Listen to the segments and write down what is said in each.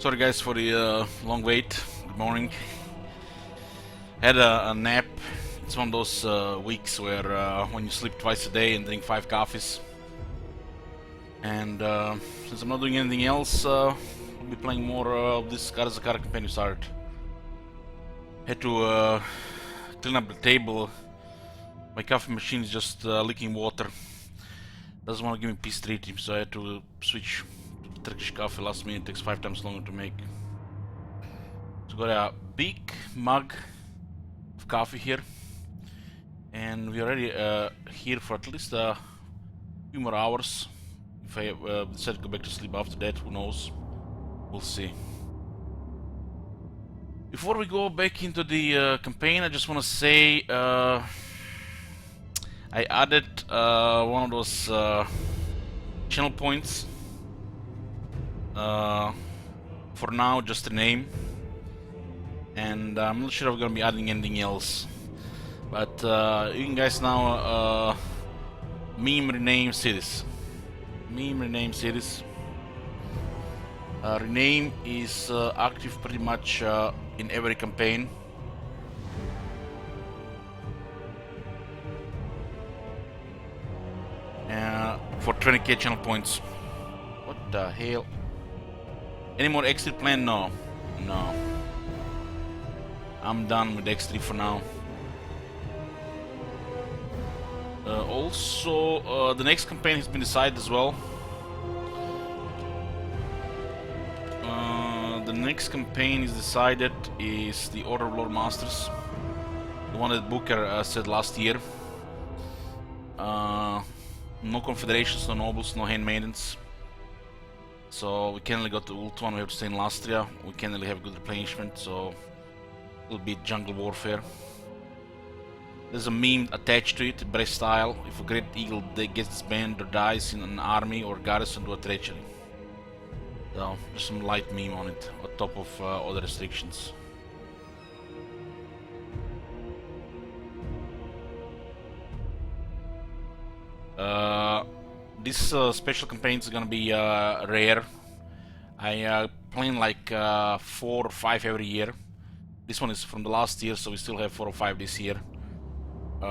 Sorry guys for the long wait. Good morning. Had a nap. It's one of those weeks where when you sleep twice a day and drink 5 coffees. And since I'm not doing anything else, I'll be playing more of this Karaz-a-Karak campaign we started. Had to clean up the table. My coffee machine is just leaking water. Doesn't want to give me peace treaty, so I had to switch to Turkish coffee last minute. It takes 5 times longer to make. So got a big mug of coffee here, and we're already here for at least a few more hours. If I decide to go back to sleep after that, who knows? We'll see. Before we go back into the campaign, I just want to say I added one of those channel points. For now, just a name, and I'm not sure if I'm gonna be adding anything else. But you can guys now meme rename cities. Meme rename cities. Rename is active pretty much in every campaign. For 20k channel points. What the hell? Any more exit plan? No. No. I'm done with X3 for now. Also, the next campaign has been decided as well. The next campaign is decided is the Order of Lord Masters. The one that Booker said last year. No confederations, no nobles, no handmaidens. So we can't really go to Ultuan, we have to stay in Lastria. We can't really have good replenishment, so it'll be jungle warfare. There's a meme attached to it, Brest style. If a great eagle gets disbanded or dies in an army or garrison, do a treachery. So there's some light meme on it, on top of other restrictions. This special campaign is gonna be rare. I plan like 4 or 5 every year. This one is from the last year, so we still have 4 or 5 this year. This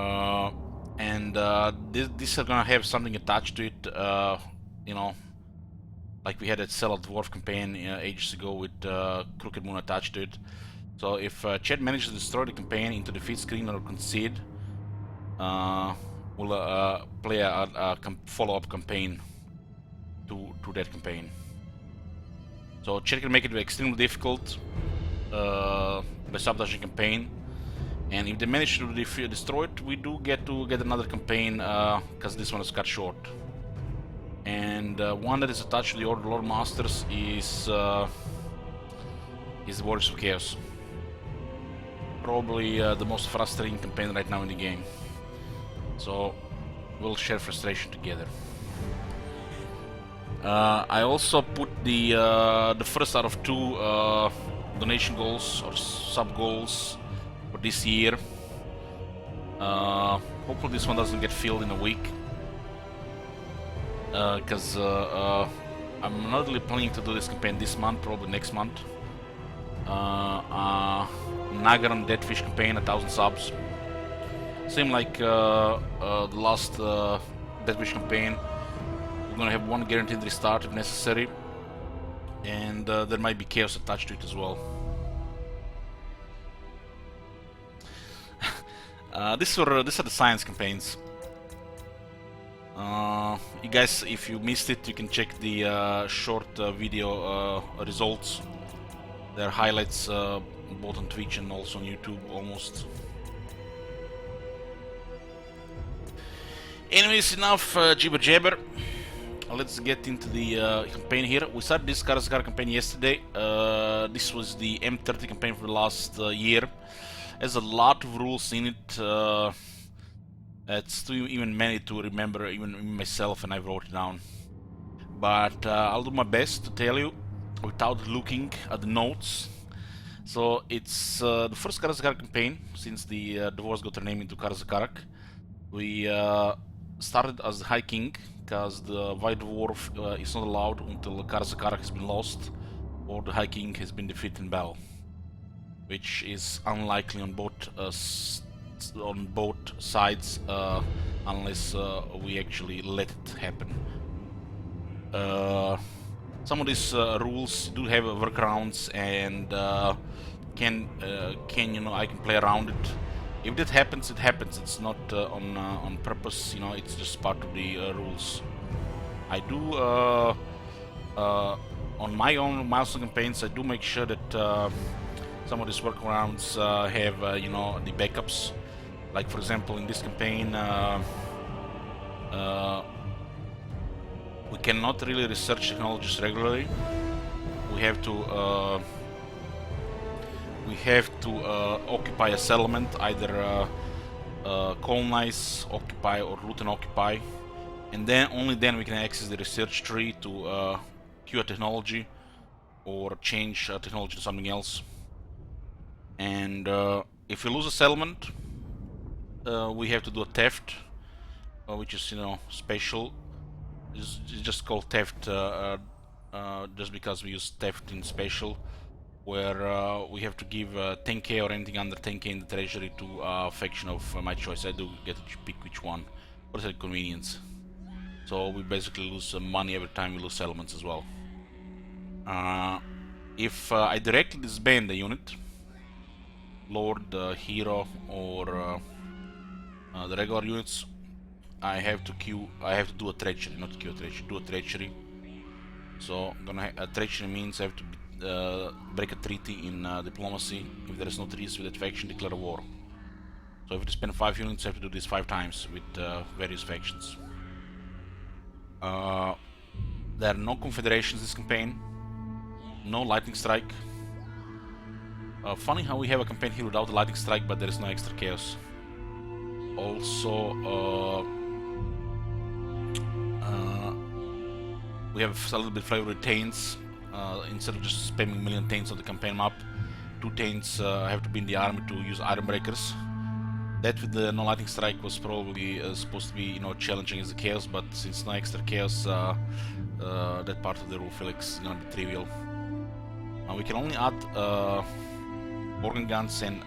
are gonna have something attached to it, you know, like we had that Cell of Dwarf campaign ages ago with Crooked Moon attached to it. So if Chad manages to destroy the campaign into defeat screen or concede, we'll play a follow-up campaign to that campaign. So Chad can make it extremely difficult by sabotaging campaign, and if they manage to destroy it, we do get to get another campaign because this one is cut short. And one that is attached to the Order of Lord Masters is the Warriors of Chaos. Probably the most frustrating campaign right now in the game. So we'll share frustration together. I also put the first out of 2 donation goals or sub goals for this year. Hopefully this one doesn't get filled in a week, because I'm not really planning to do this campaign this month, probably next month. Nagaran Deadfish campaign, 1,000 subs. Same like the last Deadfish campaign. We're gonna have 1 guaranteed restart if necessary, and there might be chaos attached to it as well. These are the science campaigns. You guys, if you missed it, you can check the short video results. There are highlights both on Twitch and also on YouTube almost. Anyways, enough jibber jabber. Let's get into the campaign here. We started this Karaz-a-Karak campaign yesterday. This was the M30 campaign for the last year. There's a lot of rules in it. It's too even many to remember, even myself, and I wrote it down. But I'll do my best to tell you without looking at the notes. So it's the first Karaz-a-Karak campaign since the dwarves got their name into Karaz-a-Karak. We started as the High King because the White Dwarf is not allowed until Karaz-a-Karak has been lost, or the High King has been defeated in battle, which is unlikely on both sides, unless we actually let it happen. Some of these rules do have workarounds, and can I can play around it. If that happens, it happens. It's not on purpose. It's just part of the rules. I do on my own milestone campaigns. I do make sure that some of these workarounds have the backups. Like for example, in this campaign, we cannot really research technologies regularly. We have to occupy a settlement, either colonize, occupy, or loot and occupy, and then only then we can access the research tree to cure technology or change technology to something else. And if we lose a settlement, we have to do a theft, which is special. It's just called theft just because we use theft in special, where we have to give 10k or anything under 10k in the treasury to a faction of my choice. I do get to pick which one, for the convenience. So we basically lose money every time we lose settlements as well. If I directly disband the unit, Lord, Hero, or the regular units, I have to do a treachery, not queue a treachery, do a treachery. So a treachery means I have to break a treaty in diplomacy. If there is no treaty with that faction, declare a war. So if you spend 5 units, I have to do this 5 times with various factions. There are no confederations this campaign, no lightning strike. Funny how we have a campaign here without a lightning strike, but there is no extra chaos. Also, we have a little bit flavor with taints. Instead of just spamming a million taints on the campaign map, 2 taints have to be in the army to use iron breakers. That with the no lightning strike was probably supposed to be challenging as the chaos, but since no extra chaos, that part of the rule is gonna be trivial. We can only add organ guns and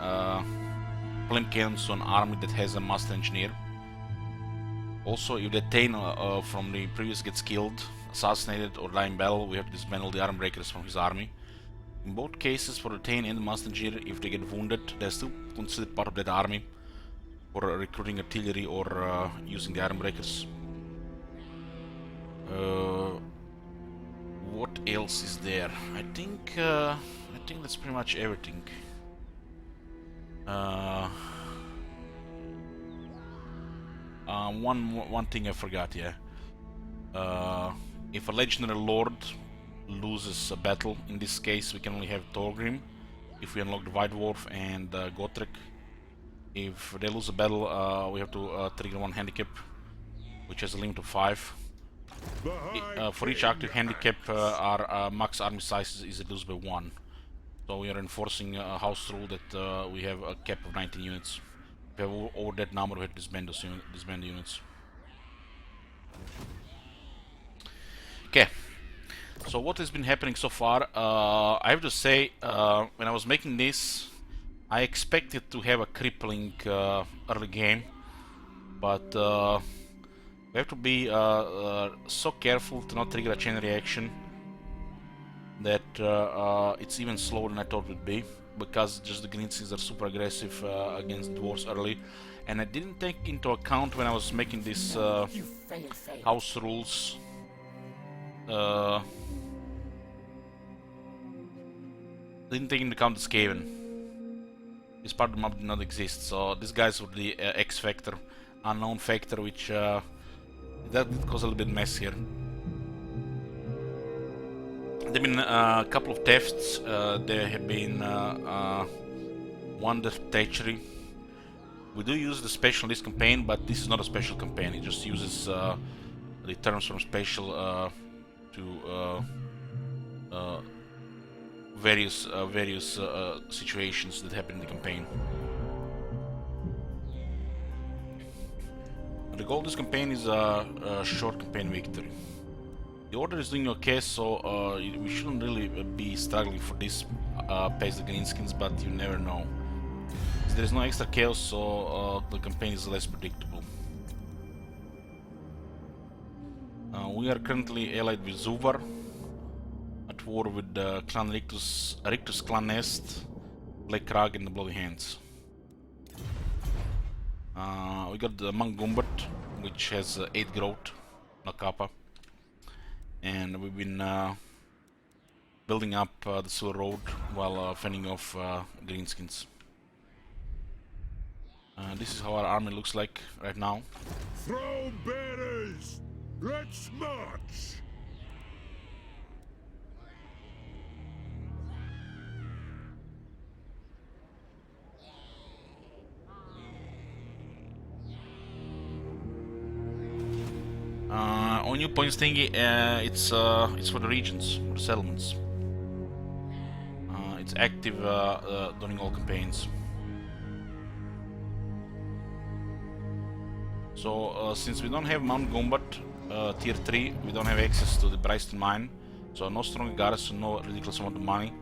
flame cannons to an army that has a master engineer. Also, if the Tain from the previous gets killed, assassinated, or die in battle, we have to dismantle the iron breakers from his army. In both cases, for the Tain and the master engineer, if they get wounded, they're still considered part of that army for recruiting artillery or using the iron breakers. What else is there? I think that's pretty much everything. One thing I forgot, yeah. If a legendary lord loses a battle, in this case we can only have Thorgrim if we unlock the White Dwarf and Gotrek. If they lose a battle, we have to trigger 1 handicap, which has a limit of 5. For each active handicap, our max army size is reduced by 1. So we are enforcing a house rule that we have a cap of 19 units. If we have over that number, we have to disband the units. Okay, so what has been happening so far? I have to say, when I was making this, I expected to have a crippling early game, but we have to be so careful to not trigger a chain reaction that it's even slower than I thought it would be, because just the green skins are super aggressive against dwarves early, and I didn't take into account when I was making these house rules. Didn't take into account the Skaven. This part of the map did not exist, so these guys were the X factor, unknown factor, which that did cause a little bit mess here. There have been a couple of thefts. There have been one treachery. We do use the special in this campaign, but this is not a special campaign. It just uses the terms from special to various situations that happen in the campaign. The goal of this campaign is a short campaign victory. The order is doing okay, so we shouldn't really be struggling for this past the greenskins, but you never know. There is no extra chaos, so the campaign is less predictable. We are currently allied with Zuvar, at war with Clan Rictus Clan Nest, Black Krag and the Bloody Hands. We got the Monk Gumbat, which has 8 growth, no kappa. And we've been building up the Silver Road while fending off greenskins. This is how our army looks like right now. Throw bearers! Let's march! On new points thingy, it's for the regions, for the settlements. It's active during all campaigns. So since we don't have Mount Gumbat tier 3, we don't have access to the Bryston mine. So no strong garrison, no ridiculous amount of money,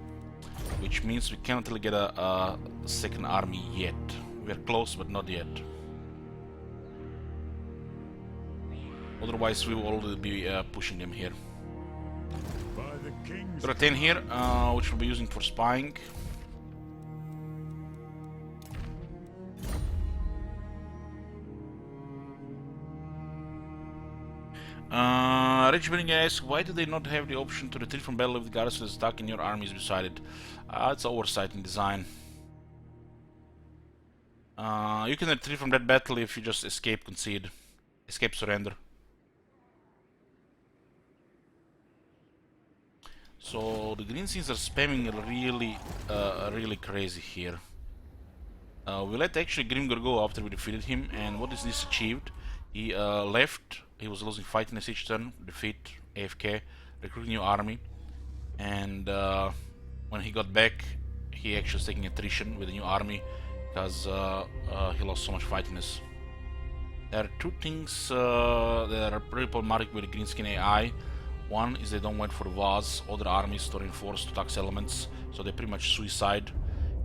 which means we cannot really get a second army yet. We're close, but not yet. Otherwise, we will already be pushing them here. Got a 10 here, which we'll be using for spying. Regiment asks, why do they not have the option to retreat from battle if the garrison is stuck and your army is beside it? It's oversight in design. You can retreat from that battle if you just escape concede. Escape surrender. So the greenskins are spamming really crazy here. We let actually Grimgor go after we defeated him, and what is this achieved? He left, he was losing fightiness each turn, defeat, AFK, recruit new army, and when he got back, he actually was taking attrition with a new army, because he lost so much fightiness. There are two things that are pretty problematic with the greenskin AI. One is they don't wait for the vase, other armies to reinforce to tax elements, so they pretty much suicide,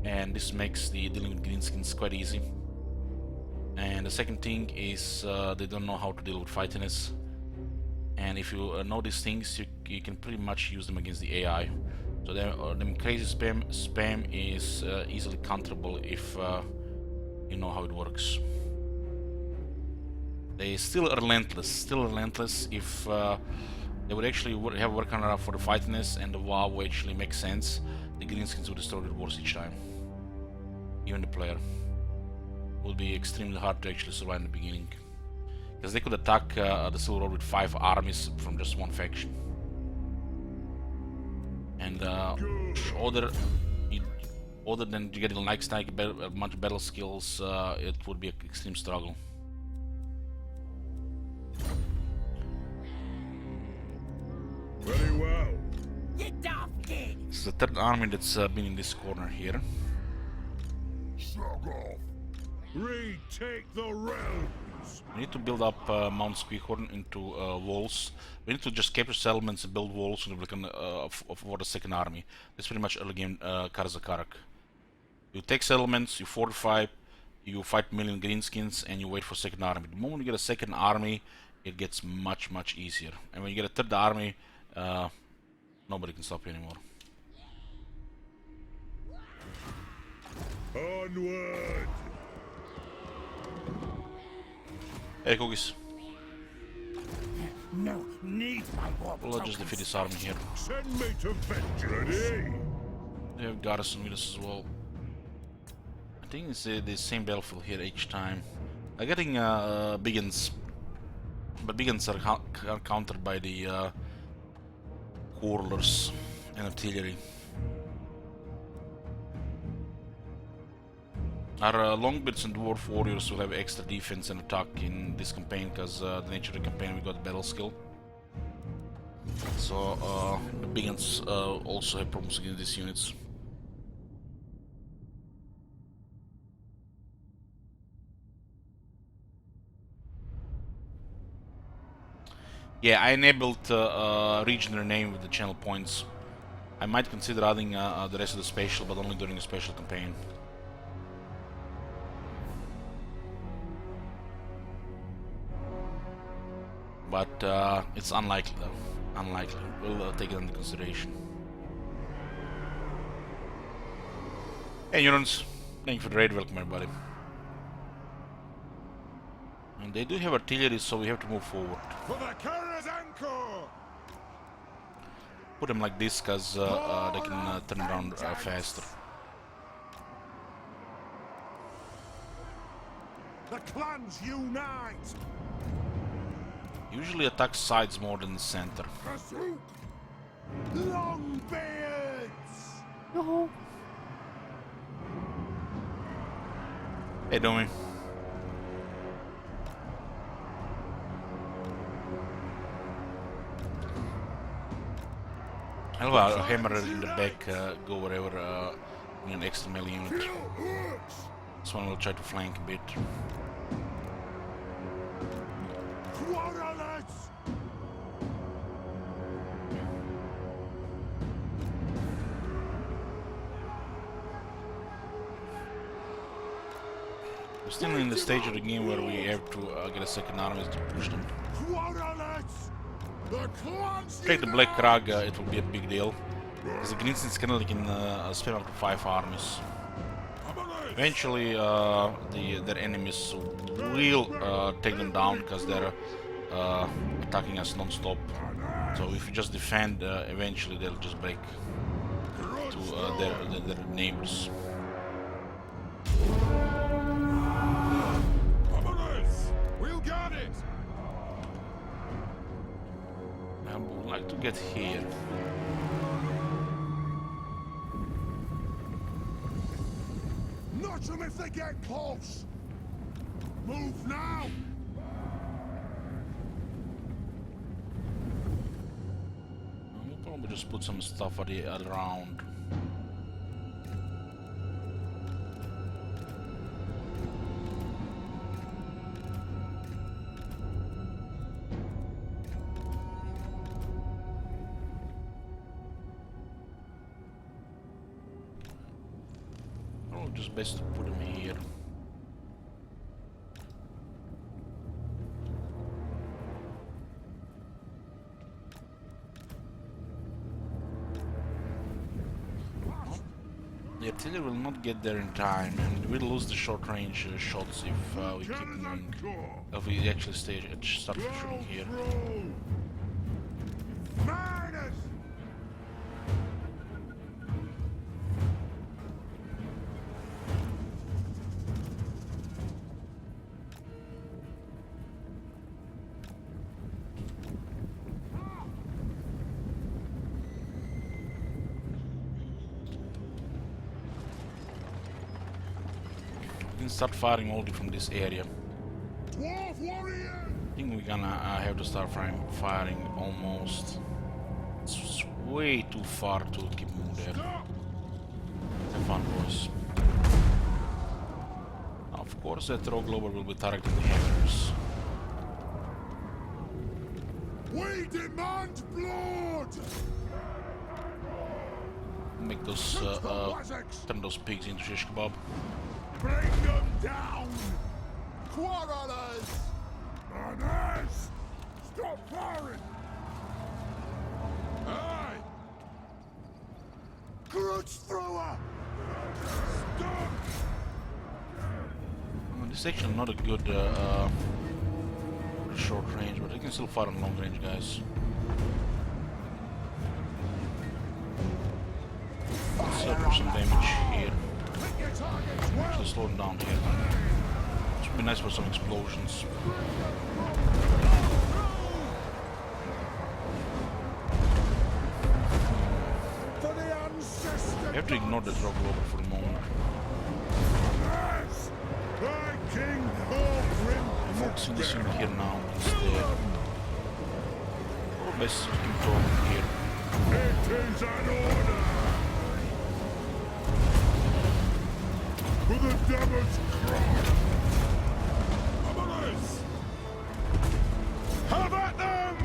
and this makes the dealing with greenskins quite easy. And the second thing is they don't know how to deal with fightiness, and if you know these things, you can pretty much use them against the AI. So them crazy spam is easily counterable if you know how it works. They still relentless. If they would actually have work on for the fightiness and the WoW would actually make sense, the greenskins would destroy the wars each time. Even the player. It would be extremely hard to actually survive in the beginning. Because they could attack the Silver Road with 5 armies from just one faction. And other than getting like snake, much battle skills, it would be an extreme struggle. Very well. This is the third army that's been in this corner here. Shrug off. Retake the realms. We need to build up Mount Squeakhorn into walls. We need to just capture settlements and build walls so that we can for the second army. That's pretty much early game Karaz-a-Karak. You take settlements, you fortify, you fight million greenskins, and you wait for second army. The moment you get a second army, it gets much easier. And when you get a third army, nobody can stop you anymore. Onward. Hey, Cookies. No need my war. We'll just defeat this army here. Send me to vengeance. They have garrison with us as well. I think it's the same battlefield here each time. I'm getting Biggins, but Biggins are countered by the Quarrelers and artillery. Our Longbirds and Dwarf Warriors will have extra defense and attack in this campaign because the nature of the campaign we got battle skill. So the Biggins also have problems against these units. Yeah, I enabled region rename with the channel points. I might consider adding the rest of the special, but only during a special campaign. But it's unlikely though. Unlikely. We'll take it under consideration. Hey Neurons, thank you for the raid, welcome everybody. And they do have artillery, so we have to move forward. For the Karaz-a-Karak! Put them like this, cause they can turn around faster. The clans unite! Usually attack sides more than the center. Pursuit! Long beards! Hey Domi. I'll have a hammer in the back, go wherever in an extra melee unit. This one will try to flank a bit. We're still in the stage of the game where we have to get a second army to push them. Take the Black Krag, it will be a big deal. Because the Greenskins can spin up to 5 armies. Eventually, their enemies will take them down because they're attacking us non-stop. So if you just defend, eventually they'll just break to their neighbors. We'll got it! I would like to get here. Notch them if they get close! Move now! We'll probably just put some stuff around. Just best to put them here. The artillery will not get there in time, and we'll lose the short-range shots if we keep moving. If we actually start shooting here. Start firing only from this area. I think we're gonna have to start firing almost. It's way too far to keep moving there. Have fun, boys. Of course, that rogue lober will be targeting the hammers. We demand blood! Make those turn those pigs into shish kebab. Bring them down! Quarrelers! Manners! Stop firing! Aye! Grudge thrower! Stop! This is actually not a good short range, but they can still fire on long range, guys. Let's do some damage here. Actually slow them down here. It would be nice for some explosions. We have to ignore the rogue lober for the moment. I'm focusing this unit here now instead. Or best to keep talking here. It is an order! For the devil's crown! Have at them!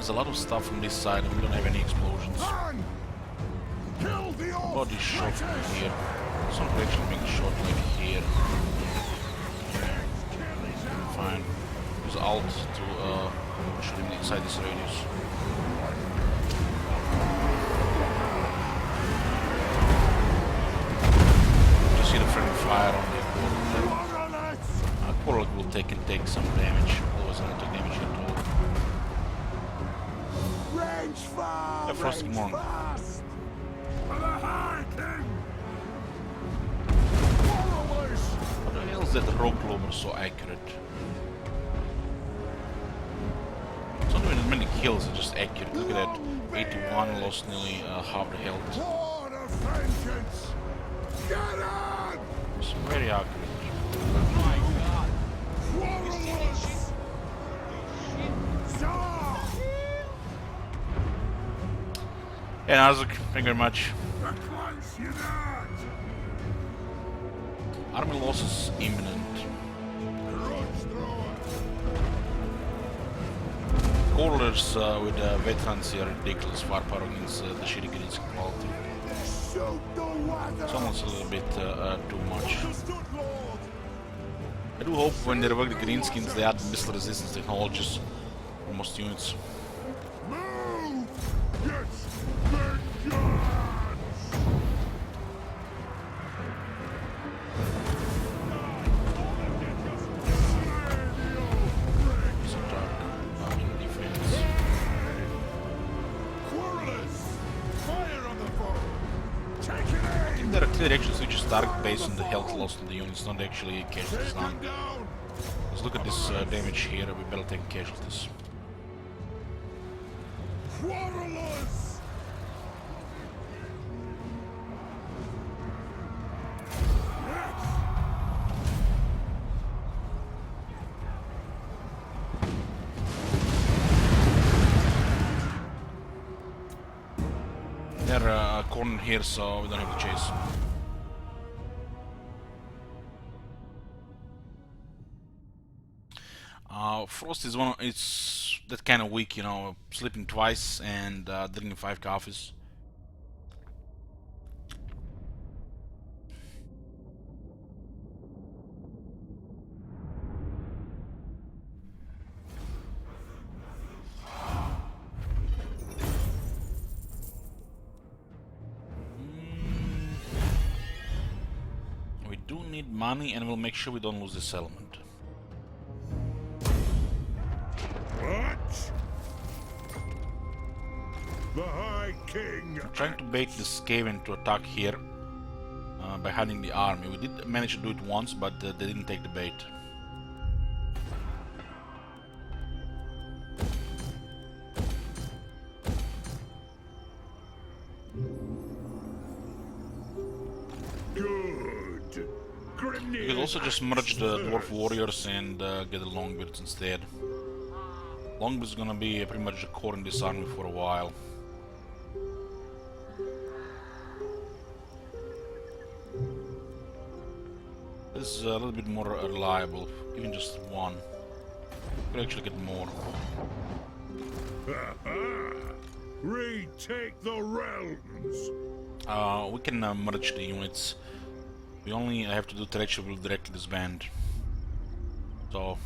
There's a lot of stuff from this side and we don't have any explosions. On! Kill the Body old shot from traitors! here. Somebody actually being shot like here. Fine. Use alt to shoot him inside this radius. You see the friendly fire on the portal. Portal will take some damage. Otherwise, I don't take damage at all. Range far! Yeah, Frosty range Morn. fast! For the High King! Followers! What the hell is that rock clover so accurate? It's not even many kills, it's just accurate. Look at that. 81, lost nearly half the health. Lord of vengeance! Get on! It's very accurate. Quarrelers! Zah! And Isaac, thank you very much. The close unite! Army loss is imminent. Callers with veterans here are ridiculous firepower against the shitty Greens quality. Shoot the water! It's almost a little bit too much. I do hope when they rework the greenskins they add missile resistance technologies for most units. Move! Yes! Vengeance! It's attack, in defense. Quarrelers! Fire on the foe! Take it I aim! think there are clear action switches target based on the health lost in the units, not actually casualties Take done. him down! Let's look at this damage here, we better take casualties. Quarrelers! They're cornered here, so we don't have to chase. Frost is it's that kind of weak, you know, sleeping twice and drinking 5 coffees. We do need money and we'll make sure we don't lose this settlement. What? The High King! I'm trying to bait the Skaven to attack here by hiding the army. We did manage to do it once, but they didn't take the bait. Good. Grenade! You could also just merge the Dwarf Warriors and get the Longbeards instead. Longbeards is gonna be pretty much the core in this army for a while. This is a little bit more reliable, even just one. Could actually get more. Retake the realms! We can merge the units. We only have to do treachery will directly disband. So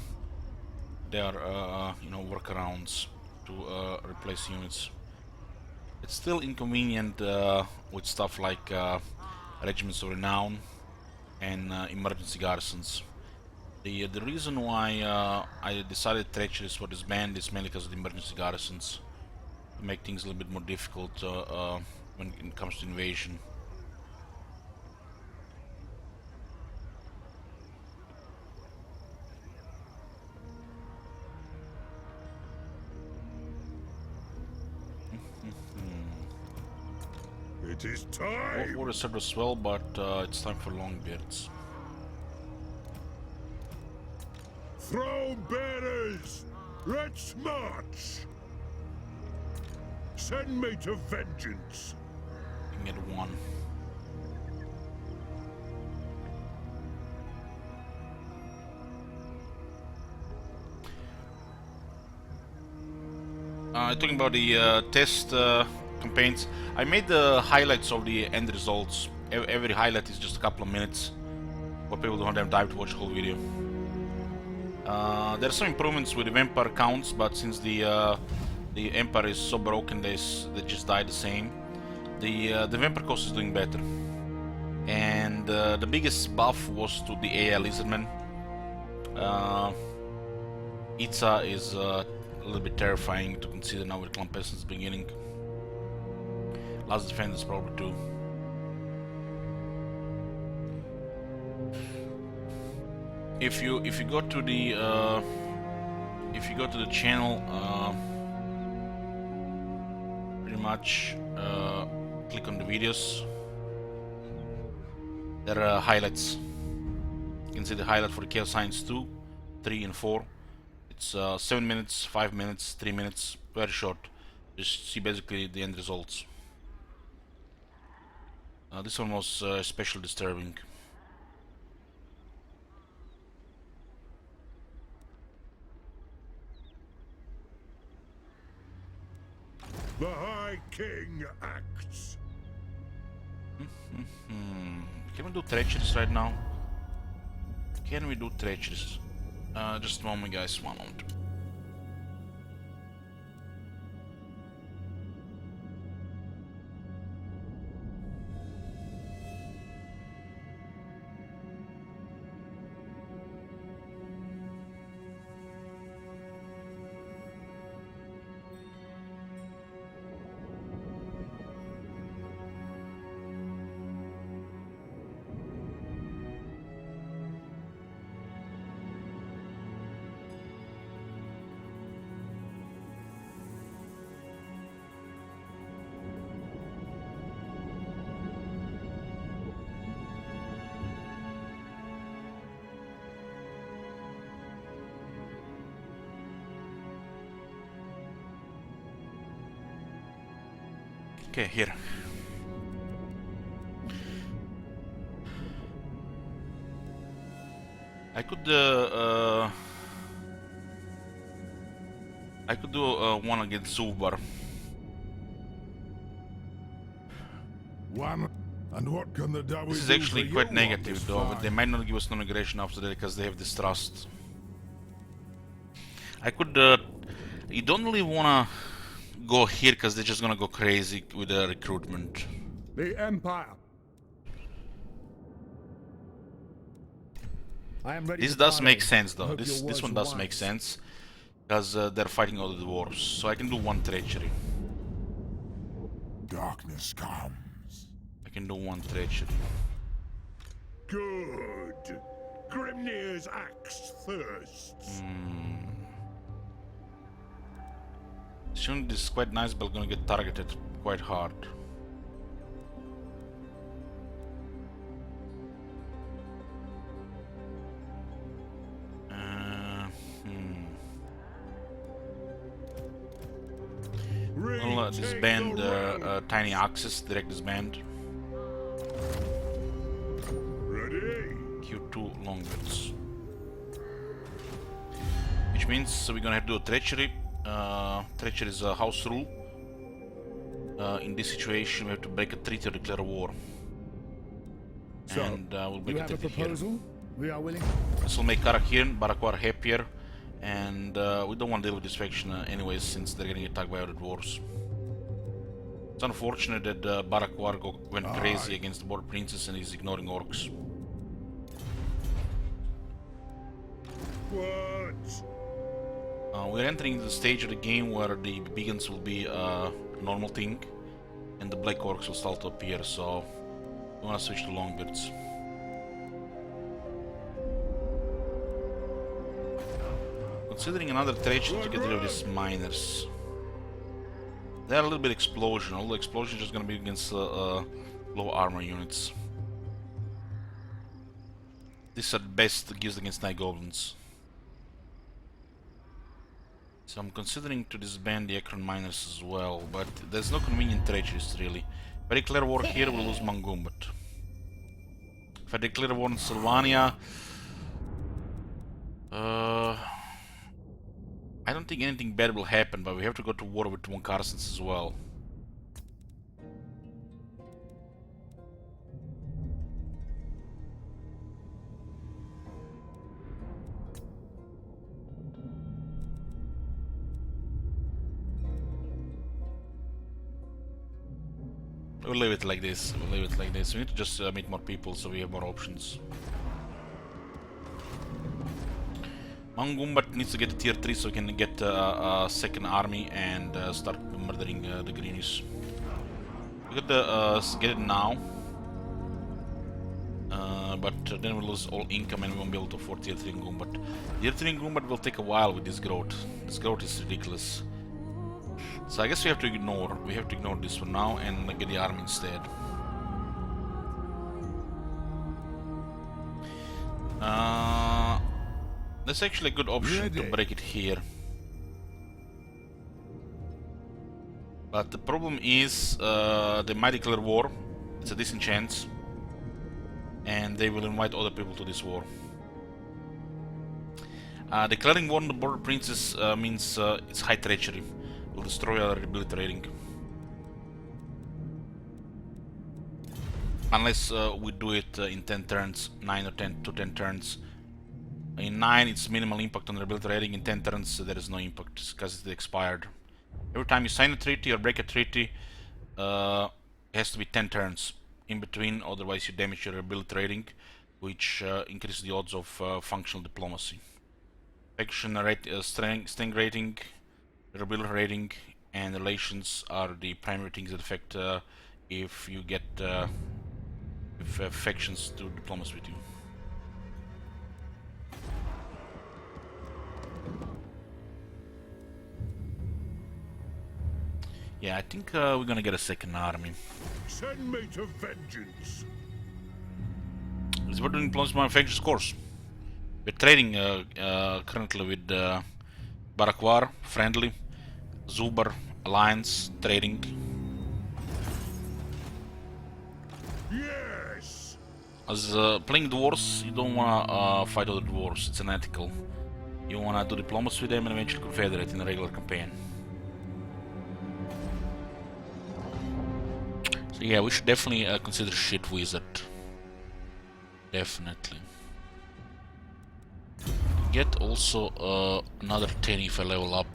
there are you know, workarounds to replace units. It's still inconvenient with stuff like regiments of renown and emergency garrisons. The reason why I decided treacheries for this band is mainly because of the emergency garrisons. To make things a little bit more difficult when it comes to invasion. It is Both time! warriors served us well, but it's time for Longbeards. Throne bearers! Let's march! Send me to vengeance! You can get one. Talking about the test campaigns, I made the highlights of the end results. Every highlight is just a couple of minutes, for people who don't have time to watch the whole video. There are some improvements with the vampire counts, but since the empire is so broken, they just die the same. The vampire cost is doing better, and the biggest buff was to the AI lizardman. Itza is a little bit terrifying to consider now with clan peasants beginning. Last defenders probably too. If you go to the channel, pretty much click on the videos. There are highlights. You can see the highlight for the Chaos Science 2, 3 and 4. It's 7 minutes, 5 minutes, 3 minutes, very short. Just see basically the end results. This one was especially disturbing. The High King acts. Can we do treacheries right now? Can we do treacheries? Just a moment, guys. One moment. Okay, here. I could do one against Zubar. One. And what can the Dawi This is do actually for quite you negative on this though. fight? They might not give us non-aggression after that because they have distrust. I could. You don't really wanna go here because they're just gonna go crazy with the recruitment. The Empire. I am ready. This to does parley. make sense I though. hope your This words one were does wise. make sense because they're fighting all the dwarves. So I can do one treachery. Darkness comes. I can do one treachery. Good. Grimnir's axe thirsts. Soon this is quite nice, but gonna get targeted quite hard. Well, disband tiny axes, direct disband. Ready? Q2 longbows. Which means we're gonna have to do a treachery. Treachery is a house rule. In this situation, we have to break a treaty or declare a war. So, And we'll break you a have a treaty here. proposal? We are willing. This will make Karak here, Barakwar happier, and we don't want to deal with this faction anyways, since they're getting attacked by other dwarves. It's unfortunate that Barakwar went crazy against the Border Princess and he's ignoring orcs. What? We're entering the stage of the game where the beacons will be a normal thing, and the black orcs will start to appear, so we want to switch to longbeards. Considering another treachery to get rid of these miners. They are a little bit explosion, although explosion is just gonna be against low armor units. This at best gives against night goblins. So I'm considering to disband the Akron miners as well, but there's no convenient treacheries really. If I declare war here, we'll lose Mangum, but if I declare war in Sylvania, I don't think anything bad will happen, but we have to go to war with one Carsons as well. We'll leave it like this. We'll leave it like this. We need to just meet more people so we have more options. Mangumbat needs to get to tier 3 so we can get a second army and start murdering the greenies. We got to get it now. But then we'll lose all income and we won't be able to afford tier 3 Ngumbat. Tier 3 Ngumbat will take a while with this growth. This growth is ridiculous. So I guess we have to ignore this for now and get the army instead. That's actually a good option to break it here. But the problem is they might declare war. It's a decent chance. And they will invite other people to this war. Declaring war on the border princes means it's high treachery. Will destroy our ability rating. Unless we do it in 10 turns, 9 or 10 to 10 turns. In 9 it's minimal impact on the ability rating, in 10 turns there is no impact because it's expired. Every time you sign a treaty or break a treaty, it has to be 10 turns in between, otherwise you damage your ability rating, which increases the odds of functional diplomacy. Faction rate, strength rating, ability rating and relations are the primary things that affect if you get factions do diplomacy with you. Yeah, I think we're gonna get a second army. Send me to vengeance. It's about doing diplomacy manufacturers course. We're trading currently with Barakwar, friendly, Zubar, alliance, trading. Yes. As playing dwarves, you don't wanna fight other dwarves. It's unethical. You wanna do diplomacy with them and eventually confederate in a regular campaign. So yeah, we should definitely consider shit wizard. Definitely. Get also another 10 if I level up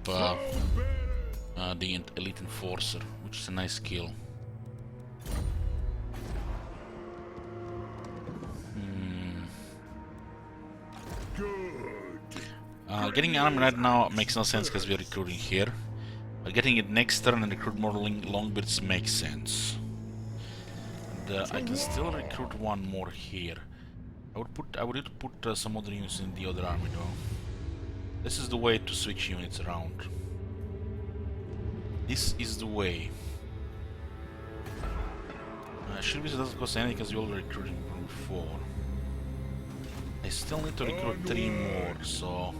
the elite enforcer, which is a nice skill. Getting army right now makes no sense because we're recruiting here. But getting it next turn and recruit more longbeards makes sense. And I can still recruit one more here. I would need to put some other units in the other army though. This is the way to switch units around. This is the way. Should be doesn't cost anything because we already recruited from before. I still need to recruit 3 more, so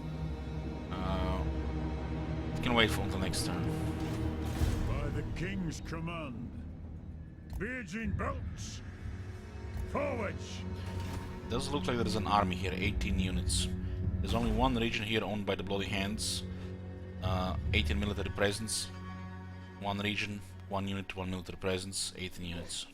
it can wait until next turn. By the king's command, Virgin bolts, forwards. Does look like there's an army here, 18 units. There's only one region here owned by the Bloody Hands, 18 military presence. One region, 1 unit, 1 military presence, 18 units.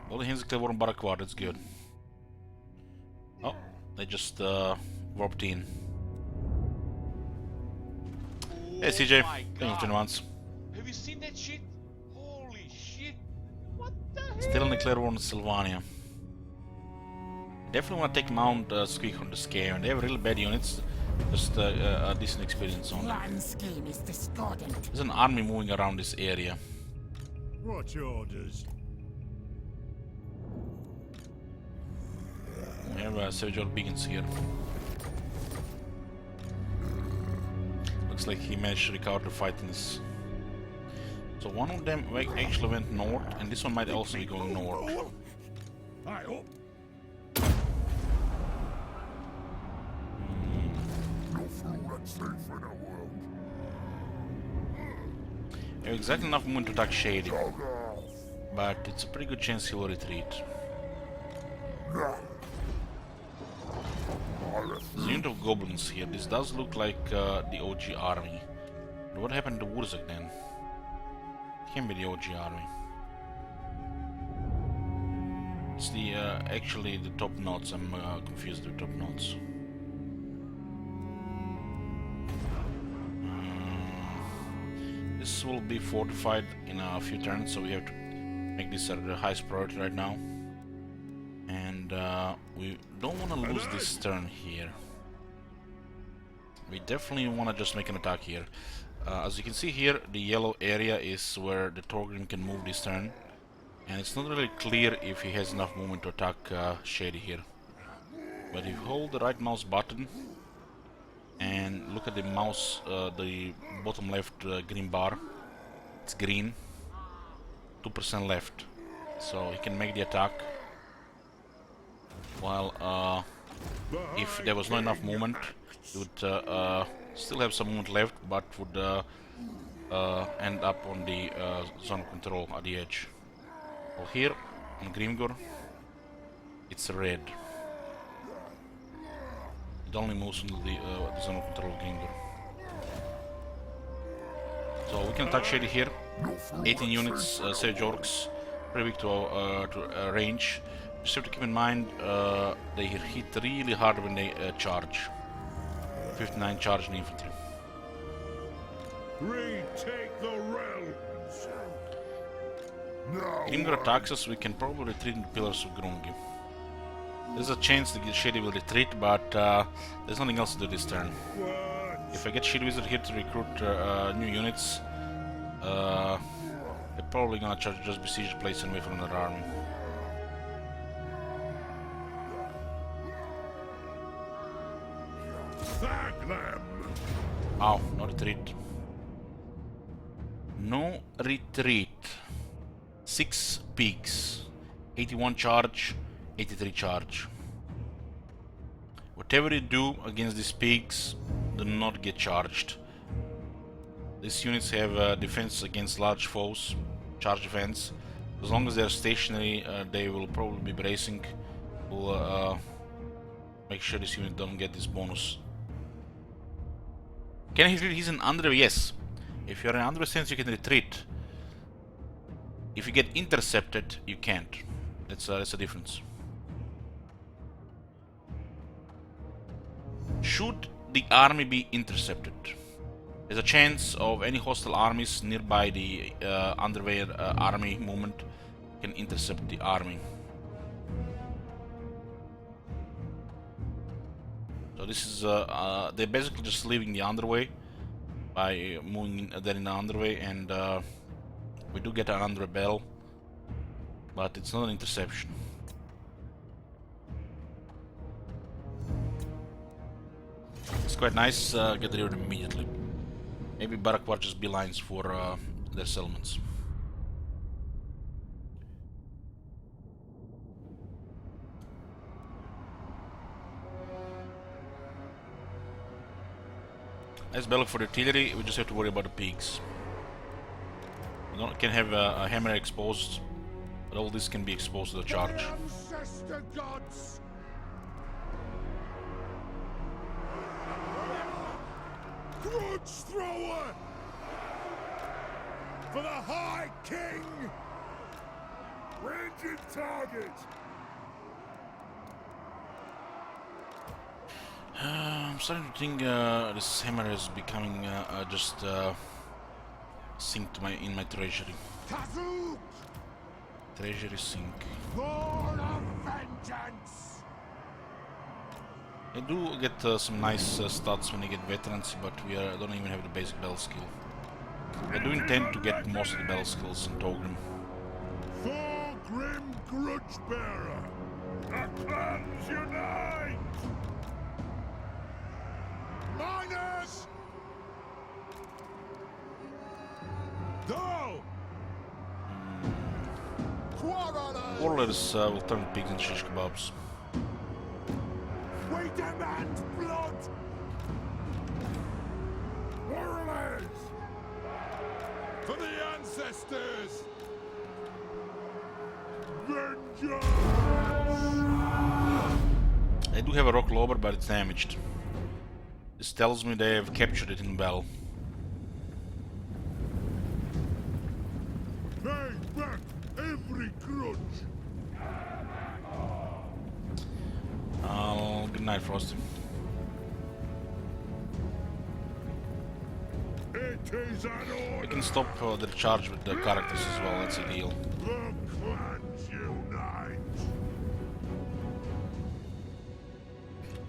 Bloody Hands declare war on Barakwar, that's good. Oh, they just warped in. Hey CJ, thank you for once. Have you seen that shit? Holy shit! What the hell? Still in declare war on Sylvania. Definitely want to take Mount Squeak on this game, and they have really bad units. Just a decent experience on them. Plan scheme is discordant. There's an army moving around this area. What orders? We have Savage Beacons here. Looks like he managed to recover the fight in this. So one of them actually went north, and this one might also be going north. I hope. You have exactly enough movement to attack Shady, but it's a pretty good chance he'll retreat. There's a unit of goblins here. This does look like the OG army. But what happened to Wurzak then? Can be the OG army. It's the actually the top notes. I'm confused with top notes. This will be fortified in a few turns, so we have to make this the highest priority right now. And we don't want to lose this turn here. We definitely want to just make an attack here. As you can see here, the yellow area is where the Torgrim can move this turn. And it's not really clear if he has enough movement to attack Shady here. But if you hold the right mouse button and look at the mouse, the bottom left green bar, it's green, 2% left. So he can make the attack. While if there was not enough movement, he would still have some movement left, but would end up on the zone of control at the edge. Well, here on Grimgor, it's red. It only moves into the zone of control of Grimgor. So we can attack Shady here. 18 units, Sage Orcs, pretty weak to range. Just have to keep in mind they hit really hard when they charge. 59 charge in infantry. Retake the realms. Grimgor attacks us, we can probably retreat into Pillars of Grungi. There's a chance that Shady will retreat, but there's nothing else to do this turn. If I get Shield Wizard here to recruit new units, they're probably gonna just besiege the place and wait for another army. Oh, no retreat. No retreat. 6 peaks. 81 charge, 83 charge. Whatever you do against these peaks, do not get charged. These units have defense against large foes, charge defense. As long as they are stationary, they will probably be bracing. We'll make sure this unit don't get this bonus. Can he retreat? He's in under? Yes. If you're in under sense, you can retreat. If you get intercepted, you can't. That's a difference. Should the army be intercepted, there's a chance of any hostile armies nearby the underway army movement can intercept the army. So this is they're basically just leaving the underway by moving there in the underway, and we do get an under bell, but it's not an interception. It's quite nice, get rid of them immediately. Maybe Barakwar just beelines for their settlements. As Belloc for the artillery, we just have to worry about the peaks. We can have a hammer exposed, but all this can be exposed to the charge. Ancestor gods. Grudge thrower for the High King. Ranging target. I'm starting to think this hammer is becoming just synced in my treasury. Kazook. Treasury sync. Lord of vengeance. I do get some nice stats when I get veterans, but we don't even have the basic battle skill. I do intend to get most of the battle skills in Torgrim. Thorgrim Grudgebearer. The clans unite. Miners! Go! Warlords will turn pigs into shish kebabs. We demand blood! For the ancestors! Vengeance! I do have a rock lobber, but it's damaged. This tells me they have captured it in Bell. Pay back every grudge! Good night, Frosty. It is an We order! can stop the charge with the characters as well, that's a deal. The clans unite!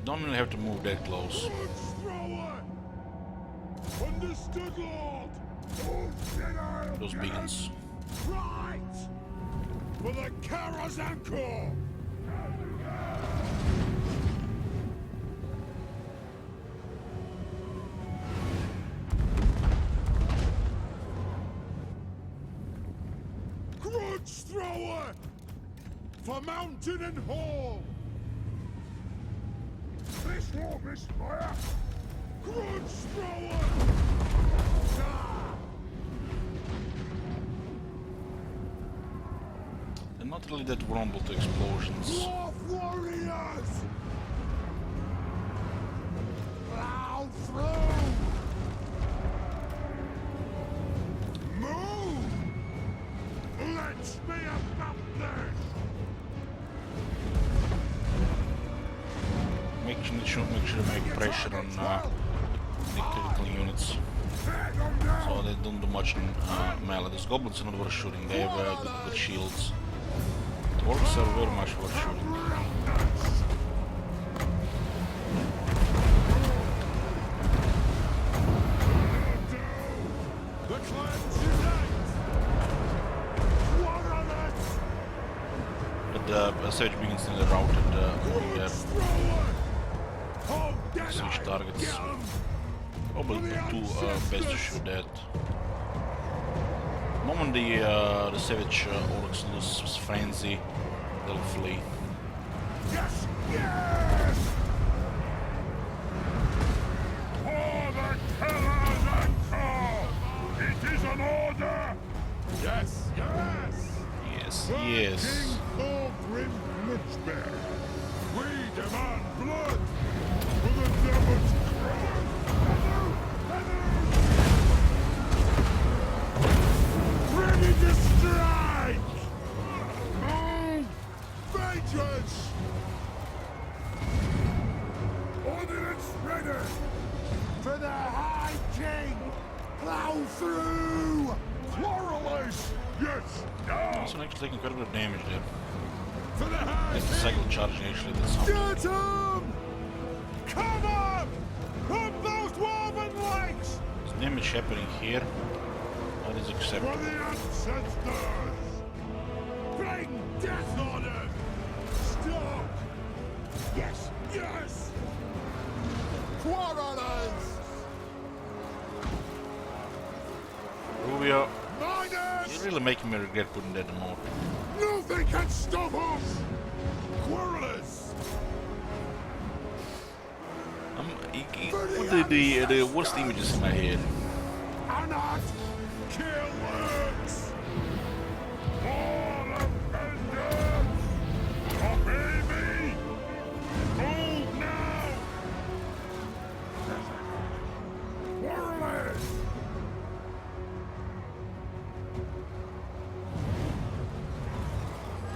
Don't really have to move that close. Grudge thrower! Understood, Lord! Those beacons. Right! For the Karaz-a-Karak! Grudge thrower! For mountain and hall! This war misfire! Grudge thrower! Ah! They're not really that vulnerable to explosions. Dwarf warriors! Plow through! Move! Let's be about this! Make sure to make pressure on the critical units, so they don't do much in melee. These goblins are not worth shooting, they have good shields. The orcs are very much worth shooting. The clans unite! Warriors! But the Savage Beacons nearly routed the Thrower! Oh, dead switch targets. Get 'em! Probably too best to shoot that. The moment the Savage orcs lose frenzy, they'll flee. Yes! Yes! For the Karaz-a-Karak! It is an order! Yes! Yes! Yes, For yes. King Thorgrim Muchbear! We demand blood! For the devil's crown! Ready to strike! Move! Vengeance! Ordnance ready! For the High King! Plow through! Quarrelers! Yes! Now! Also actually taking quite a bit of damage there. For the High It's the cycle charging actually did something. Get him! Come on! Put those dwarven legs! Is damage happening here? That is For acceptable. the ancestors! Bring death on him! Stop! Yes! Yes! Quarrelers! Rubio, Miners! you're really making me regret putting that in mode. Nothing can stop us! Quarrelers! Put the worst images in my head. Anat! Kill works! All offenders! Obey me! Move now! Warriors!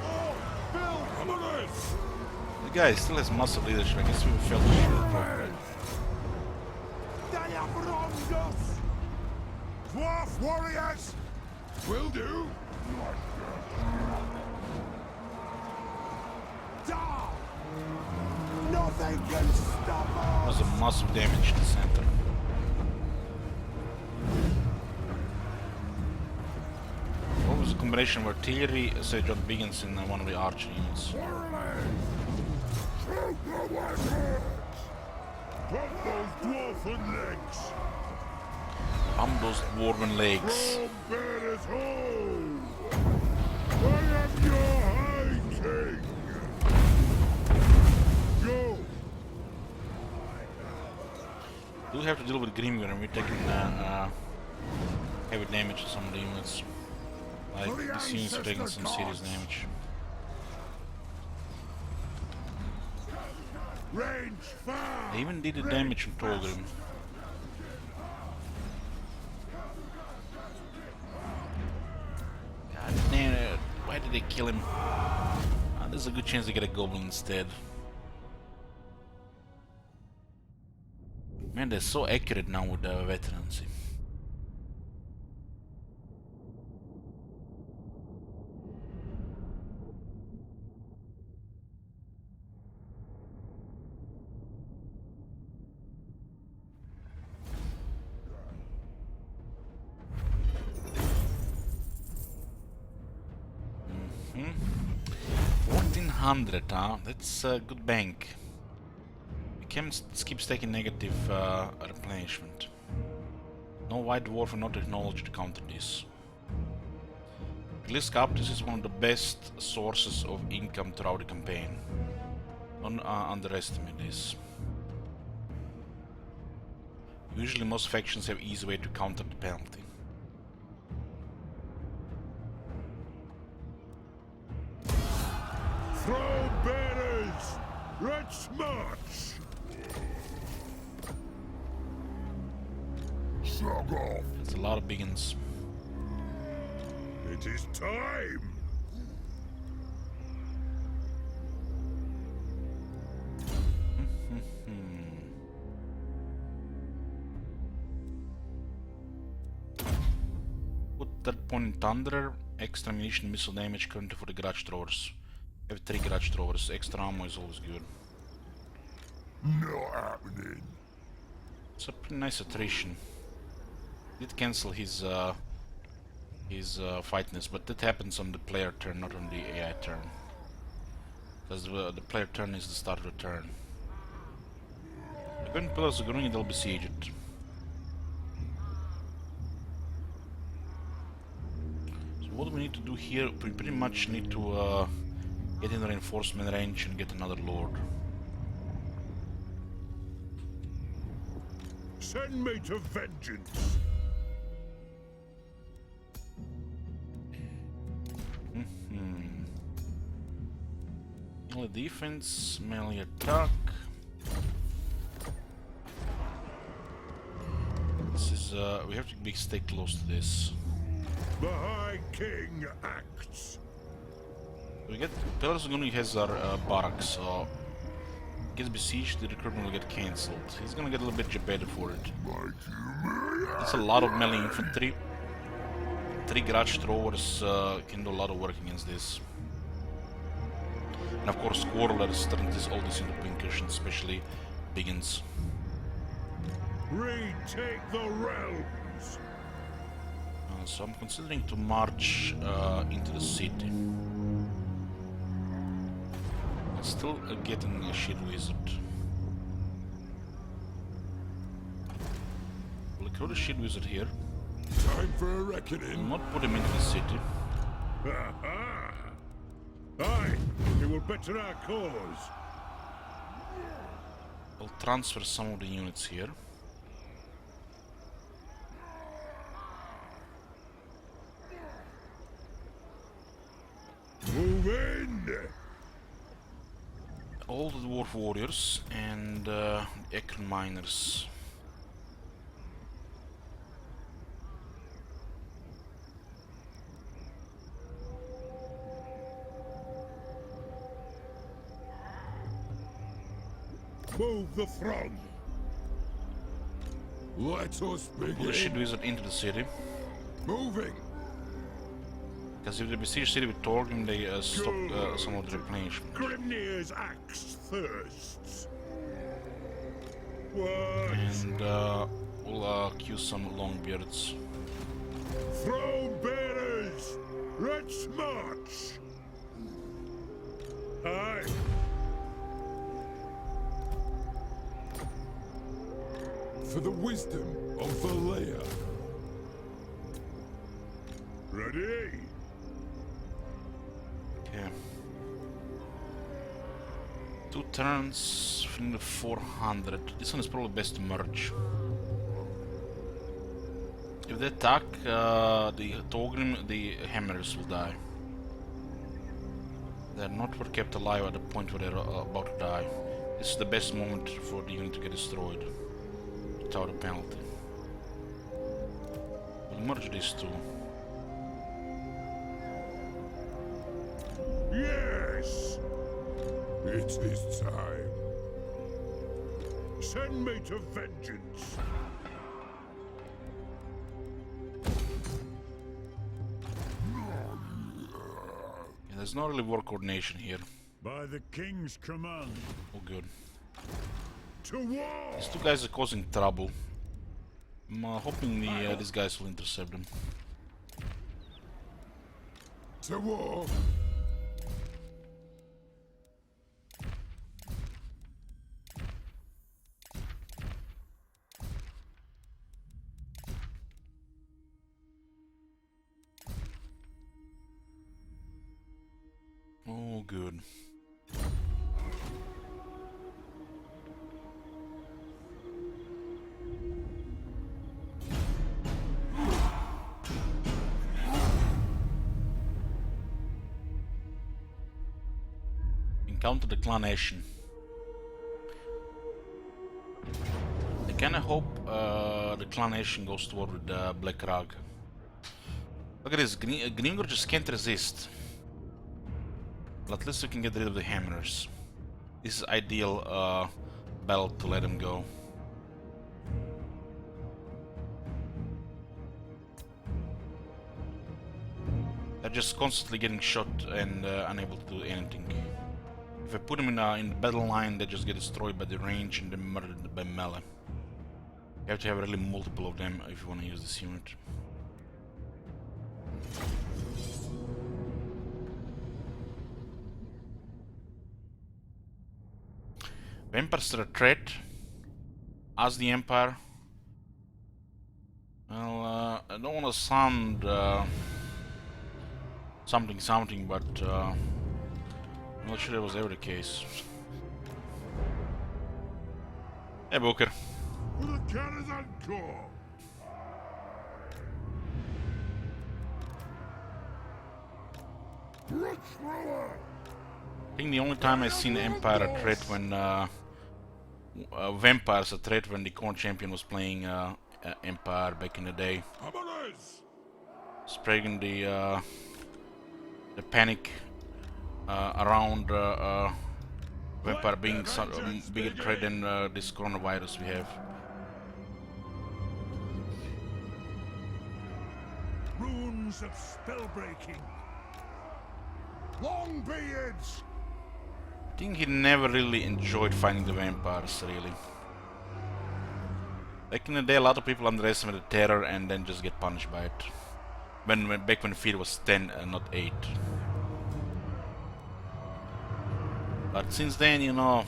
Oh, Bill Brothers! The guy still has massive leadership. I guess we failed to shoot it properly. They have wronged us! Dwarf warriors! Will do! Die! Nothing can stop us! There's a massive damage to the center. What was the combination of artillery, Sage John Biggins, and one of the archer units? Warriors! Shoot the weapons! Put those dwarfen legs! Pump those dwarven legs. From bearers home! I am your High King! Go! Do have to deal with Grimgr and we're taking heavy damage to some of the units. Like these units are taking some serious damage. Range far! They even did the damage on Torgrim. God damn it, why did they kill him? There's a good chance they get a goblin instead. Man, they're so accurate now with the veterancy. Mm-hmm. 1400, huh? That's a good bank. Keeps taking negative replenishment. No white dwarf and no technology to counter this. Glisk Captus is one of the best sources of income throughout the campaign. Don't underestimate this. Usually most factions have easy way to counter the penalty. Throw bearers! Let's march! Slug off! There's a lot of biggins. It is time! Put that point in Thunder, extra ammunition, missile damage currently for the grudge throwers. Have 3 grudge throwers, extra ammo is always good. Not happening. It's a pretty nice attrition. Did cancel his fightness, but that happens on the player turn, not on the AI turn. Because the player turn is the start of the turn. When pillars are going, they'll besiege it. So what do we need to do here? We pretty much need to get in reinforcement range and get another lord. Send me to vengeance! Melee defense, melee attack. This is we have to stay close to this. The High King acts. We get Pillars of Gunning has our barracks, so gets besieged, the recruitment will get cancelled. He's gonna get a little bit jebaited for it. It's a lot of melee infantry. 3 grudge throwers can do a lot of work against this. And of course, Quarrelers turn all this into pincushions, especially biggins. Retake the realms! So I'm considering to march into the city. I'm still getting a shit wizard. We'll recruit a shit wizard here. Time for a I'll reckoning. not put him into the city. Ha-ha! Aye, it will better our cause. I'll transfer some of the units here. Move in! All the dwarf warriors and Ekron miners. Move the throng! Let us Pull the shit begin! wizard into the city. Moving! Because if they besiege city with Torgrim, they stop some of the replenishment. Grimnir's axe thirsts. Words! And we'll accuse some longbeards. Throne bearers! Let's march! Aye! For the wisdom of the layer. Ready? Okay. 2 turns, finally 400. This one is probably best to merge. If they attack the Togrim, the hammers will die. They're not were kept alive at the point where they're about to die. This is the best moment for the unit to get destroyed without a penalty. We'll merge these two. Yes! It is time. Send me to vengeance. Yeah, there's not really war coordination here. By the king's command, Oh good. to war! These two guys are causing trouble. I'm hoping these guys will intercept them. To war! Oh good. Encounter the clan Ashen. I kinda hope the clan Ashen goes to war with Black Rag. Look at this, Grimgor just can't resist. But at least we can get rid of the hammers. This is ideal battle to let him go. They're just constantly getting shot and unable to do anything. If I put them in the battle line, they just get destroyed by the range and then murdered by melee. You have to have really multiple of them if you want to use this unit. Vampires are a threat. As the Empire. Well, I don't want to sound something, but I'm not sure that was ever the case. Hey, Booker. For the Karaz-a-Karak! I think the only time I've seen Empire a threat when Vampires a threat when the Corn Champion was playing Empire back in the day. Spreading the panic around Vampire being bigger threat than this coronavirus we have. Runes of spellbreaking. Longbeards! I think he never really enjoyed fighting the vampires, really. Back in the day, a lot of people underestimate the terror and then just get punished by it. Back when the fear was 10 and not 8. But since then, you know,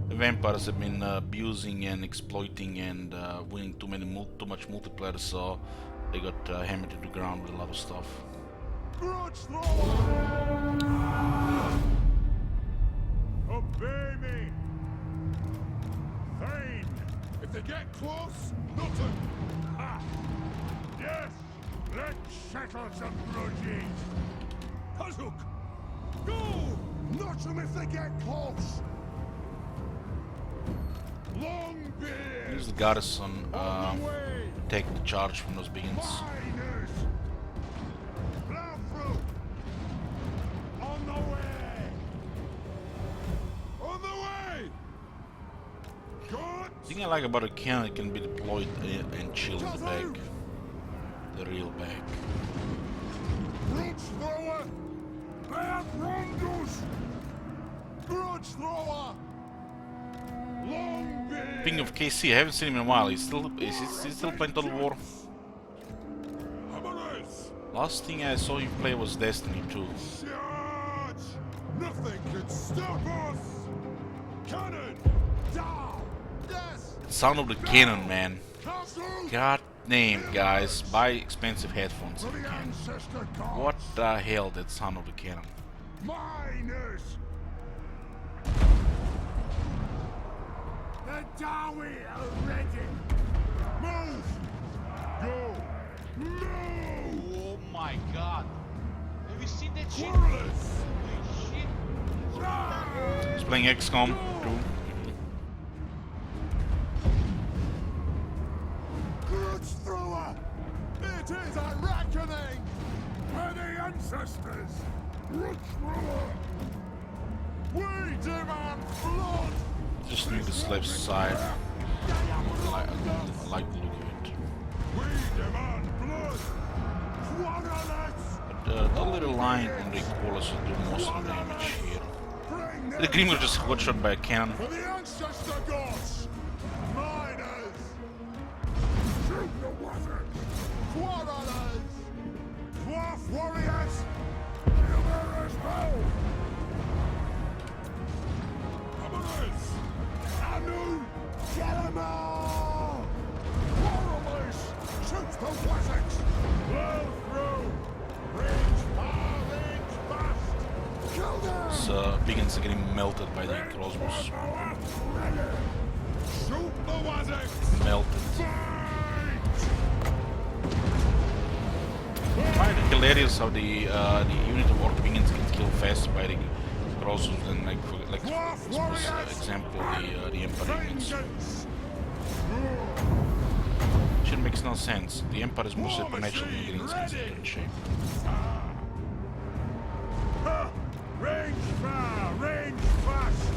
the vampires have been abusing and exploiting and winning too much multiplayer, so they got hammered to the ground with a lot of stuff. Obey me! Thane! If they get close, nothing! Ha! Yes! Let's settle some grudges! Kazuk! Go! Notch them if they get close! Longbeard! Use the garrison to take the charge from those beings. Miners! Plow on the way! On the way! Good! The thing I like about a cannon, it can be deployed and chilled in the back. The real back. Grudge thrower! I have Rondos! Grudge thrower! Longbeard! Speaking of KC, I haven't seen him in a while. Is he still playing Total War? Hammers! Last thing I saw him play was Destiny 2. Charge! Nothing can stop us! Cannon! Down! Yes! Sound of the cannon, man. Castle! God damn, guys. Buy expensive headphones if For you the can. ancestor gods! What the hell, that sound of the cannon? Miners! The Dawi are ready! Move! Go! Playing XCOM 2. Grudge thrower! It is a reckoning! For the ancestors! Grudge thrower! We demand blood! Just need this left side. I like the look of it. We demand blood! Quarrelers! But the little line on the equalizer will do most of the damage here. The Green was just one shot by a cannon. For the ancestor gods! Miners! Shoot the wizards! Quarrelers! Dwarf warriors! Humorous bow! Hammerers! Anu! Kill 'em all! Quarrelers! Shoot the wizards! Blow through! Range far, range fast! Kill them! Begins getting melted by the crossbows. Shoot the wizards! Melted. Fight! Kind of hilarious how the unit of orc begins get killed faster by the crossbows than like for example the Empire units. Vengeance! Shit makes no sense. The Empire is more supernatural than the Greenskins in shape. Range far, range fast!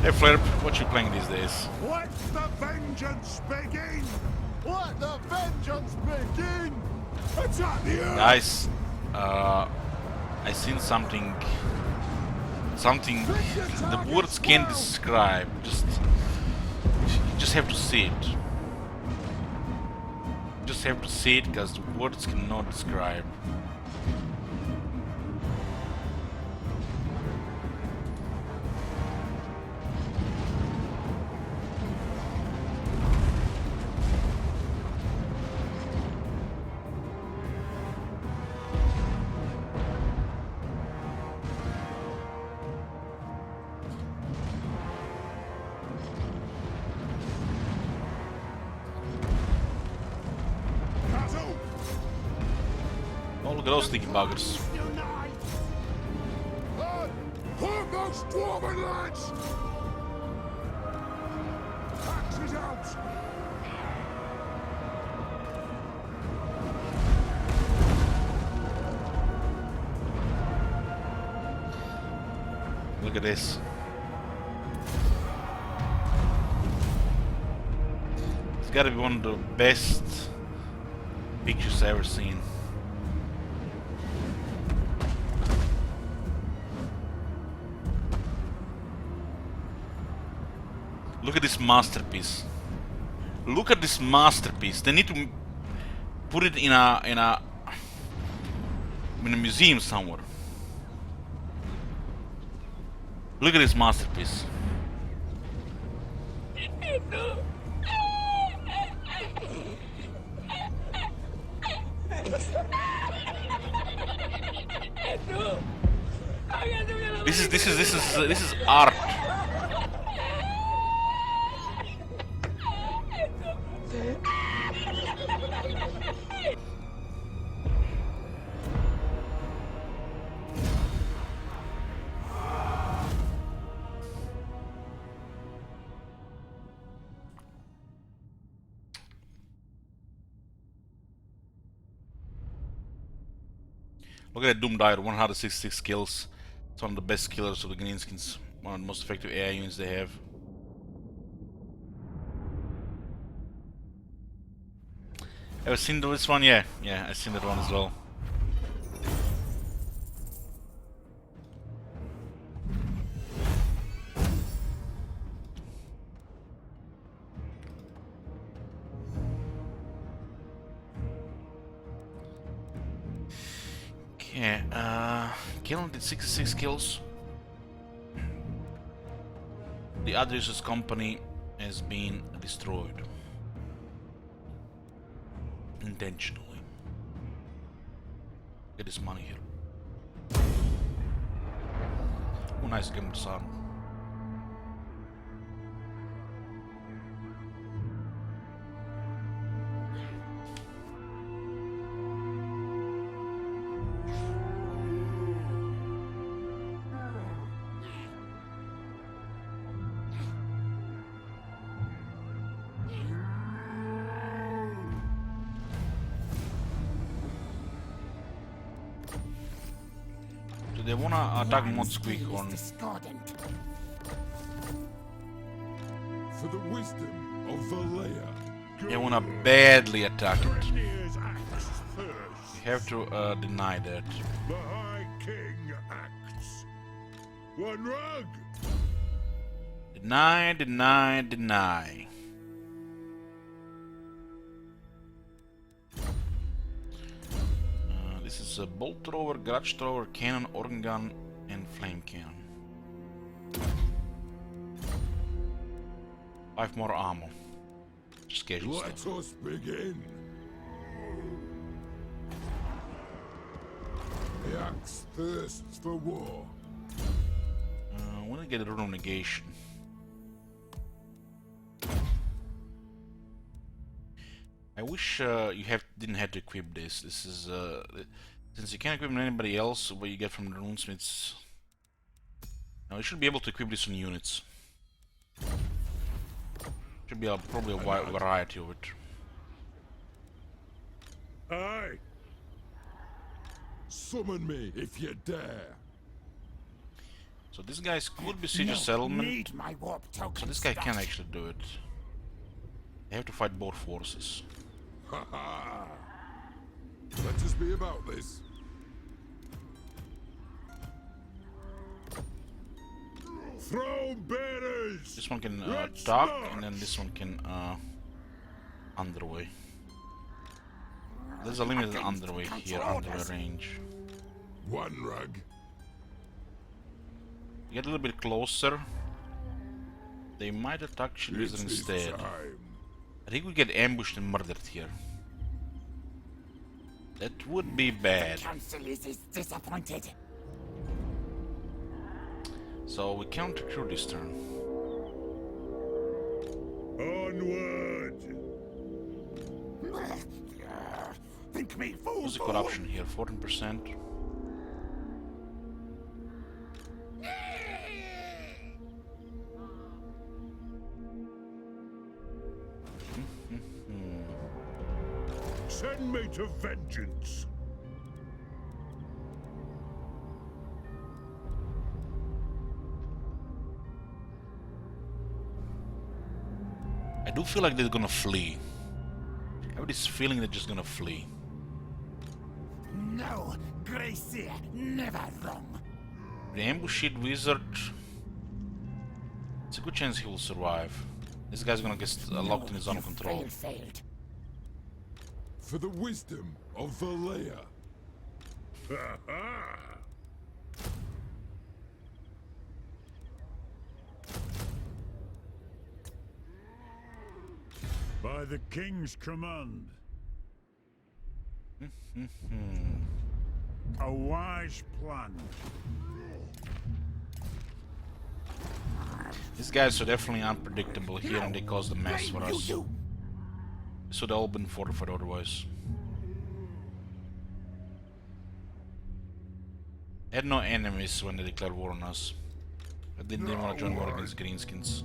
Hey Flerp, what you playing these days? Let the vengeance begin! Let the vengeance begin! Attack the earth! Guys, I seen something the words can't describe. You just have to see it. You just have to see it because the words cannot describe. Oh, look at those sticky buggers. Hold those dwarven lads! Axes out! Look at this. It's gotta be one of the best pictures I've ever seen. Look at this masterpiece. Look at this masterpiece. They need to put it in a museum somewhere. Look at this masterpiece. This is art. Look at that Doom Diver, 166 kills. It's one of the best killers of the Greenskins. One of the most effective AI units they have. Ever seen this one? Yeah, I've seen that one as well. Okay, Killen did 66 kills. The Adrius' company has been destroyed. Intentionally. Get this money here. Oh, nice game, son. they wanna attack One mod still, squeak on. Mr. Scotland. For the wisdom of Valea. They wanna badly attack it. Grenier's axe first. You have to deny that. The High King acts. One rug. Deny, deny, deny. This is a bolt thrower, grudge thrower, cannon, organ gun, and flame cannon. 5 more ammo. Just casual Let stuff. us begin. The axe thirsts for war. I want to get a rune of negation. I wish you didn't have to equip this. This is since you can't equip anybody else, what you get from the runesmiths. Now you should be able to equip this on units. Should be probably a wide variety of it. Aye. Summon me if you dare. So this guy could besiege a settlement. Need my warp token. So this guy stuff. can actually do it. They have to fight both forces. Ha ha! Let us be about this. Throne bearers! This one can Let's talk, march! and then this one can underway. There's a limited underway here, underway range. One rug. Get a little bit closer. They might attack Wizard It is instead. time. I think we get ambushed and murdered here. That would be bad. Council is disappointed. So we can't recruit this turn. Onward! Think me fool. What's the corruption here? 14%. Send me to vengeance. I do feel like they're gonna flee. I have this feeling they're just gonna flee. No, Gracie, never wrong. The ambush wizard. It's a good chance he will survive. This guy's gonna get locked in his own control. Failed. For the wisdom of Valea. Ha ha! By the king's command. A wise plan. These guys are definitely unpredictable here, and they cause the mess for us. This would all been fortified otherwise. They had no enemies when they declared war on us. I didn't even want to join war against Greenskins.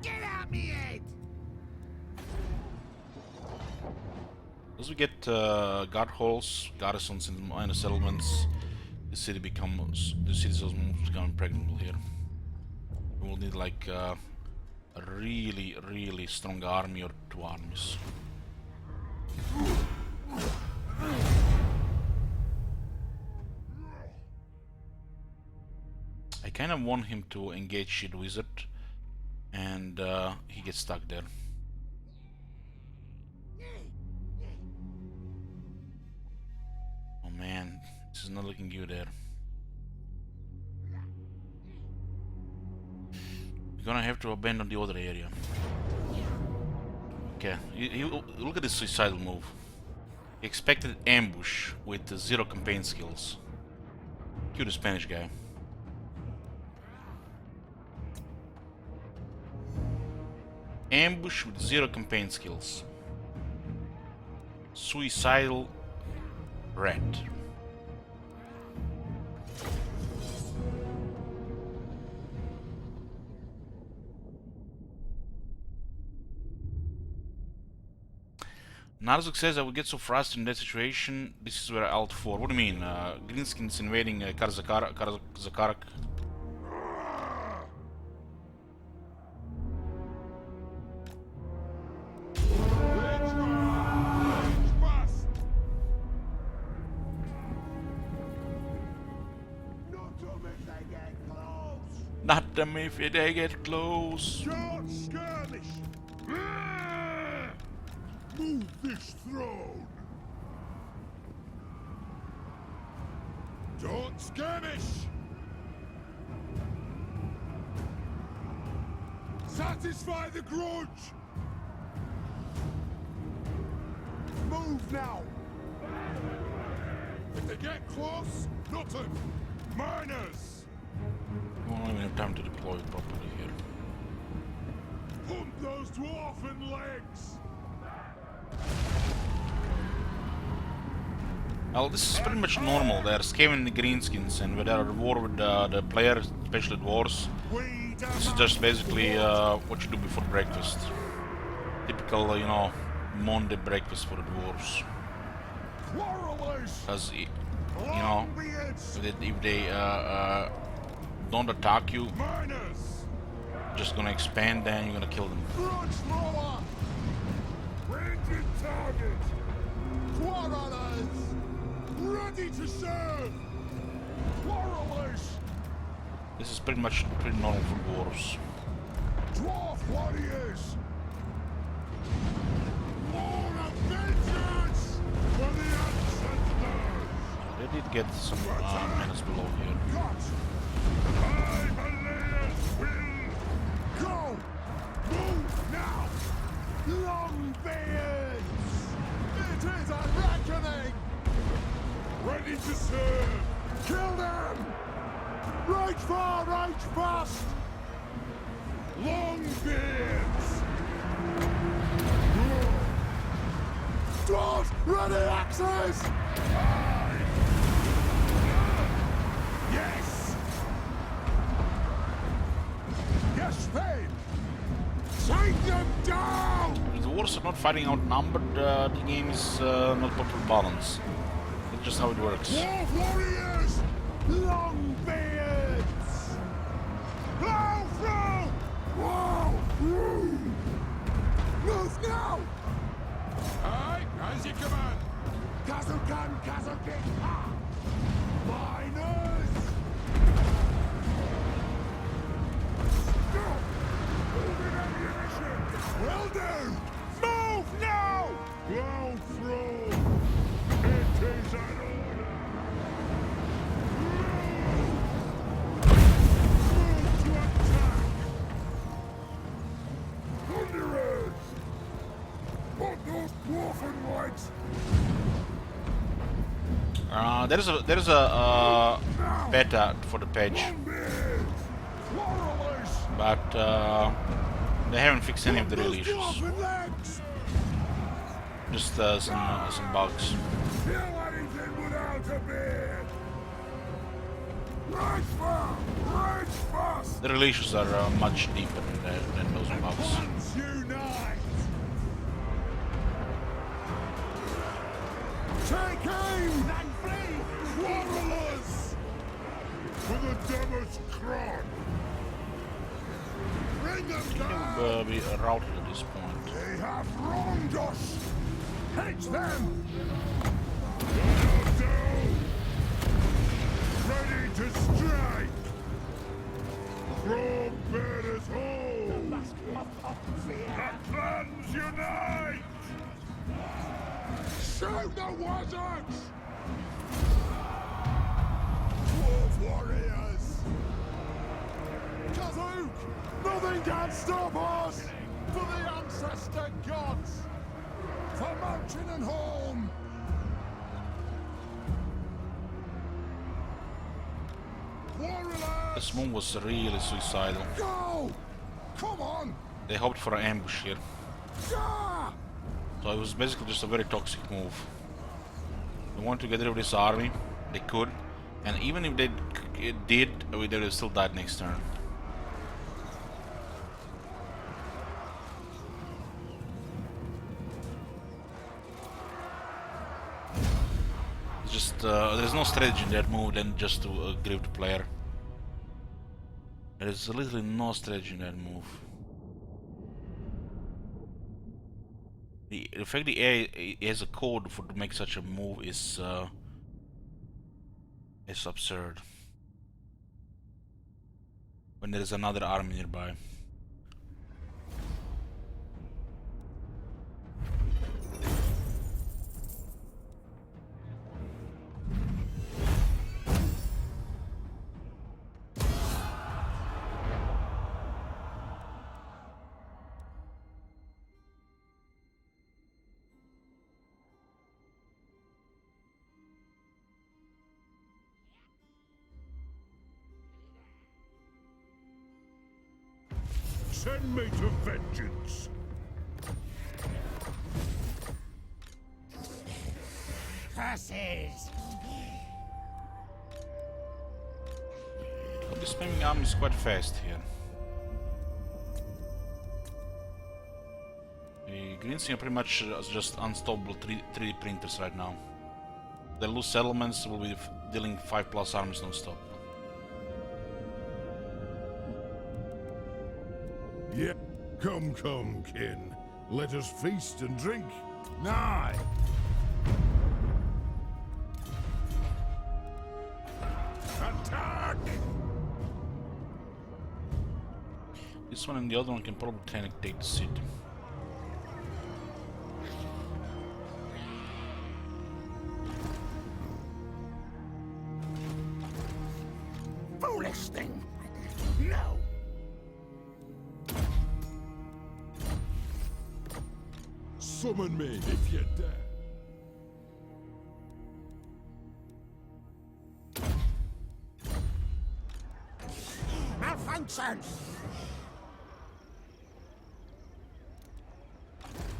Get out me head! As we get guard halls, garrisons in minor settlements, the city's almost becoming impregnable here. We will need like a really strong army or 2 armies. I kind of want him to engage Shield Wizard, and he gets stuck there. Oh man, this is not looking good there. We're gonna have to abandon the other area. Okay, look at this suicidal move. He expected ambush with 0 campaign skills. Cue the Spanish guy. Ambush with 0 campaign skills. Suicidal rat. Narzuk says I would get so frustrated in that situation. This is where I alt for. What do you mean? Greenskins invading Karaz-a-Karak? Not them if they get close. Short skirmish! Move this throne! Don't skirmish! Satisfy the grudge! Move now! If they get close, nothing! Miners! We won't even have time to deploy properly here. Hunt those dwarfen legs! Well, this is pretty much normal. They're scamming the greenskins, and when they're at war with the player, especially dwarves, this is just basically what you do before breakfast. Typical, you know, Monday breakfast for the dwarves. Because, you know, if they don't attack you, just gonna expand, then you're gonna kill them. Ranging target! Quarrelers! Ready to serve! Quarrelers! This is pretty normal for dwarves. Dwarf warriors! More of vengeance for the ancestors! They did get some menace below here. Got! I, Himalayas, will go! Move now! Longbeards! It is a reckoning! Ready to serve! Kill them! Right far, right fast! Longbeards! Dwarves, ready axes! Aye! Yes! Yes, Spain! Take them down! If the dwarves are not fighting outnumbered, the game is not properly balanced. That's just how it works. Dwarf warriors! Longbeards! Plow through! Whoa! Move now! Aye, as you command! Kazukan, Kazukin! Ha! Miners! Stop! Moving ammunition! Will do! Move now! Plow through! It is an order! Move to attack! Thunderers! Put those dwarfen legs! There's a beta for the page, Longbeards! Quarrelers! but they haven't fixed any of the real Those issues. dwarfen legs! Just some bugs. Kill anything without a beard! Right far! Right fast! The real issues are much deeper than those bugs. Once unite! Take aim! And flee! Quarrelers! For the devil's crown! Bring them down! Will be routed at this point. They have wronged us! Hedge them! Down! Ready to strike! Throw bearers home! The clans unite! Shoot the wizards! Dwarf warriors! Kazook! Nothing can stop us! For the ancestor gods! For mountain and home! Warriors! This move was really suicidal. Go! Come on! They hoped for an ambush here. Yeah! So it was basically just a very toxic move. They wanted to get rid of this army. They could. And even if they did, they would have still died next turn. there's no strategy in that move than just to grieve the player. There is literally no strategy in that move. The fact the AI has a code for to make such a move is absurd. When there is another army nearby. Send me to vengeance. Curses! But the spamming army is quite fast here. The Greens are pretty much just unstoppable 3D printers right now. They lose settlements, will be dealing 5+ armies non-stop. Yeah. Come, kin. Let us feast and drink. Nigh. Attack! This one and the other one can probably take the city. Foolish thing! No! Summon me if you dare. Malfunction!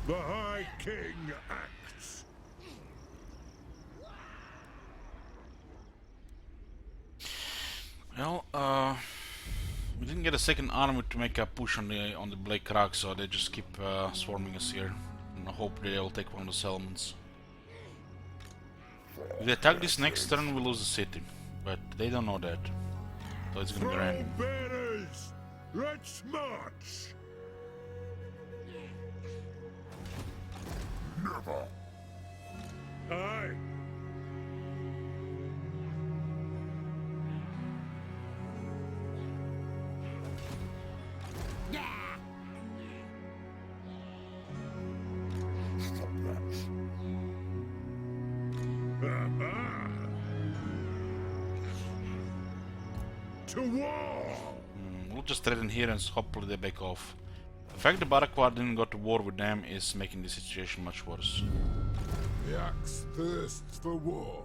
The High King acts. Well, we didn't get a second army to make a push on the Karaz-a-Karak, so they just keep swarming us here. And I hope they'll take one of the settlements. If they attack this next turn, we lose the city, but they don't know that. So it's gonna be random. Bearers, let's march. Never. Aye. To war! We'll just threaten here and hopefully they back off. The fact the Barakwar didn't go to war with them is making the situation much worse. The axe thirsts for war.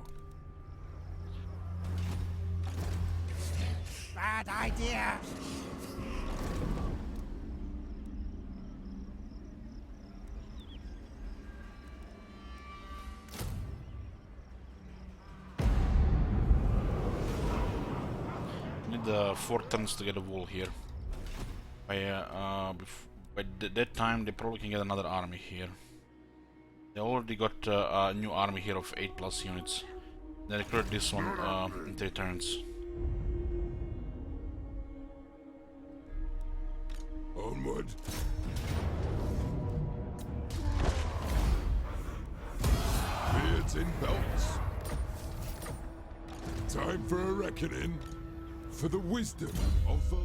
Bad idea! Need 4 turns to get a wall here. By that time they probably can get another army here. They already got a new army here of 8+ units. They recruit this one in 3 turns. Onward. Beards in belts. Time for a reckoning. For the wisdom of the...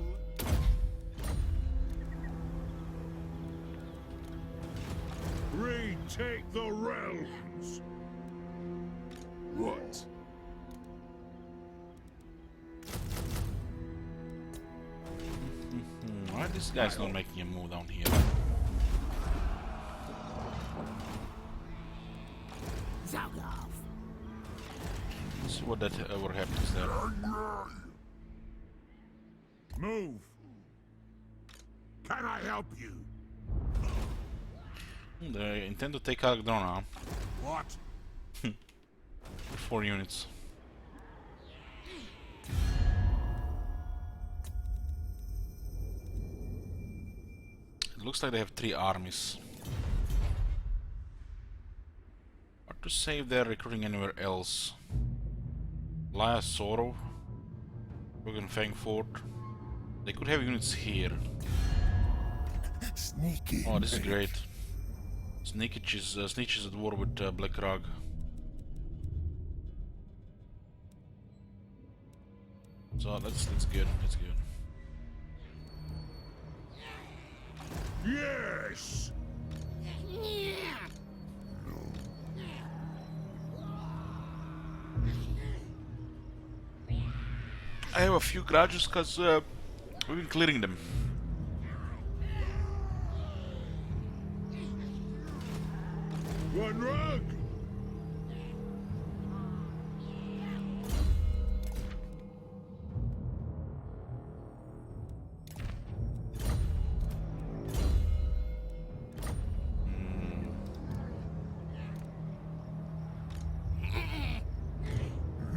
Retake the realms! What? Why this guy's not making a move down here? Zagov! Let's see what happens there. Move! Can I help you? They intend to take Alagdrona. What? 4 units. It looks like they have 3 armies. Hard to say if they're recruiting anywhere else. Last Sorrow. Broken Fang Fort. They could have units here. Sneaky. Oh, this is mate. great. Snitch is at war with Black Rug. So that's good. That's good. Yes. I have a few grudges because we've been clearing them. One rug.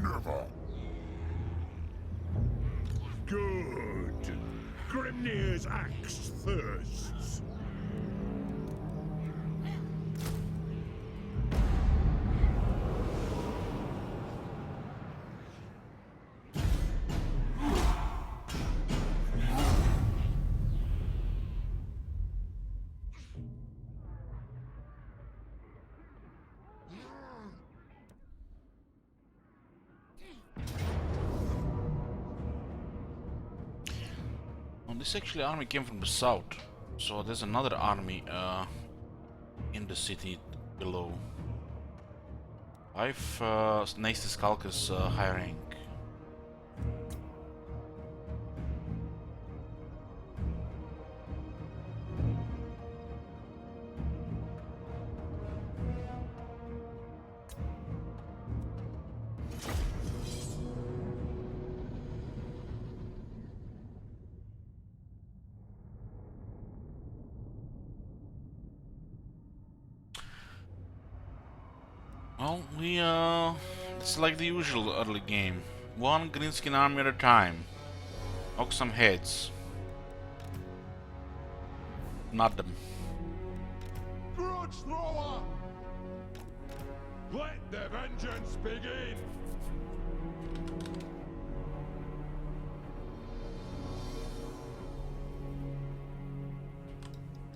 Never. Good. Grimnir's axe thirsts. Oh, this actually army came from the south, so there's another army in the city below. 5 Nasty Skulkers high rank. Well, it's like the usual early game. One greenskin army at a time. Knock some heads. Not them. Grudge thrower! Let the vengeance begin!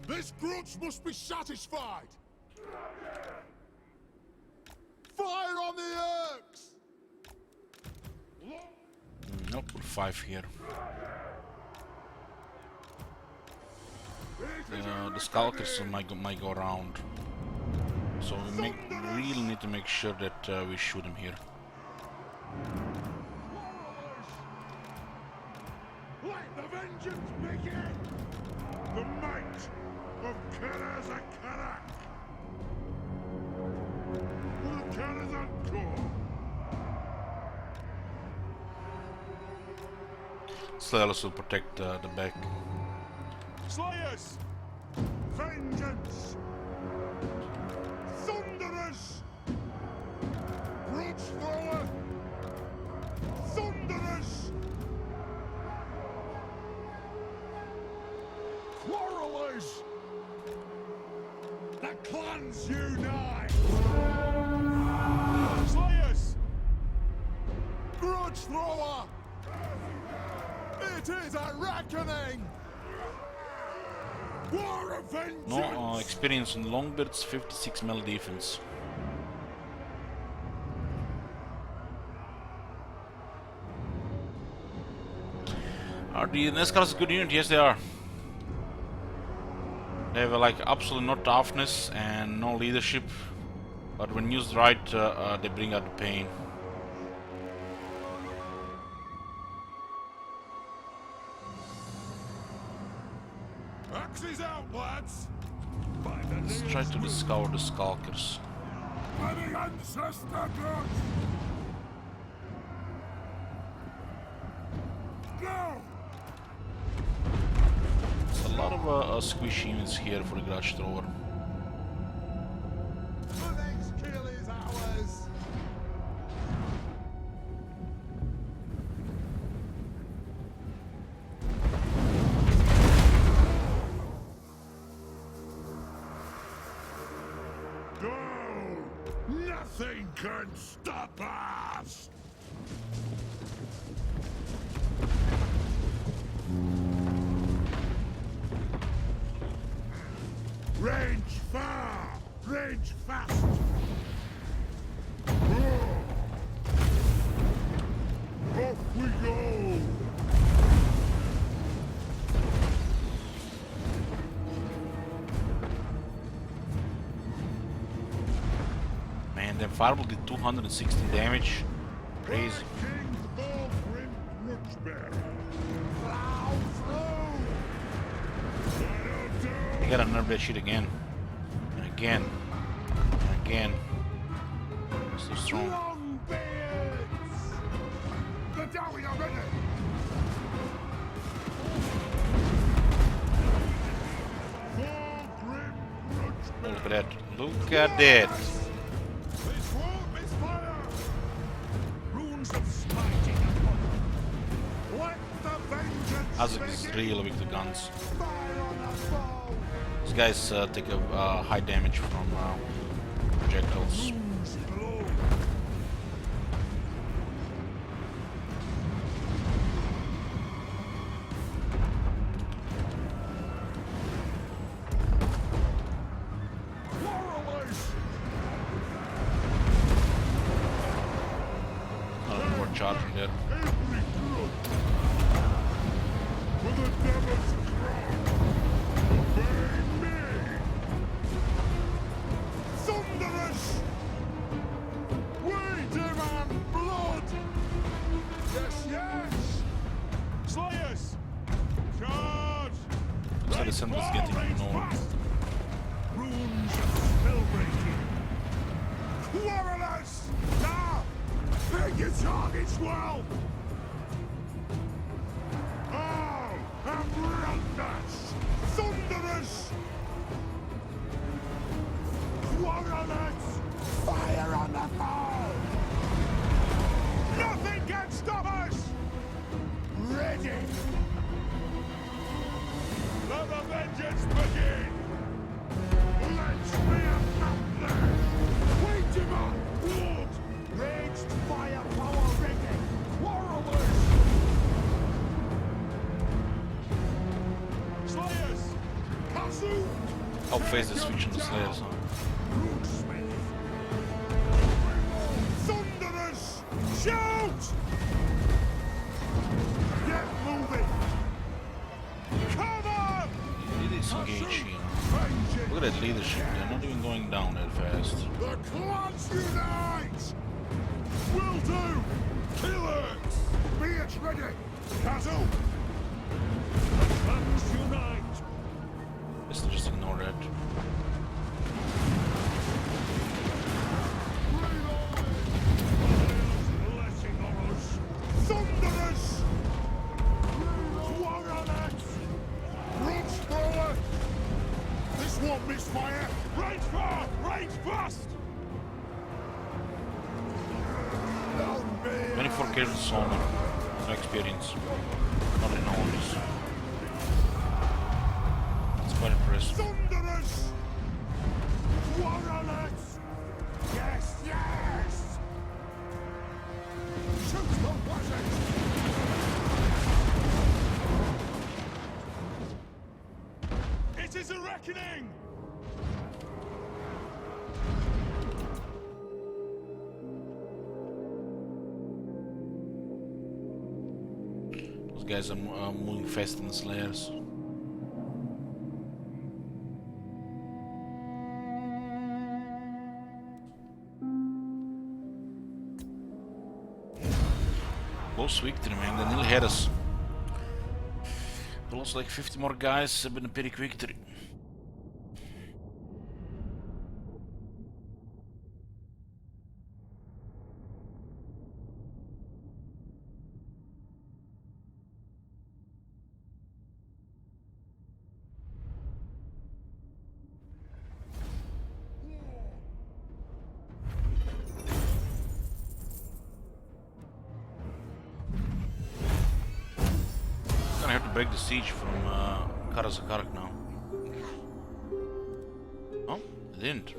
This grudge must be satisfied. Fire on the Urks! Nope, put 5 here. The Skulkers might go around. So we really need to make sure that we shoot them here. Let the vengeance begin! The might of Karaz-a-Karak! For the Karaz-a-Karak! Slayers will protect the back. Slayers! Vengeance! Thunderers! Grudge thrower! Thunderers! Quarrelers! The clans unite! Slayers! Grudge thrower! It is a reckoning! War of vengeance! No experience on Longbeards, 56 melee defense. Are the Nescars a good unit? Yes, they are. They have like absolutely no toughness and no leadership, but when used right, they bring out the pain. Axes out, lads! Let's try to discover the Skulkers. By the ancestor grudge! Go! There's a lot of squishy units here for the Grudge Thrower. The next kill is ours! Go! Nothing can stop us! Range far! Range fast! Off we go! Man, that fireball did 216 damage. Crazy. King Thorgrim Roachbearer. Plow through! You gotta nerf that shit again. And again. And again. So strong. Longbeards! The Dowie are ready! Thorgrim Oh, Roachbearer. look at that. Look at that. This won't misfire! Runes of smiting upon them. Let the vengeance Azuk is begin. really weak to guns. Fire on the foe! These guys take a high damage from projectiles. Runes glow. Warriors! Not more charging there. Every good! For the devil's crown! Obey me! Thunderous! We demand blood! Yes, yes! Slayers! Charge! Looks like the center's getting known. Runes of spell breaking! Quarrelers! Now! Pick your targets well! Oh! And Runders! Thunderous! Quarrelers! Fire on the foe! Nothing can stop us! Ready! Let the vengeance begin! Let's reaccomplish! We demand blood! Raged firepower ready! Warriors! Slayers! Kazoo! I'll face the switch on the Slayers, huh? Rootsmith! Thunderous! Shout! Get moving! Come on! It is engaged here. Look at that leadership, they're not even going down that fast. The clans unite! Will do! Killers! Be it ready! Kazoo! The clans unite! Let's just ignore that. Blessing on us! Thunderous! Quarrelers! Roots thrower! This won't misfire! Range far! Range fast! 24 kills with Soma. No experience. Not in armies. That's quite impressive. Thunderous! Quarrelers! Yes, yes! Shoot the buzzards! It is a reckoning! Those guys are moving fast in the Slayers. Close victory, man. They nearly had us. We lost like 50 more guys. It's been a pretty quick victory. Gonna have to break the siege from Karaz-a-Karak now. Oh, they didn't.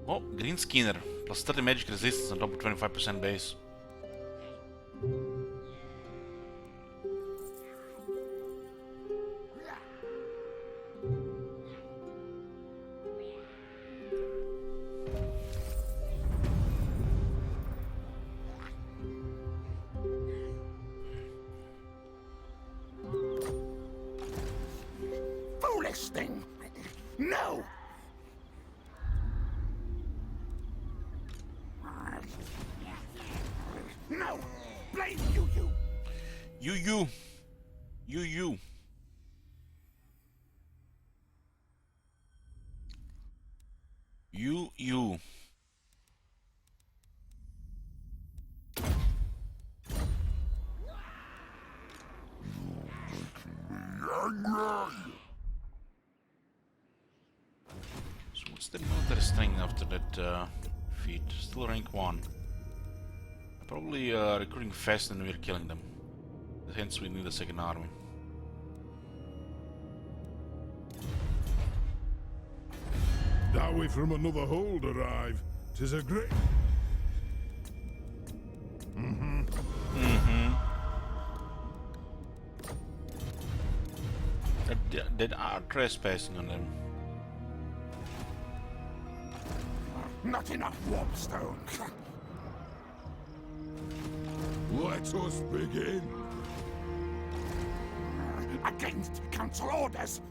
Oh, Green Skinner. Plus 30 magic resistance on top of 25% base. Foolish thing! No! No! Blame you! You. You. So what's the military strength after that feat? Still rank 1. Probably recruiting fast and we're killing them. Hence we need a second army. Dowie from another hold arrive. 'Tis a great... They are trespassing on them. Not enough warpstone. Let us begin. Against council orders.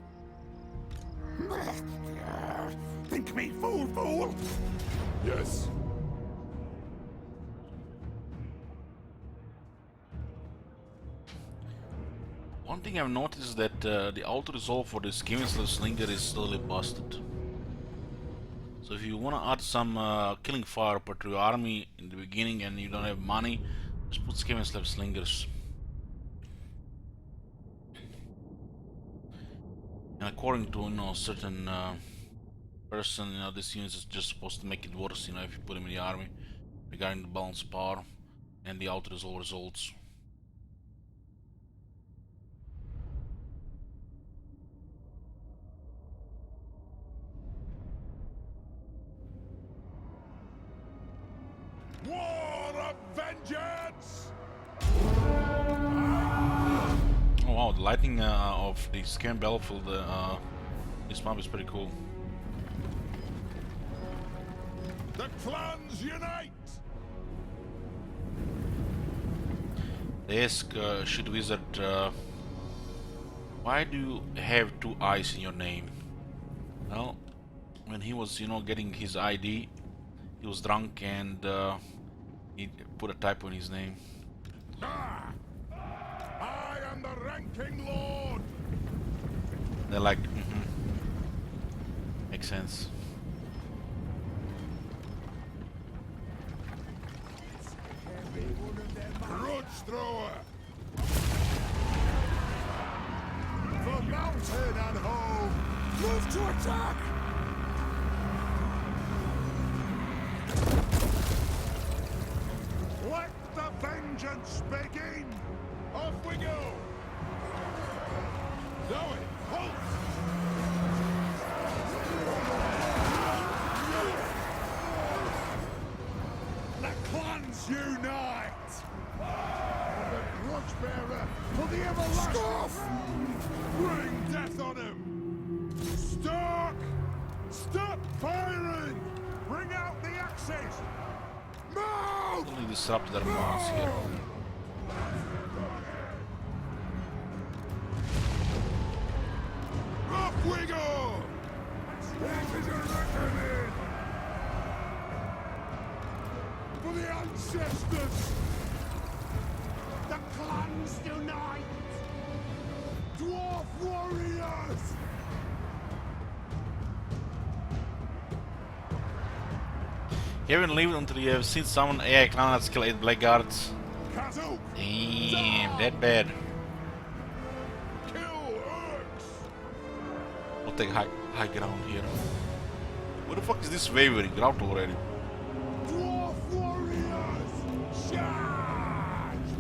Think me fool! Yes. One thing I've noticed is that the auto resolve for this Kinsler Slinger is slowly busted. So if you want to add some killing fire to your army in the beginning and you don't have money, just put Skavenslav Slingers. And according to certain person, this unit is just supposed to make it worse, if you put him in the army, regarding the balance power and the auto resolve results. War of vengeance! Oh wow, the lighting of the Skaven battlefield, this map is pretty cool. The clans unite! They ask Shit Wizard, why do you have 2 eyes in your name? Well, when he was, getting his ID, he was drunk and he put a typo in his name. Ah! I am the ranking lord! They're like, makes sense. Grudge thrower! For mountain and home! Move to attack! Let the vengeance begin! Off we go! Zoe, halt! The clans unite! The grudge bearer for the everlasting! Scoff! Bring death on him! Stark! Stop firing! Bring out the axes! Move! Only disrupt their mouse here. Off we go! This is a reckoning! For the ancestors! The clans unite! Dwarf warriors! You haven't lived until you have seen someone AI clan that kill 8 blackguards. Karaz-a-Karak! Damn, that bad. Kill orcs! We'll take high ground here. Where the fuck is this wavering? Get out already. Dwarf warriors! Charge!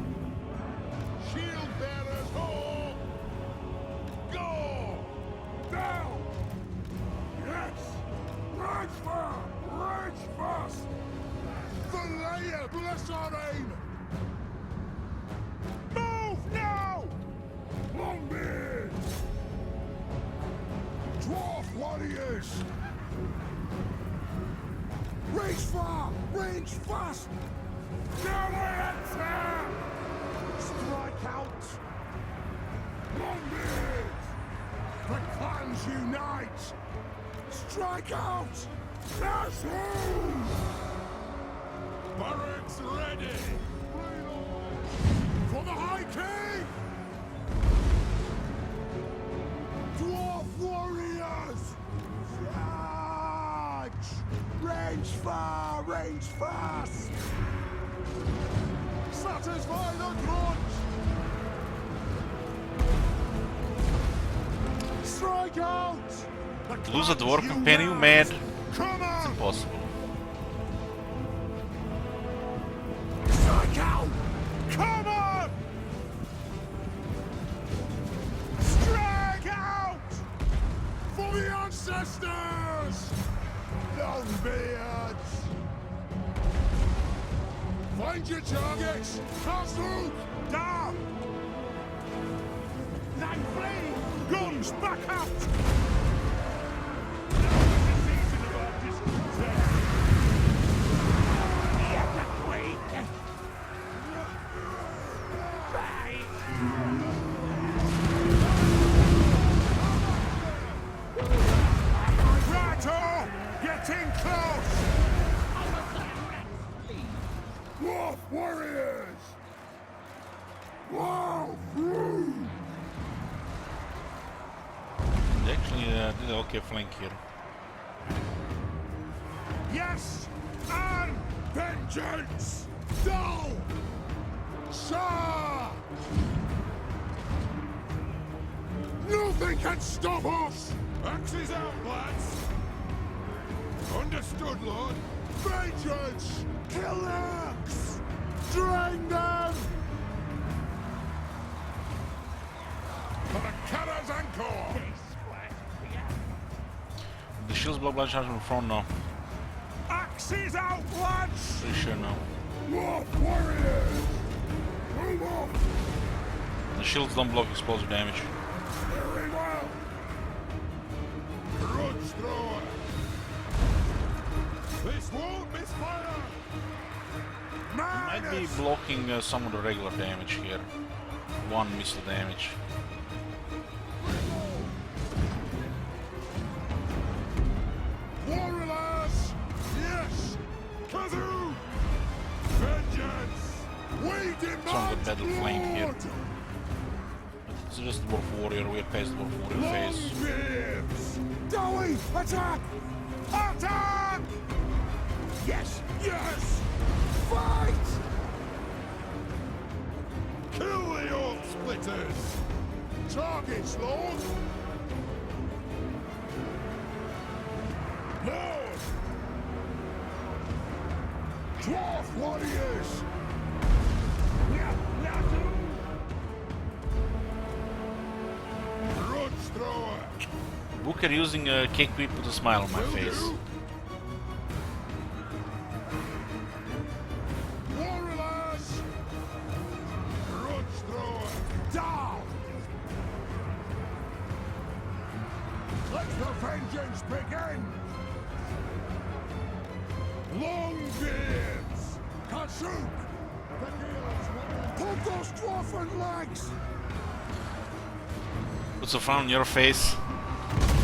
Shield bearers home! Go! Down! Yes! Rage fast! Bless our aim! Move now! Longbeard! Dwarf warriors! Range far! Range fast! Now we enter! Strike out! Longbeard! The clans unite! Strike out! That's who! Barracks ready! For the High King! Dwarf warriors! Charge! Range far! Range fast! Satisfy the grudge! Strike out! Lose a dwarf companion, mad. Come It's on! impossible. Strike out! Come on! Strike out! For the ancestors! Longbeards! Find your targets! Castle! Down! Then flee! Guns back out! Rattle! Getting close! Dwarf warriors! Wow! They actually did an okay flank here. Yes! And vengeance! Dull! Sir! Nothing can stop us! Axes out, lads! Understood, Lord! Vengeance! Kill the axe! Drain them! For the Karaz-a-Karak! The shields block blind charge from the front now. Axes out, lads! Pretty sure now. Dwarf warriors! Move up! The shields don't block explosive damage. Very well! Grudge thrower! This won't misfire! Might be blocking some of the regular damage here. One missile damage. Warriors! Yes! Kazoo! Vengeance! We demand Some of the battle flame here. blood! It's just dwarf warrior, we're past dwarf warrior phase. Ribs! Dowie! Attack! Attack! Yes! Yes! Fight! Kill the orc splitters! Targets, Lord! Lord! Dwarf warriors! Grudge thrower! Booker using a cake whip with a smile on my Will face. do. Warriors! Grudge thrower! Down! Let the vengeance begin! Longbeards! Kasuk! Pull those dwarfen legs! Puts a frown on your face.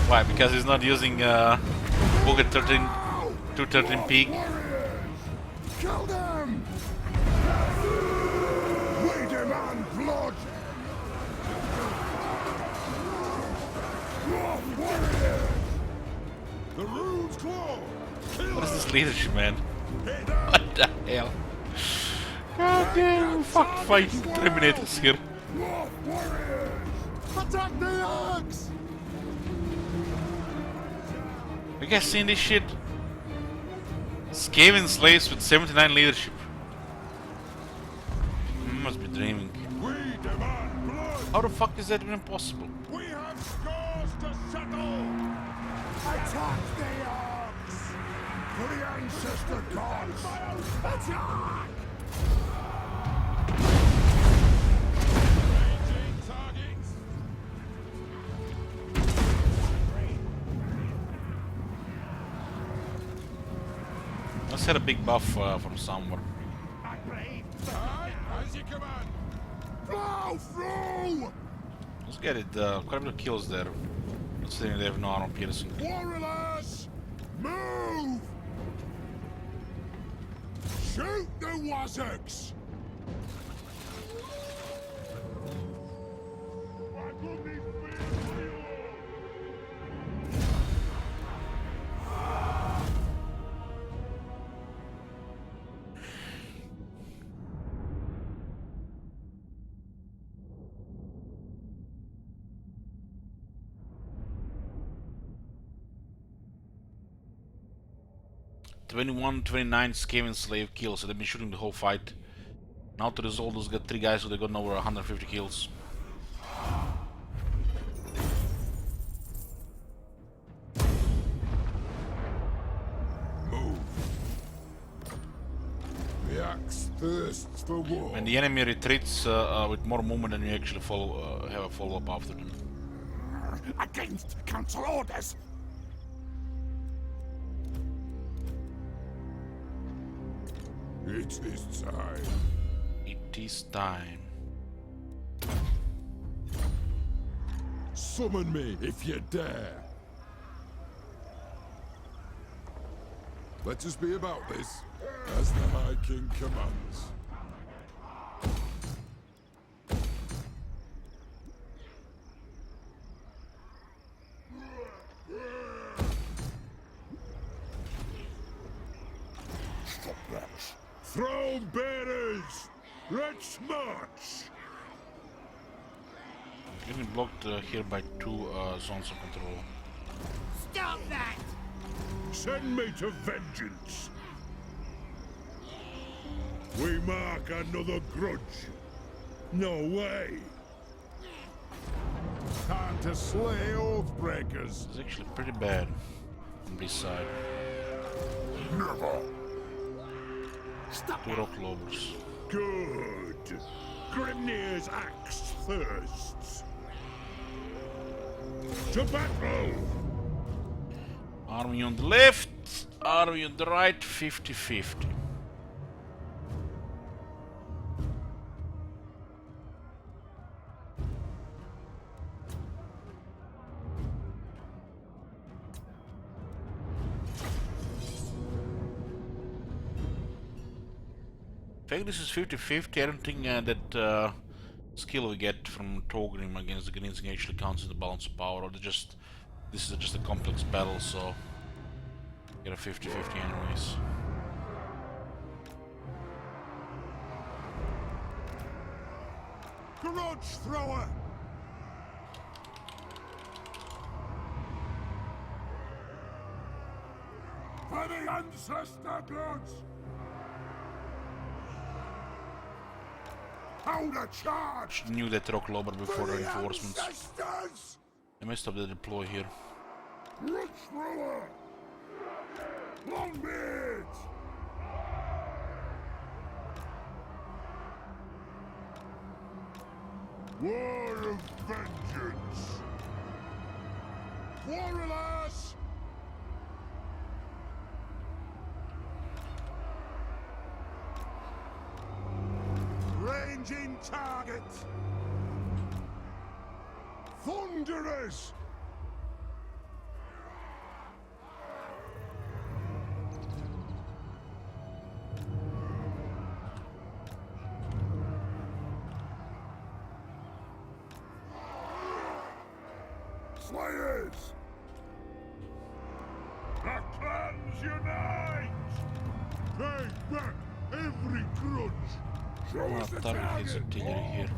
Why? Because he's not using Booker 213 peak. Warriors! Kill them! We demand blood! Dwarf warriors! The rune's claw! Kill What is them! this leadership, man? Hit them! What the hell? God damn, we fucked fighting Terminators here. Dwarf warriors! Attack the axe! You guys seen this shit? Skaven slaves with 79 leadership. Must be dreaming. We demand blood! How the fuck is that even possible? We have scores to settle! Attack the orcs! For the ancestor gods! Attack! Ranging targets. Let's get a big buff from somewhere. Aye, as you command. Plow through! Let's get it. Quite a bit of kills there. Considering they have no armor piercing. Warriors! Move! Shoot the Wazzocks! I couldn't feel you. 21, 29 Skaven slave kills, so they've been shooting the whole fight. Now to resolve, those got 3 guys, so they got over 150 kills. Move. The axe thirsts for war. When the enemy retreats with more movement, then you actually follow, have a follow-up after them. Against council orders! It is time. It is time. Summon me if you dare. Let us be about this, as the High King commands. Stop that! Throne bearers, let's march! Getting blocked here by 2 zones of control. Stop that! Send me to vengeance. We mark another grudge. No way. Time to slay Oathbreakers. It's actually pretty bad on this side. Never. 2 rock lovers. Good. Grimnir's axe thirsts. To battle! Army on the left, army on the right, 50-50. I think this is 50-50. I don't think that skill we get from Torgrim against the Greens actually counts as the balance of power, or this is just a complex battle, so get a 50-50 anyways. Grudge thrower! For the ancestor gods! Hold a charge! Knew that rock lobber before For the reinforcements. ancestors! I messed up the deploy here. Grudge thrower! Longbeard! War of vengeance! Warriors! Ranging target! Thunderers! Slayers! The clans unite! Take back every grudge! Show us the Target his target! artillery here.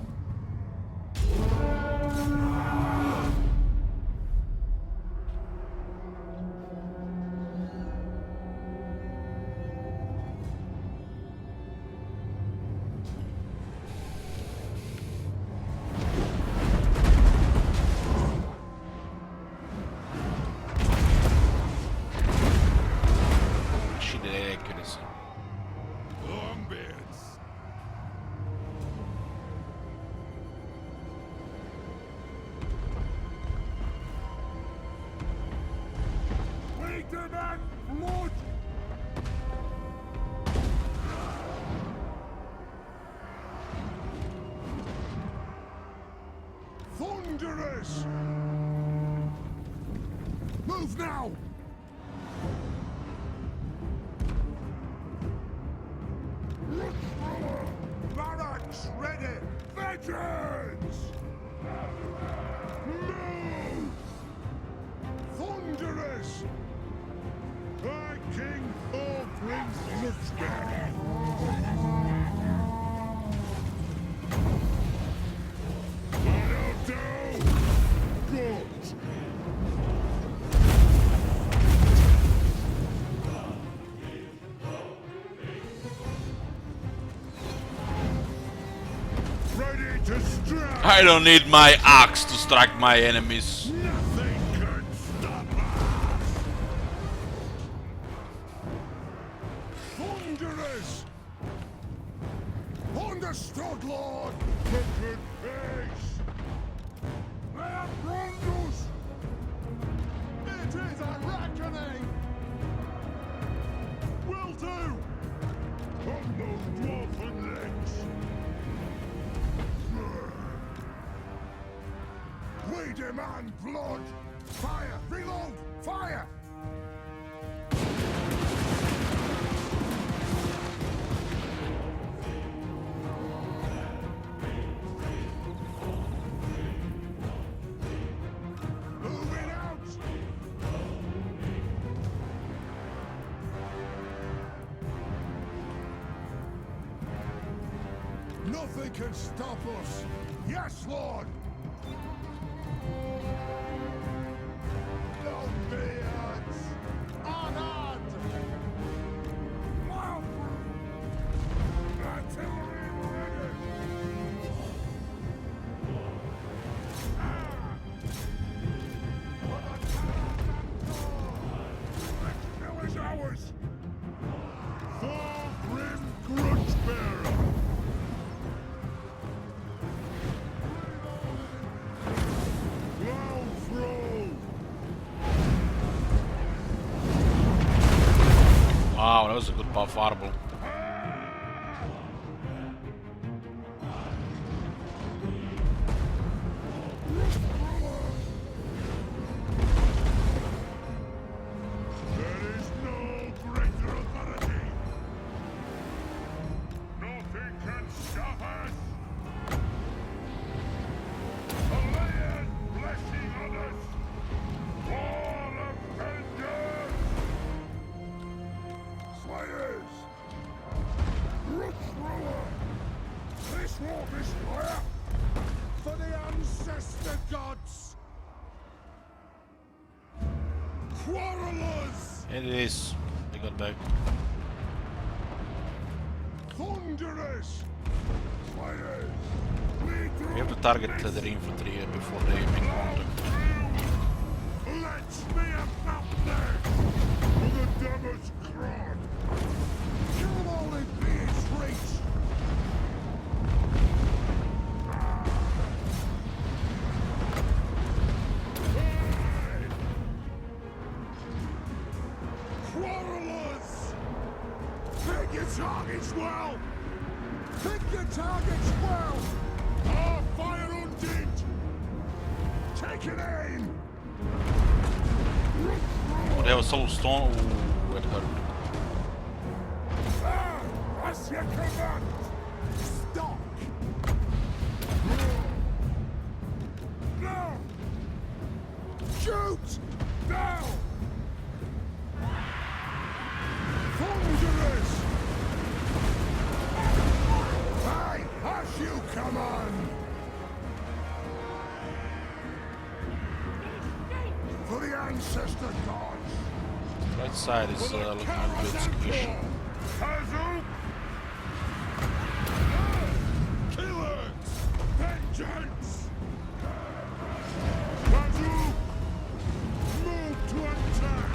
Actually, they accuracy. Longbeards. We demand blood. Thunderous. Move now. Barracks ready! Veterans! Move! Thunderous! Thy King Thor brings looks back! That'll do! Good! Ready to strike! I don't need my axe to strike my enemies. Nothing can stop us! Thunderous! Understood, Lord! For good peace! They are Brundles! It is a reckoning! Will do! On those dwarfen legs! We demand blood! Fire! Reload! Fire! Moving out! Nothing can stop us! Yes, Lord! Longbeards! Honored! Wow! Artillery ready! For the Karaz-a-Karak! Next kill is ours! Thor Grim Grudge Bearer! Clown throw! Wow, that was a good fireball. There is no greater authority! Nothing can stop us! Alay's blessing on us! All offenders! Slayers! Root thrower! This war destroyer! For the ancestor gods! Quarrelers! It is. They got back. Thunderous! Slayers! Lead through We have to target the infantry here before they make contact. Let's be about this! For the Devil's Crod! Kill them all in Beard's reach! Hey! Quarrelers! Pick your targets well! Pick your targets well! Our fire undid! Take an aim! Oh, they have a solo stone. Ooh, it hurt. Ah! As you command! Stop! No! Shoot! Now! Thunderous! Aye, as you command! For the ancestor gods! Right side is looking like a good situation. Killers! Vengeance! Kazu! Move to attack!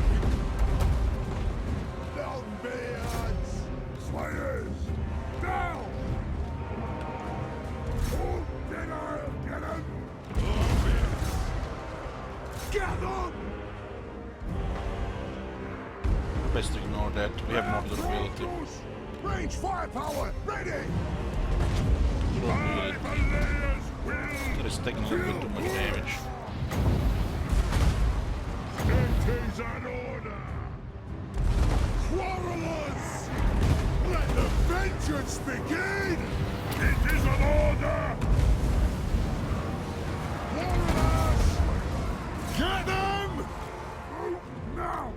Longbeard! best to ignore that. We have more durability. Range firepower, ready! We don't need it. Himalayas will That is taking a little bit too much damage. It is an order! Quarrelers! Let the vengeance begin! It is an order! Quarrelers! Get them! Now!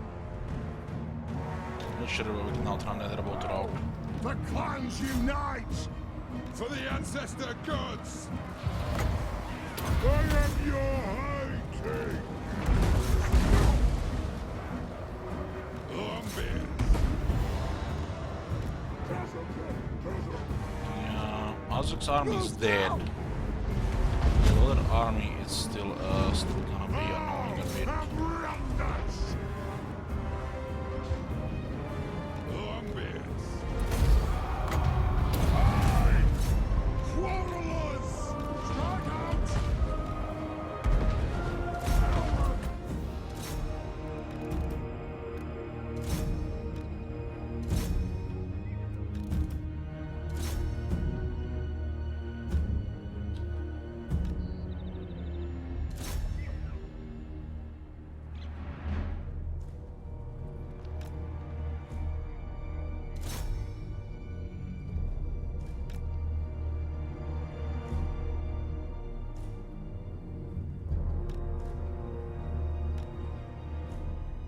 Nu kör vi kan ta den där båten out. The clans unite! For the ancestor gods! I am your high king! Longbeard! Yeah, Azuk's army is dead. The other army is still gonna be annoying a bit. Longbeards! Aye! Quarrelers! Strike out!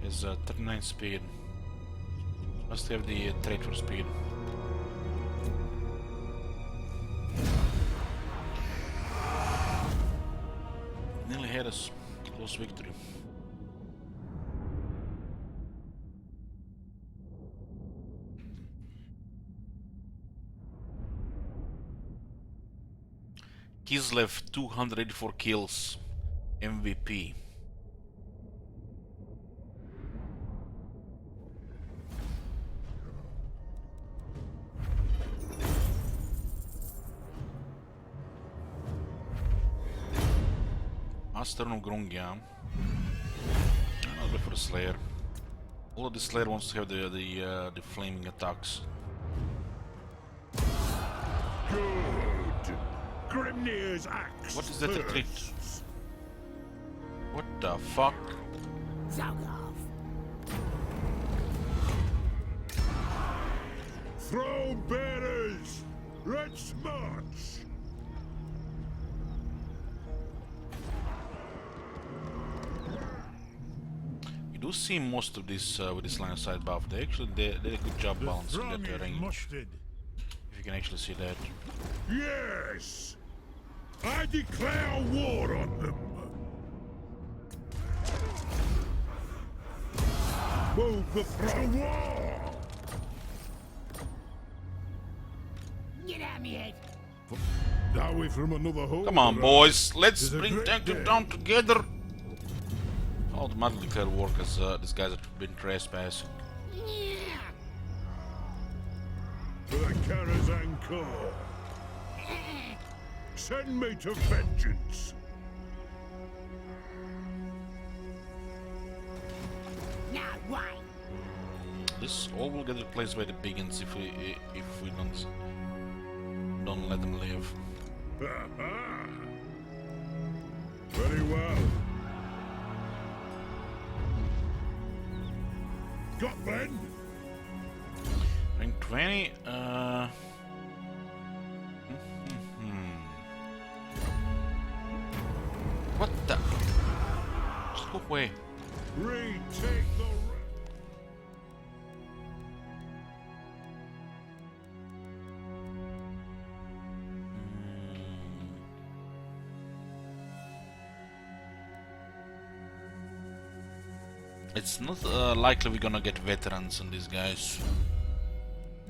Is 39 speed. Must have the trait for speed. Nearly had us. Close victory. Kislev 284 kills. MVP. Master of Grungia. I'll go for the Slayer. Although the Slayer wants to have the flaming attacks. Good! Grimnir's axe! What is that a trick? bursts. What the fuck? Zalgov. Throne bearers! Let's march! You do see most of this with this line of sight buff. They actually did a good job balancing that range. mustered. If you can actually see that. Yes! I declare war on them! Move the throne! To war! Get at me, head. Are we from another home? Come on, boys, let's It's a bring great Tank day. down together. Automatically declare war because these guys have been trespassing. Yeah. For the Karaz-a-Karak. Send me to vengeance! Now, why? This all will get replaced by the Biggins if we don't let them live. Ha-ha! Very well. Scotland? Rank 20. What the? Just go away. Retake the... It's not likely we're gonna get veterans on these guys.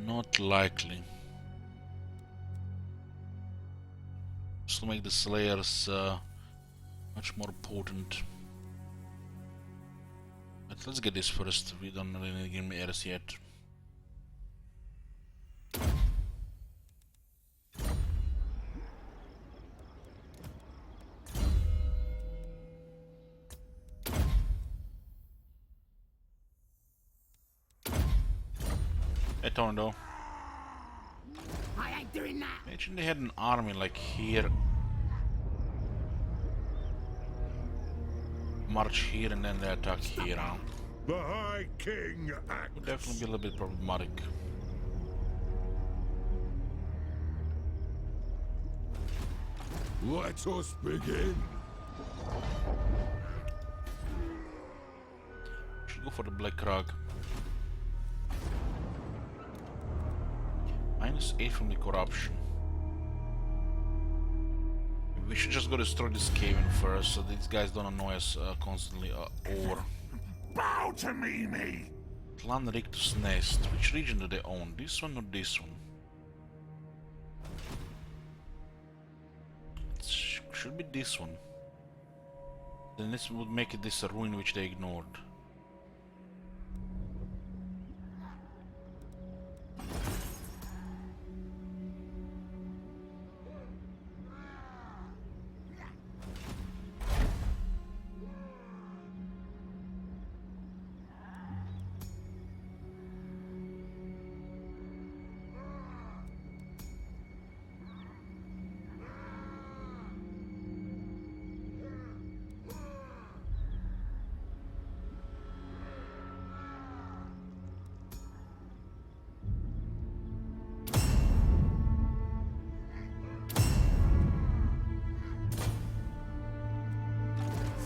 Not likely. Just to make the Slayers much more potent. But let's get this first. We don't really need to give me heirs yet. Hey Tornado. I ain't doing that. Imagine they had an army like here. March here and then they attack here. Huh? The High King acts. Would definitely be a little bit problematic. Let us begin. Should go for the Black Rug. -8 from the corruption. We should just go destroy this cave-in first, so these guys don't annoy us constantly. Or Bow to me! Clan Rictus Nest. Which region do they own? This one or this one? It should be this one. Then this would make it this a ruin which they ignored.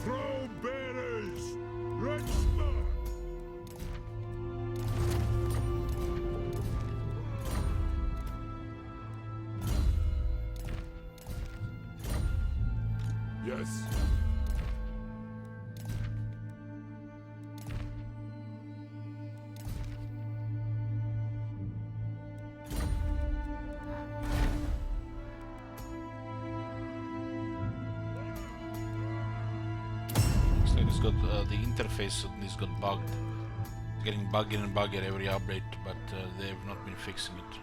Throne bearers! Rexma! Yes. Looks like it's got the interface suddenly got bugged. It's getting buggier and buggier every update, but they have not been fixing it.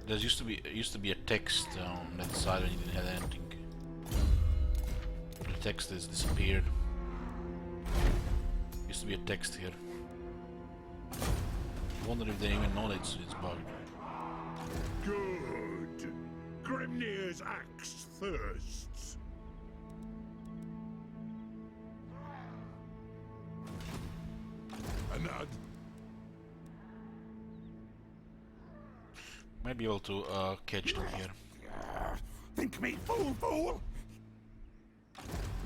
There used to be a text on that side when you didn't have anything. But the text has disappeared. Used to be a text here. I wonder if they even know that it's bugged. Good. Grimnir's axe thirsts. Anad, Might be able to catch them here. think me fool!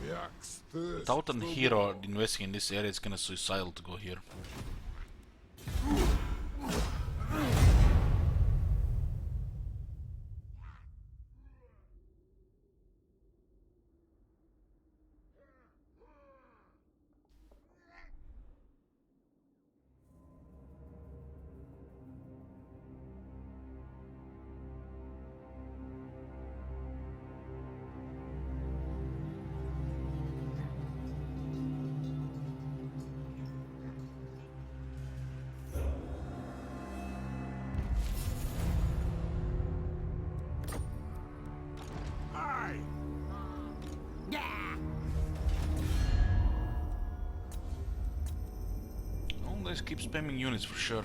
The axe thirsts. Without a hero investing in this area, it's kinda suicidal to go here. Aye! Yeah. Oh, let's keep spamming units for sure.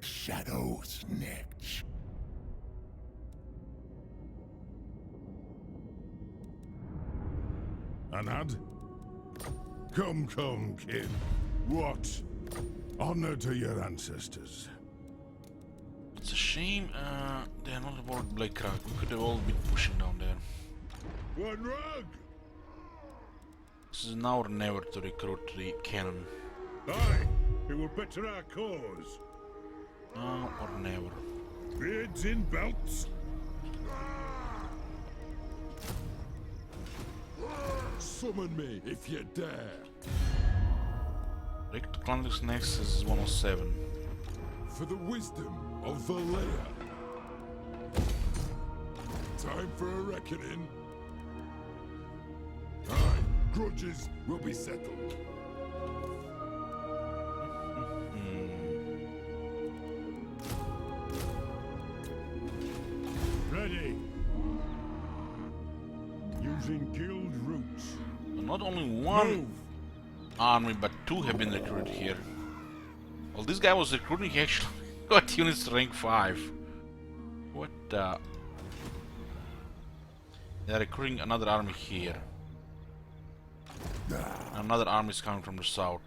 Shadow snitch. Anad? Come, kid. What? Honor to your ancestors. It's a shame they're not aboard Black Crag. We could have all been pushing down there. One rug! This is now or never to recruit the cannon. Aye, it will better our cause. Now or never. Beards in belts. Summon me if you dare. Rick Clandix next is 107. For the wisdom of Valea. Time for a reckoning. Aye, grudges will be settled. Ready. You using guild routes. Not only one army, but two have been recruited here. Well, this guy was recruiting, he actually got units to rank 5. What the... They're recruiting another army here. Another army is coming from the south.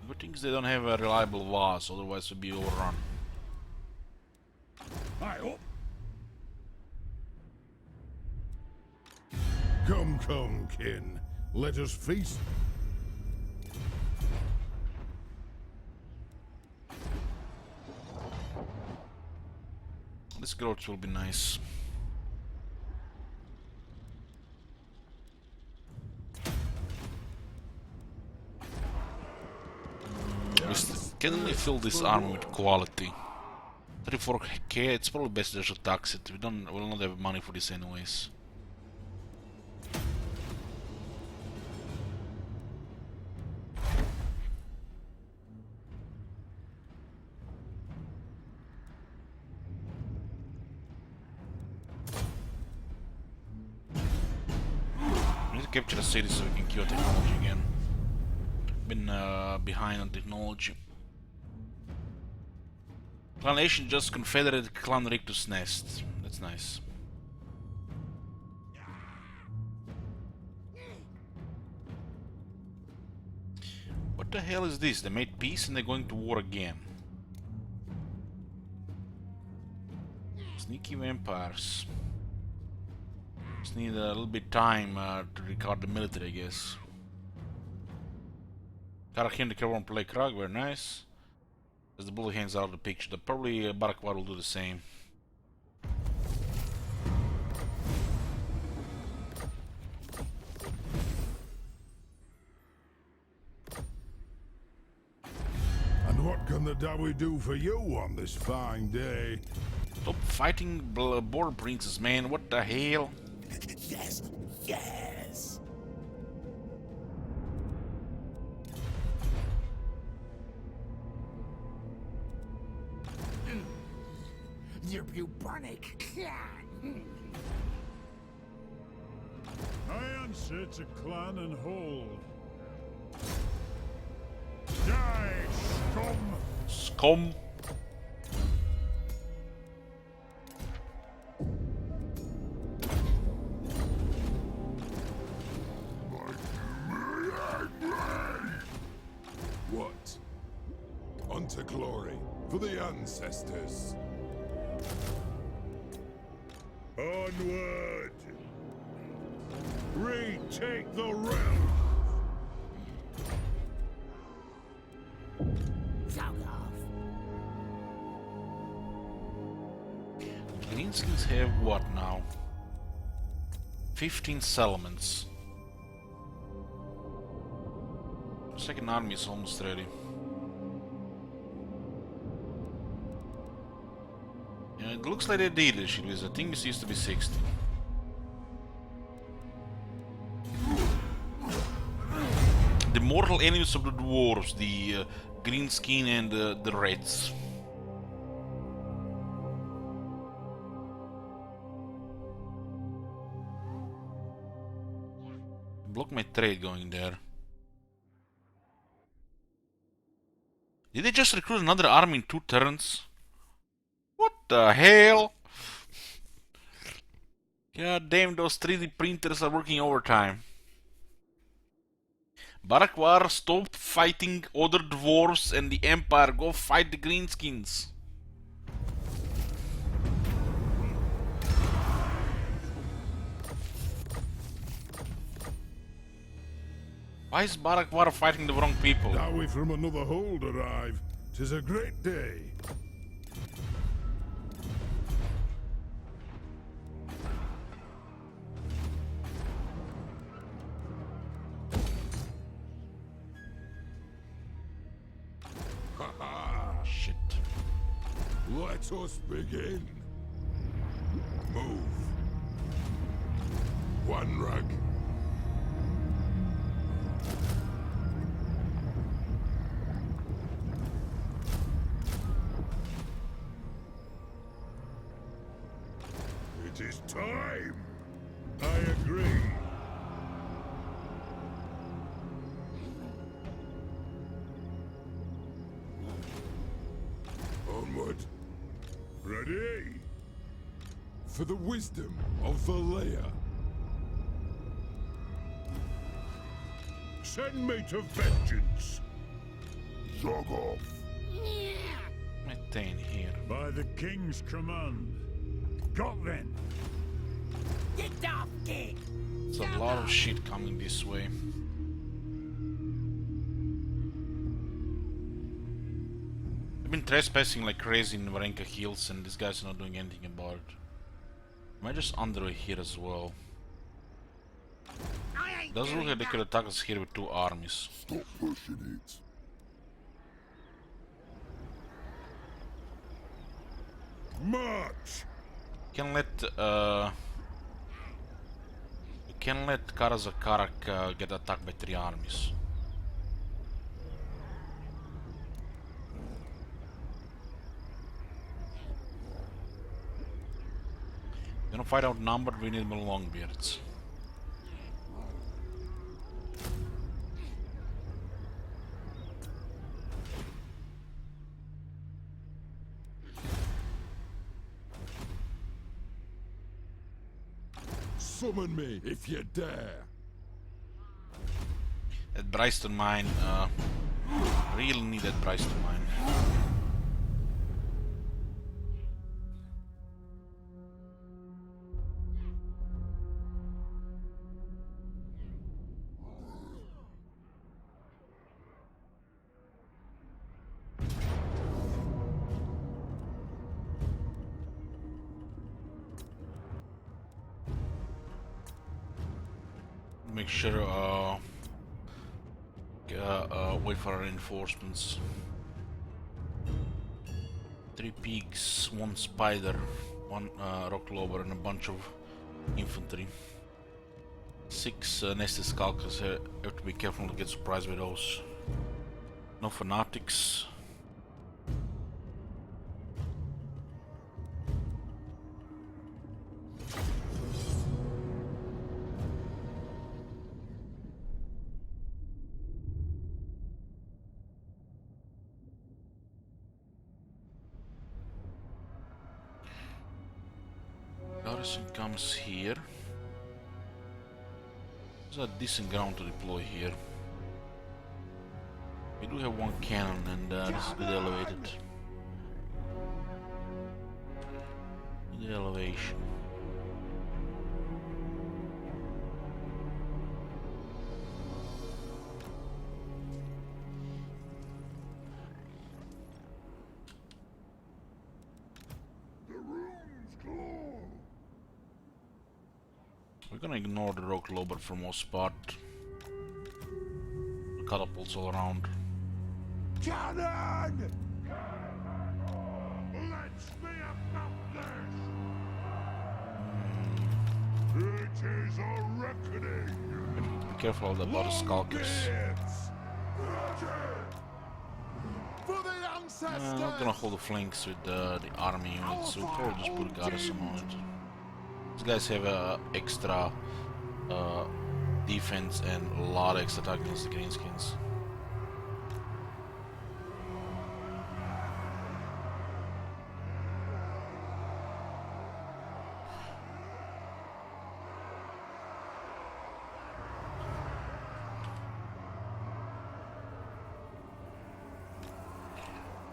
Good thing is they don't have a reliable vase, otherwise it would be overrun. Come, come, kin. Let us feast. This growth will be nice. Can we fill this army with quality? 34k, it's probably best they should tax it. We'll not have money for this anyways. We need to capture a city so we can cure technology again. Been behind on technology. Clan Nation just confederated Clan Rictus Nest. That's nice. What the hell is this? They made peace and they're going to war again. Sneaky vampires. Just need a little bit time to record the military, I guess. Karak and the Caravan play Krag, very nice. As the bullet hangs out of the picture, probably Barakwar will do the same. And what can the Dawi do for you on this fine day? Stop fighting border princes, man. What the hell? Yes, yes. You're bubonic. I answer to clan and hold. Die, scum! Scum. What? Unto glory for the ancestors. Onward! Retake the realm! Fuck off. Greenskins have what now? 15 settlements. Second army is almost ready. Yeah, it looks like they did actually. I think this used to be 60. The mortal enemies of the dwarves, the green skin and the reds. Block my trade going there. Did they just recruit another army in 2 turns? What the hell? God damn, those 3D printers are working overtime. Barakwar, stop fighting other dwarves and the Empire. Go fight the greenskins. Why is Barakwar fighting the wrong people? Now we from another hold arrive. 'Tis a great day. Shit. Let us begin. Move. One rug. It is time. I agree. Onward. Ready? For the wisdom of Valea. Send me to vengeance. Zog off. Maintain here. By the king's command. Got then. Get off, kid! There's a lot of shit coming this way. I've been trespassing like crazy in Varenka Hills and these guys are not doing anything about it. Am I just under here as well? Doesn't look like they could attack us here with two armies. Stop pushing it. March! You can let Karaz-a-Karak get attacked by three armies. You wanna fight outnumbered, we need more longbeards. Summon me if you dare. That Bryston mine, really need that Bryston mine. Make sure, wait for reinforcements. 3 pigs, 1 spider, 1 rock lobber and a bunch of infantry. 6 nested skulkers, have to be careful to get surprised by those. No fanatics. Garrison comes here. There's a decent ground to deploy here. We do have 1 cannon and this is good elevated. Good elevation. We're gonna ignore the rock lobber for most part. Catapults all around. Cannon! Let's be about this! It is a reckoning! Be careful about the skulkers. For the ancestors! I'm not gonna hold the flanks with the army units, so we'll probably just put a garrison on it. These guys have extra defense and a lot of extra attack against the greenskins.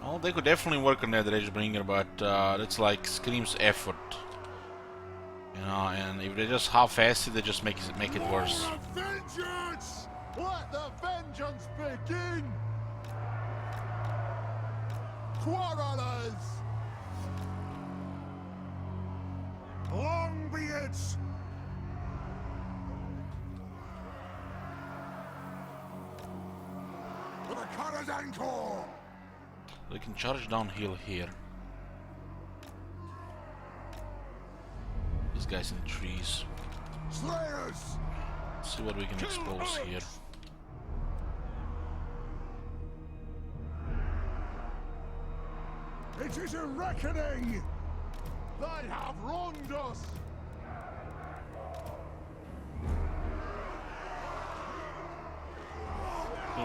Well, they could definitely work on that Edgebringer, but that's like screams effort. You know, and if they just half-assed it, they just make it worse. Vengeance! Let the vengeance begin! Quarrelers! Longbeards! For the Karaz-a-Karak! They can charge downhill here. These guys in the trees. Slayers! Let's see what we can expose here. It is a reckoning! They have wronged us!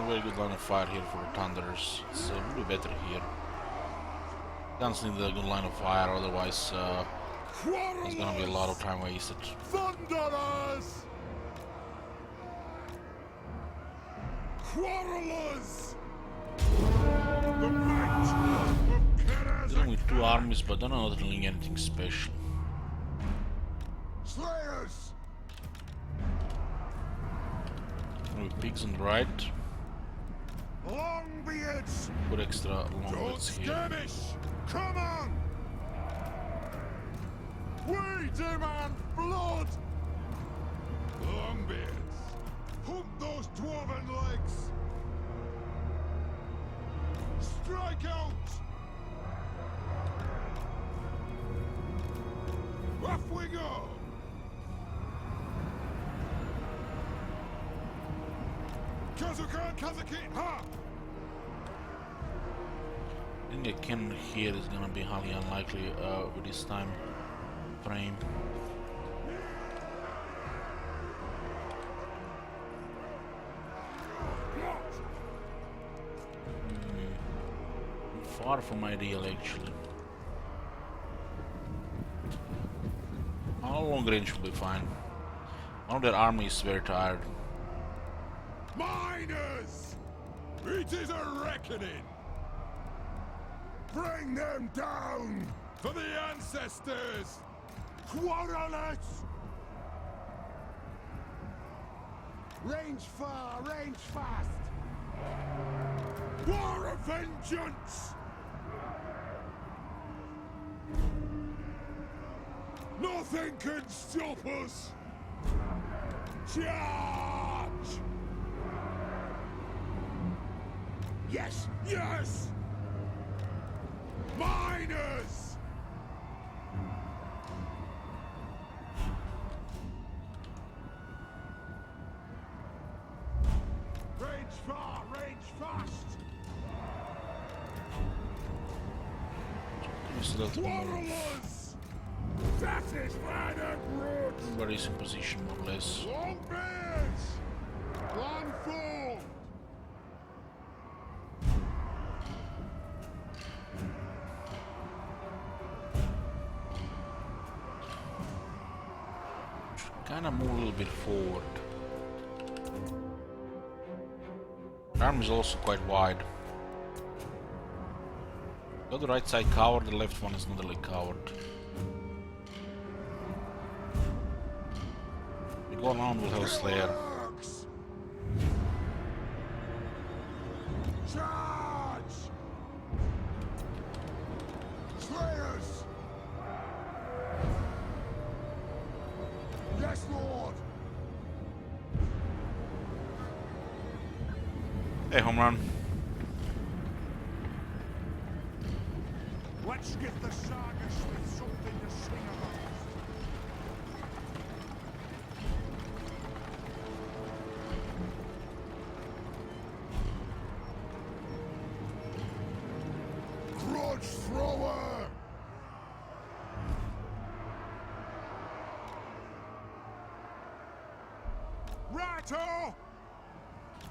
Not a very good line of fire here for the Thunders. It's a little bit better here. Guns need a good line of fire, otherwise there's gonna be a lot of time wasted. Thunderers! Quarrelers! The might of Karaz-a-Karak! Dealing with two armies, but they're not doing anything special. Slayers! With pigs on the right, Longbeards! put extra Don't longbeards here. skirmish! Come on! We demand blood! Longbeards! Hump those dwarven legs! Strike out! Off we go! Karaz-a-Karak, ha! I think a cannon here is gonna be highly unlikely with this time frame. Far from ideal actually. How long range will be fine. One of their army is very tired. Miners! It is a reckoning! Bring them down! For the ancestors! Quarrelers! Range far, range fast! War of vengeance! Nothing can stop us! Charge! Yes! Yes! Miners! Range far, range fast! Quarrelers! That is where the root! Everybody's in position more or less. Longbeards! One full! Kinda move a little bit forward. The arm is also quite wide. Got the right side covered, the left one is not really covered. We go around, we'll have a Slayer. Works. Charge! Slayers! Yes, Lord! Hey, home run. Let's get the Sagas with something to sing about. Grudge thrower! Righto!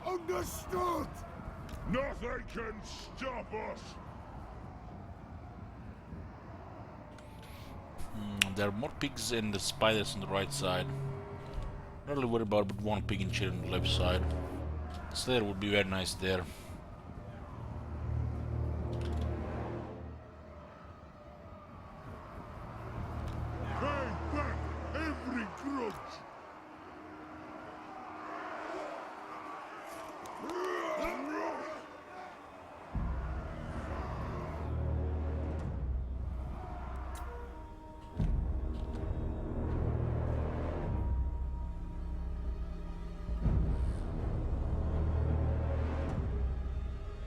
Understood! Nothing can stop us! There are more pigs and the spiders on the right side. Not really worried about but one pig and chill on the left side. The Slayer would be very nice there. Pay back every grudge!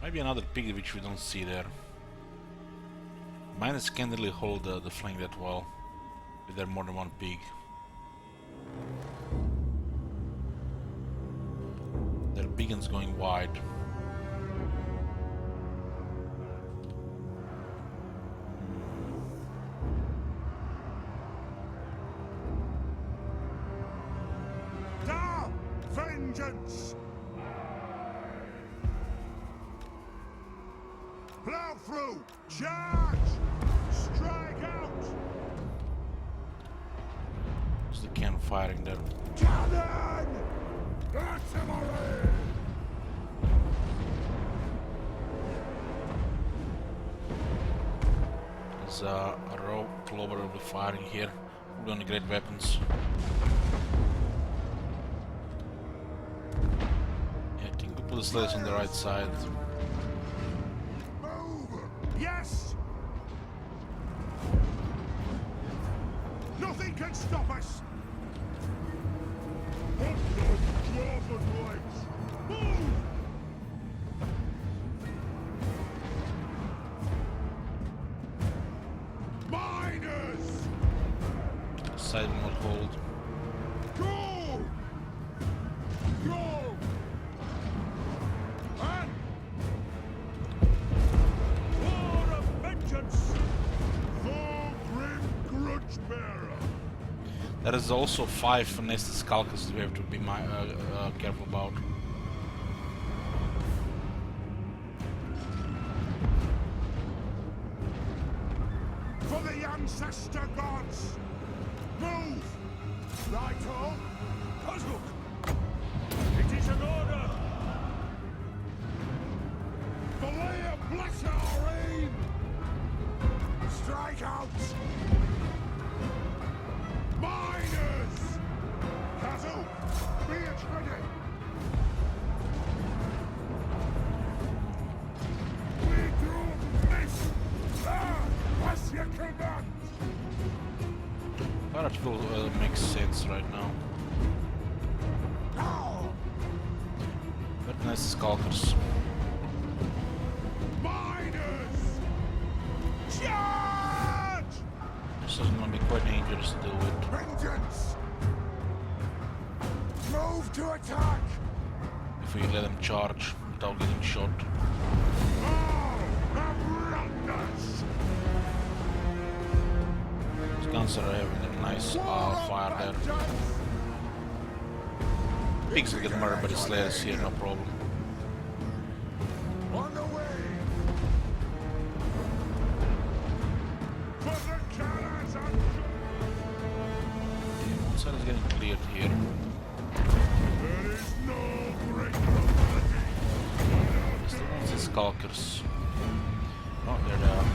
Maybe another pig which we don't see there. Miners can't really hold the flank that well with there more than one pig. Their big one's going wide. Down! Vengeance! Plow through! Charge! Strike out! There's the cannon firing there. Cannon! Artillery! There's a row clover will be firing here. We're gonna great weapons. Yeah, I think we put the sledge on the right side. Move! Yes! Nothing can stop us! Hold those claws legs! Move! Miners! Side will not hold. Go! Go! And war of vengeance! For grim grudge bearer! There is also 5 nested skulkers that we have to be careful about. For the ancestor gods! Move! Right-o! Kazuk! It is an order! Valea bless our aim! Strike out! Miners! Kazuk! Be it ready! We do miss! What's your command? Article makes sense right now. Now! But nice skulkers. Miners! Charge! This is gonna be quite dangerous to deal with. Vengeance! Move to attack! If we let them charge without getting shot. Oh, around us! These guns are having a nice fire there. Pigs will get murdered by the slayers here, no problem. On the way! For the Karaz-a-Karak! One side is getting cleared here. There is no great nobility! Still wants these skulkers. Oh, there they are.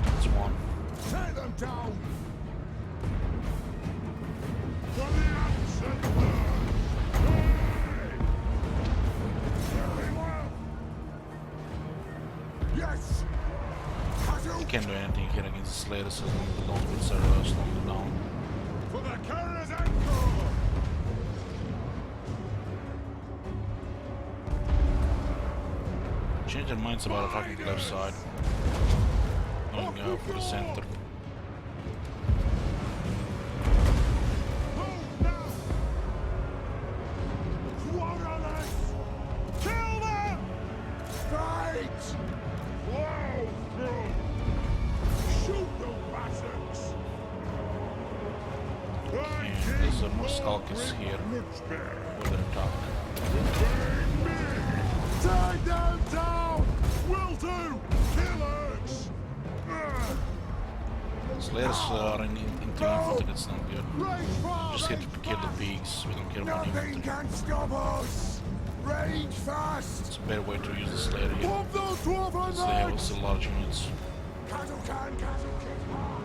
That's one. Tear them down! For the ancestors! Hey! Very well! Yes! You can't do anything here against the slayers as long as the longboats are slowing them down. For the Karaz-a-Karak! Change their minds about attacking the left side. Going for the center. Move now! Quarterless! Kill them! Fight! Plow through! Shoot the bastards! And there's some more skulkers here with their attack. Take them down! Will do! Killers! Slayers are into infantry, that's not good. Just here to kill the pigs, we don't care about Nothing infantry. can stop us! Rage fast! It's a better way to use the slayer here. Bomb those dwarven They have legs! also large units. Cattle can, cattle kick hard!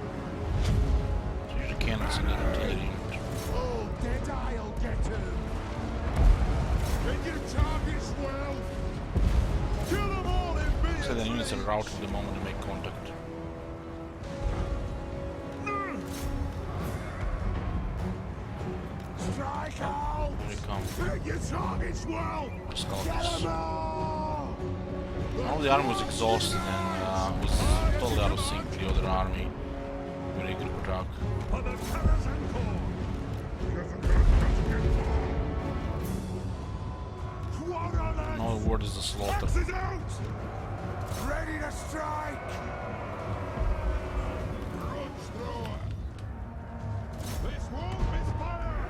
So use the cannons and the artillery unit. Oh, dead I'll get to! Can you target well? Kill them all in So the units are routing the moment they make contact. Strike out! Here they come. Hit your targets well! The Get skulkers. them all! All the army was exhausted and was totally out of sync with the other army. Very good attack. For the Karaz-a-Karak! Quarterless! Another word is the slaughter. Axes out! Ready to strike! Grudge thrower! This won't misfire!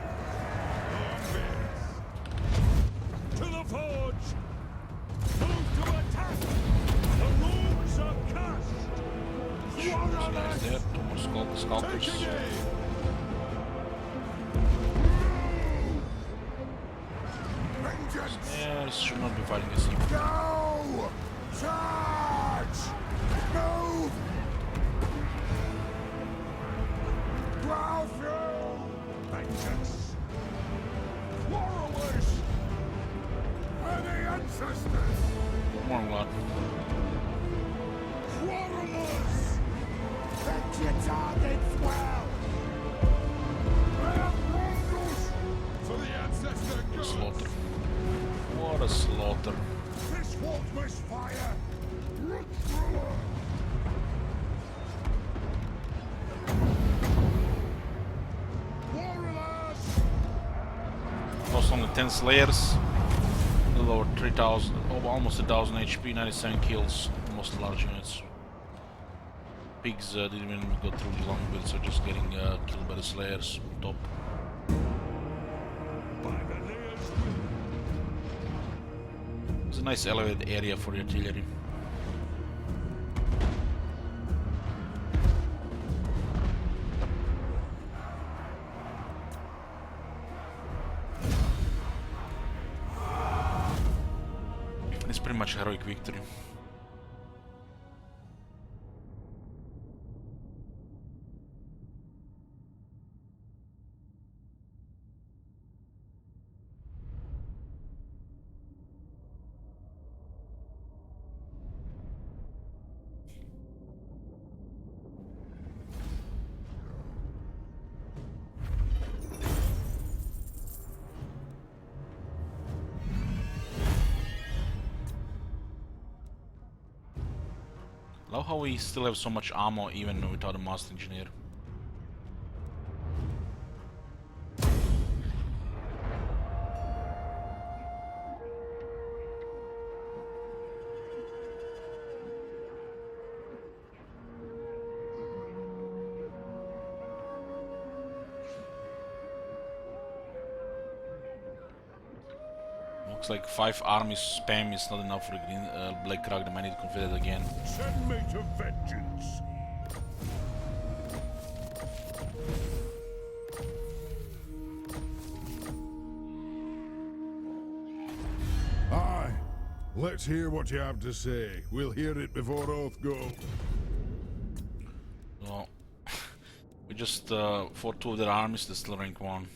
To the forge! Move to attack! only 10 slayers, a little over 3,000, almost 1,000 HP, 97 kills, most large units. Pigs didn't even go through the long build, so just getting killed by the slayers. Top. It's a nice elevated area for the artillery. It's pretty much a heroic victory. Love how we still have so much ammo even without a master engineer. Looks like 5 armies spam is not enough for the green black Karak. I need to configure it again. Send me to vengeance. Aye. Let's hear what you have to say. We'll hear it before oath go. So we just fought 2 of their armies. They're still rank 1.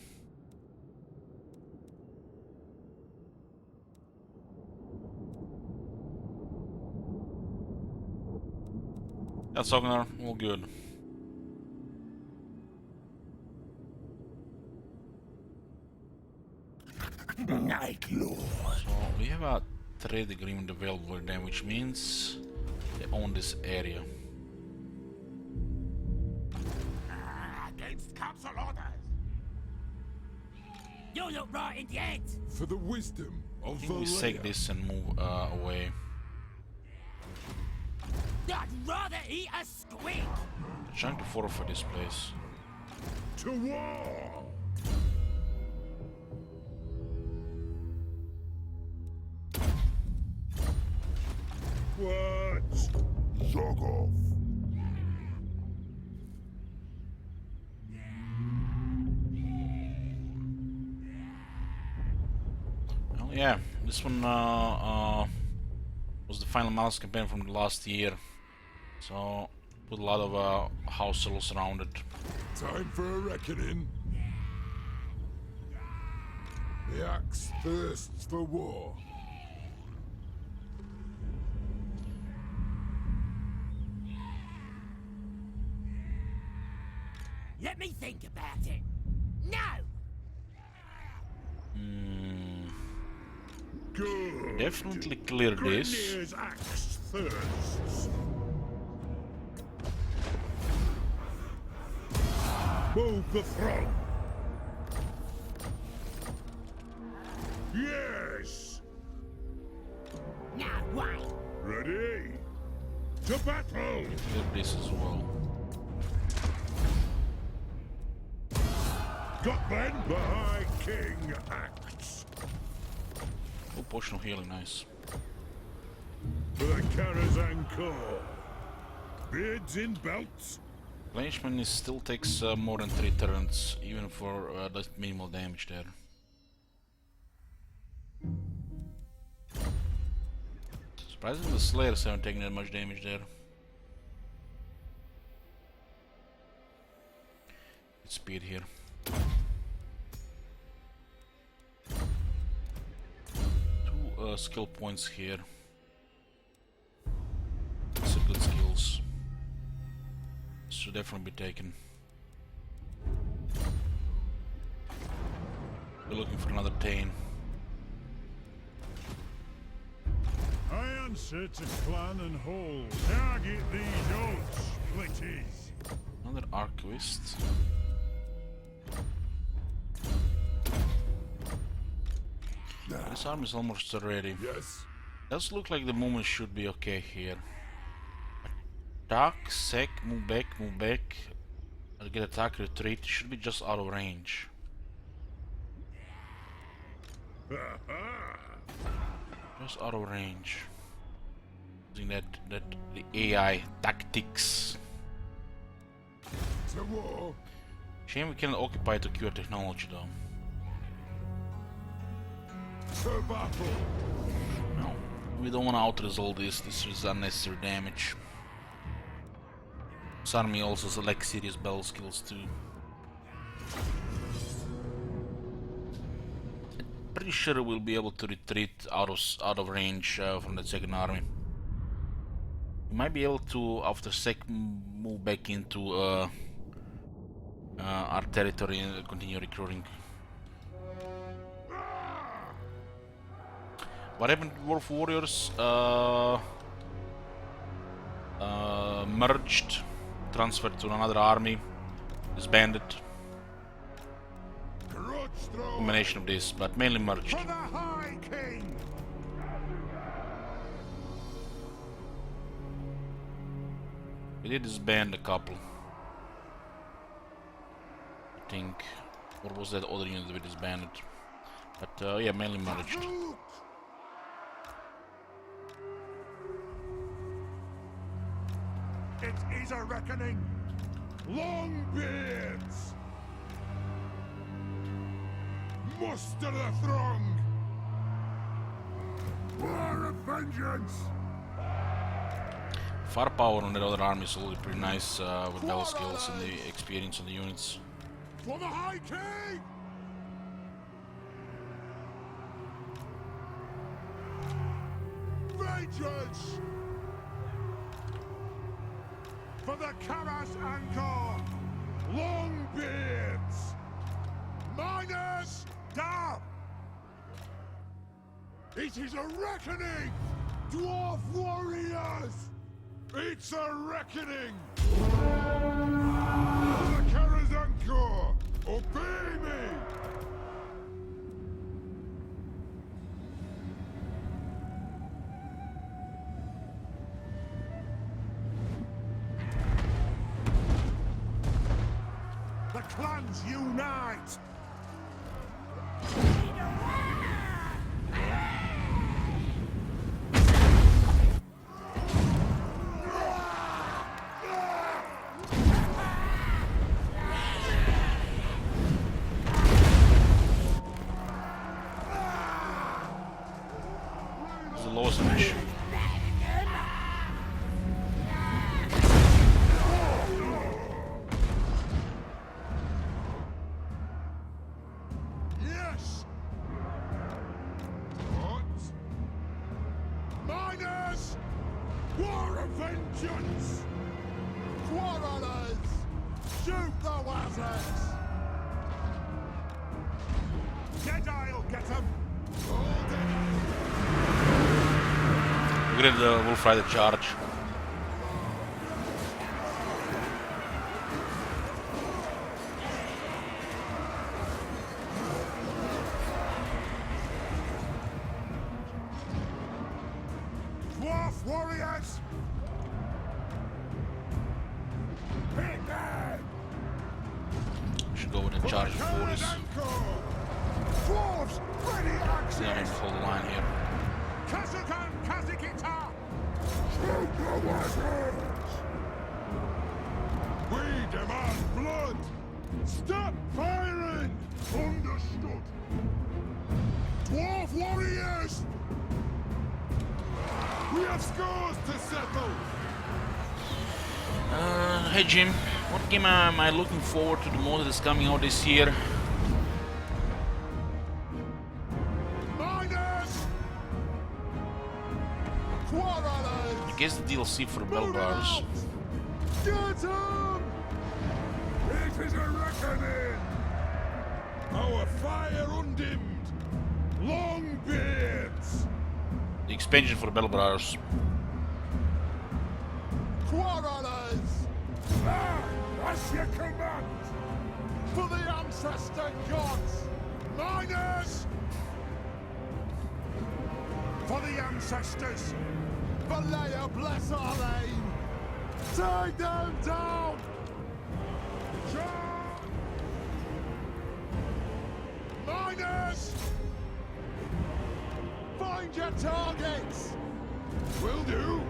That's all good. Night Lord. So we have a trade agreement available with them, which means they own this area. Against council orders. You look right in the head. For the wisdom I of think the we layer. take this and move away. I'd rather eat a squid. I'm trying to fortify this place. To war! What? Zogov. Well, yeah, this one was the final mouse campaign from the last year. So, put a lot of house cells around it. Time for a reckoning. The axe thirsts for war. Let me think about it. No! Good. Definitely clear this. Grenier's axe thirsts. Move the throne. Yes. Now, why? Ready? To battle. Clear this as well. Got then the High King acts. Oh, potion of healing, nice. For the Karaz-a-Karak. Beards in belts. Replenishment still takes more than 3 turns, even for that minimal damage there. Surprisingly, the Slayers haven't taken that much damage there. Good speed here. Two skill points here. Some good skills. Should definitely be taken. We're looking for another Tane. I answer to clan and hold. Target these old splitties. Another Archivist. This army is almost ready. Yes. Does look like the movement should be okay here. Attack, sec, move back, move back. I'll get attack, retreat. Should be just out of range. Just out of range. Using the AI tactics. To war. Shame we cannot occupy to cure technology though. To battle. No, we don't want to out-resolve this. This is unnecessary damage. This army also selects serious battle skills too. Pretty sure we'll be able to retreat out of range from the second army. We might be able to, after sec, move back into our territory and continue recruiting. What happened to Dwarf Warriors? Merged, transferred to another army, disbanded. Combination of this, but mainly merged. For the High King. We did disband a couple. I think. Or was that other unit that we disbanded? But yeah, mainly merged. It is a reckoning. Longbeards. Muster the throng. War of vengeance. Firepower on that other army is already pretty nice with battle skills and the experience of the units. For the High King. Vengeance. For the Karaz-a-Karak. Longbeards. Miners down. It is a reckoning. Dwarf warriors. It's a reckoning. For the Karaz-a-Karak. Obey me. The clans unite! This is the lowest finish. Yes! What? Miners! War of vengeance! Quarrelers! Shoot the wazzers! Jedi'll get them! Hold it! Look at the Wolf Rider charge. Dwarf warriors! Hit them! Should go with the charge force. Dwarves, ready See how access! to hold the line here. Kazakan Kazakita! Shoot the wazzers! We demand blood! Stop firing! Understood! Dwarf warriors! We have scores to settle! Hey Jim, what game am I looking forward to the most that is coming out this year? Miners! Quarrelers! I guess the DLC for Battle Brothers. Get him! It is a reckoning! Our fire undimmed! Longbeards! The expansion for Battle Brothers. Quarrelers! Ah, as you command! For the ancestor gods! Miners! For the ancestors! Valleya bless our lane! Take them down! Charge! Miners! Find your targets! Will do!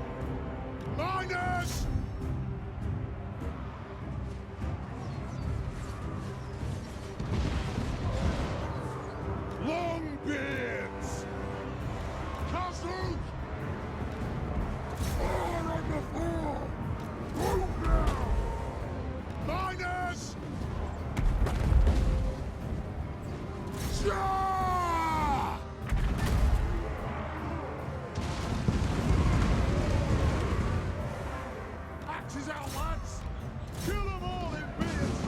Miners! Longbeards! Castle! All on the floor! Move now! Miners! Charge! Axes out, lads! Kill them all in beards!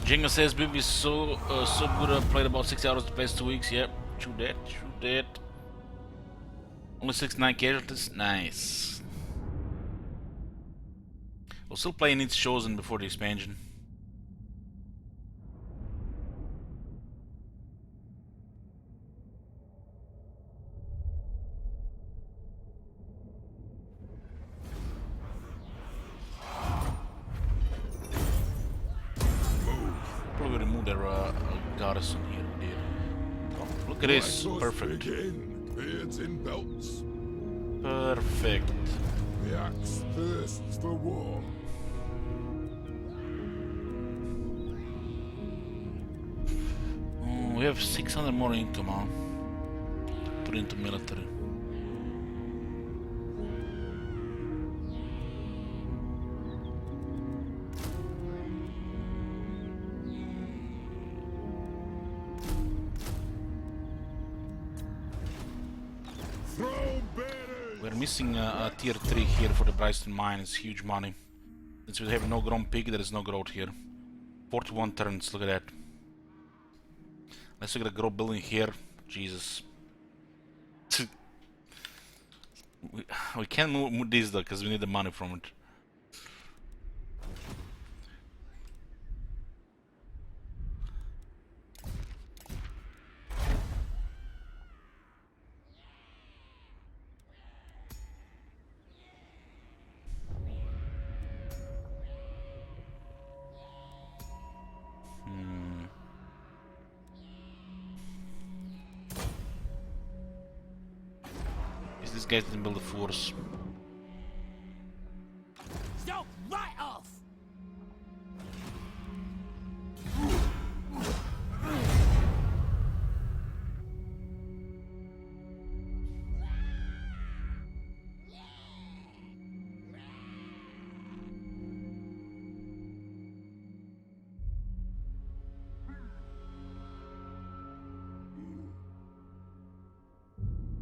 Jingo says Bibi is so good. I played about 6 hours the past 2 weeks. Yep, true that. Only 69 casualties. Nice. We'll still play Needs Chosen before the expansion. Probably remove their garrison here. We did. Oh, look at this. Perfect. Begin. Beards in belts. Perfect. The axe thirsts for war. Oh, we have 600 more income, huh? Put into military. Throw bearers! We're missing a tier 3 here for the Bryston mine. It's huge money. Since we have no grown pig, there is no growth here. 41 turns, look at that. Unless we get a grow building here. Jesus. we can't move this though, because we need the money from it. These guys didn't build a force. Stop right off!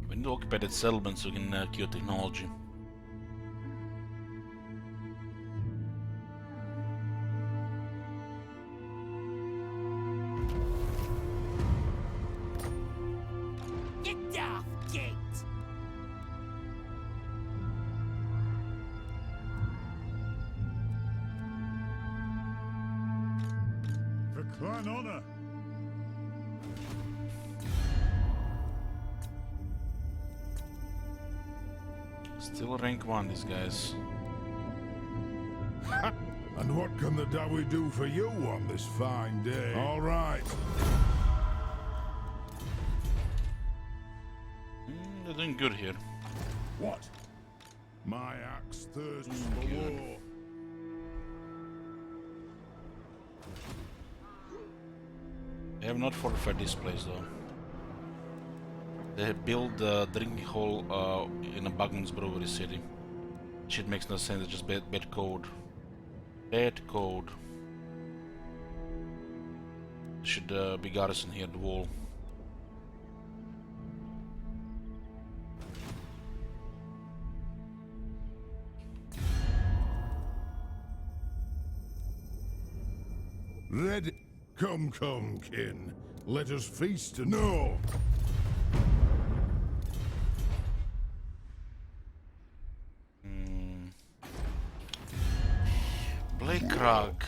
We need to occupy that settlement so we can cure technology. Get off, gate! For clan honor! Still rank 1, these guys. And what can the Dawi do for you on this fine day? All right. They're doing good here. What? My axe thirsts for good. war. They have not fortified this place though. They have built a drinking hole in a Bugman's brewery city. Shit makes no sense, it's just bad code. Bad code. Should be garrison here at the wall. Ready? Come, kin. Let us feast and... No! Karaz-a-Karak.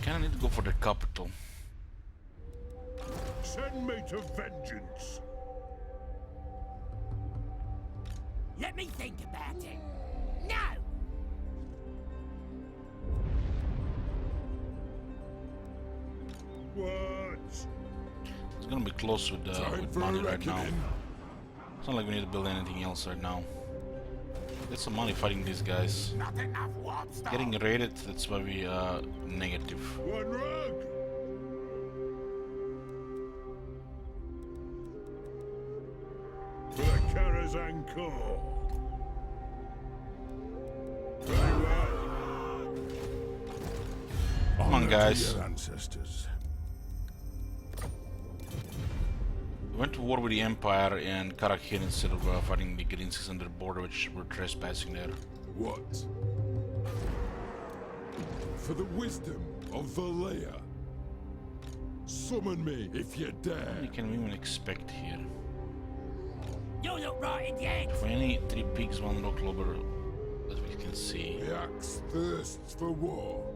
Kinda need to go for the capital. Send me to vengeance. Let me think about it. No! What? It's gonna be close with Time for money a right now. reckoning. It's not like we need to build anything else right now. Get some money fighting these guys. Not enough warp stuff. Getting raided, that's why we negative. One rug. For the Karaz-a-Karak. Very well. Come on, guys. To your ancestors. We went to war with the Empire and Karak here instead of fighting the Grinskis on their border, which were trespassing there. What? For the wisdom of Valea. Summon me if you dare. What we can even expect here? You look right in the head. For any 3 pigs, 1 rock lobber that we can see. The axe thirsts for war.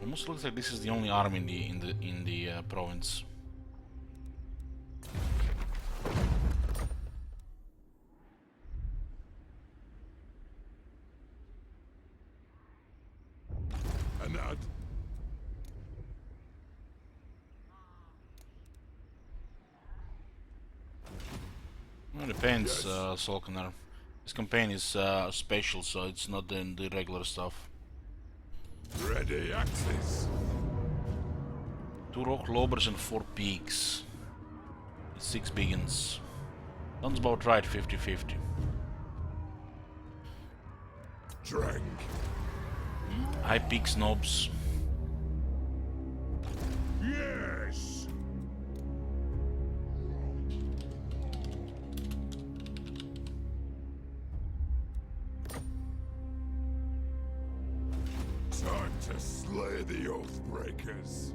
Almost looks like this is the only army in the province. Anad. Well, it depends, Solkaner. This campaign is special, so it's not the regular stuff. Ready axes. 2 rock lobbers and 4 peaks. 6 biggins. Sounds about right, 50-50. Drink. High peak snobs. Yes. Time to slay the Oathbreakers.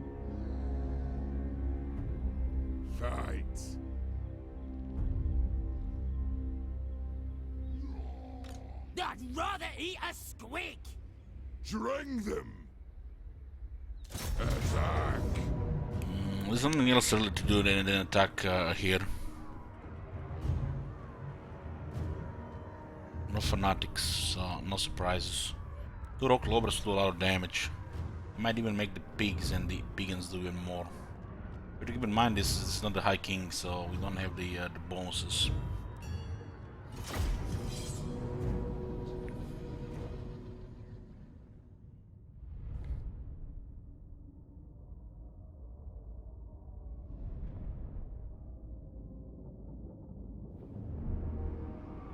Fight. I'd rather eat a squig. Drink them. Attack. There's something else to do than attack here. No fanatics, so no surprises. 2 rock lobbers do a lot of damage. Might even make the pigs and the biggins do even more. But keep in mind this is not the High King, so we don't have the bonuses.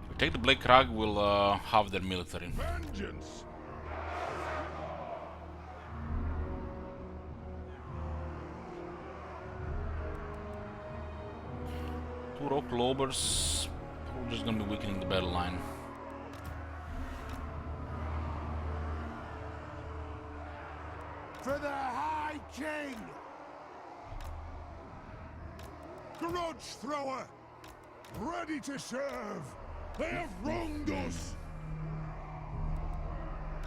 If we take the Black Crag, we'll halve their military. Vengeance. Two rock lobbers, we're just gonna be weakening the battle line. For the High King! Grudge thrower. Ready to serve. They have wronged us.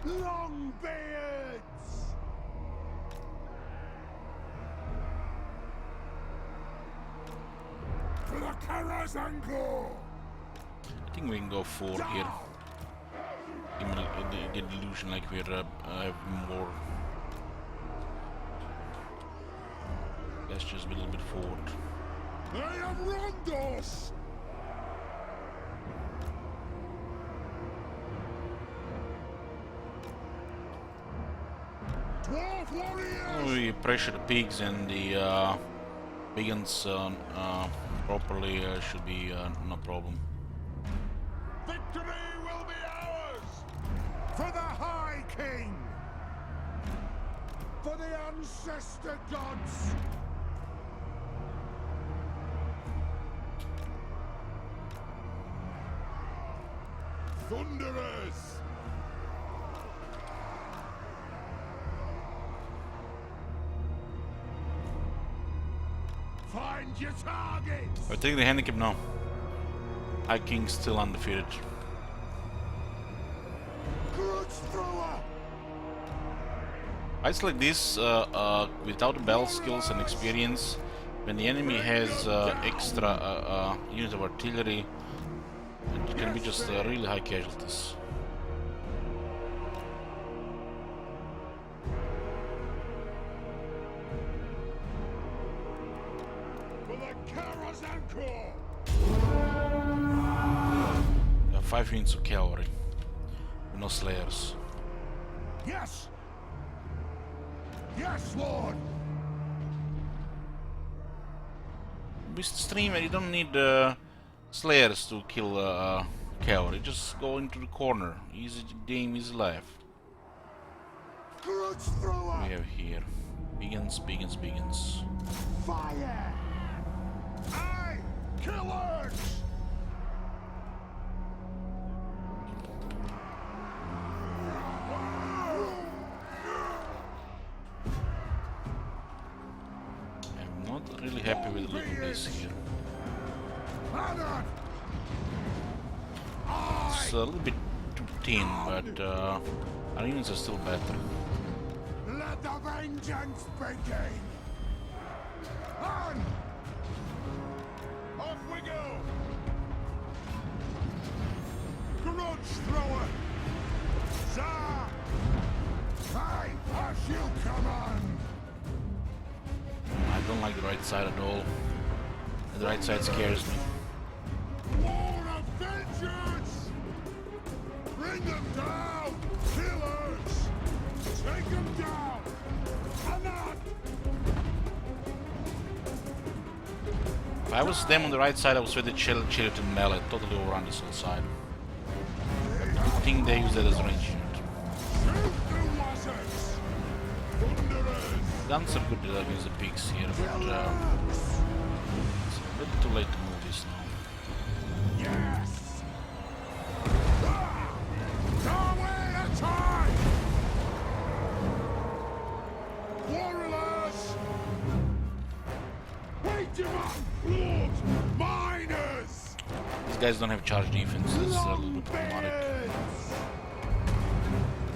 Longbeards! For the Karaz-a-Karak. I think we can go 4 here. Give me the illusion like we're have more. Let's just be a little bit forward. They have wronged us. Dwarf warriors. We pressure the pigs and the biggins properly, should be no problem. Victory will be ours. For the High King. For the ancestor gods. Thunderers! Find your targets! We're taking the handicap now. High King still undefeated. Grudge thrower! Fights like this, without the battle skills and experience, when the enemy has extra unit of artillery, it can be just really high casualties. For the Karaz-a-Karak! We have 5 units of cavalry, with no slayers. Yes! Yes, Lord! With streamer, you don't need slayers to kill cavalry. Just go into the corner. Easy game, easy life. Grudge thrower! We have here begins. Fire! Aye! Killers! I'm not really happy with the look of this here. Banner! It's a little bit too thin, but our units are still better. Let the vengeance begin! On! Off we go! Grudge thrower! Zah! I pass you command! I don't like the right side at all. The right side scares me. War of vengeance! Bring them down! Killers! Take them down! Anak! If I was them on the right side, I was with the Chilton melee, totally overrun this whole side. I think they use that as range unit. Shoot the wassers! Thunderers! Guns are good against the pigs here, but it's a bit too late to move this now. Yes! Away attack! Warriors! Wait your blood! Miners! These guys don't have charge defense, that's a little bit problematic.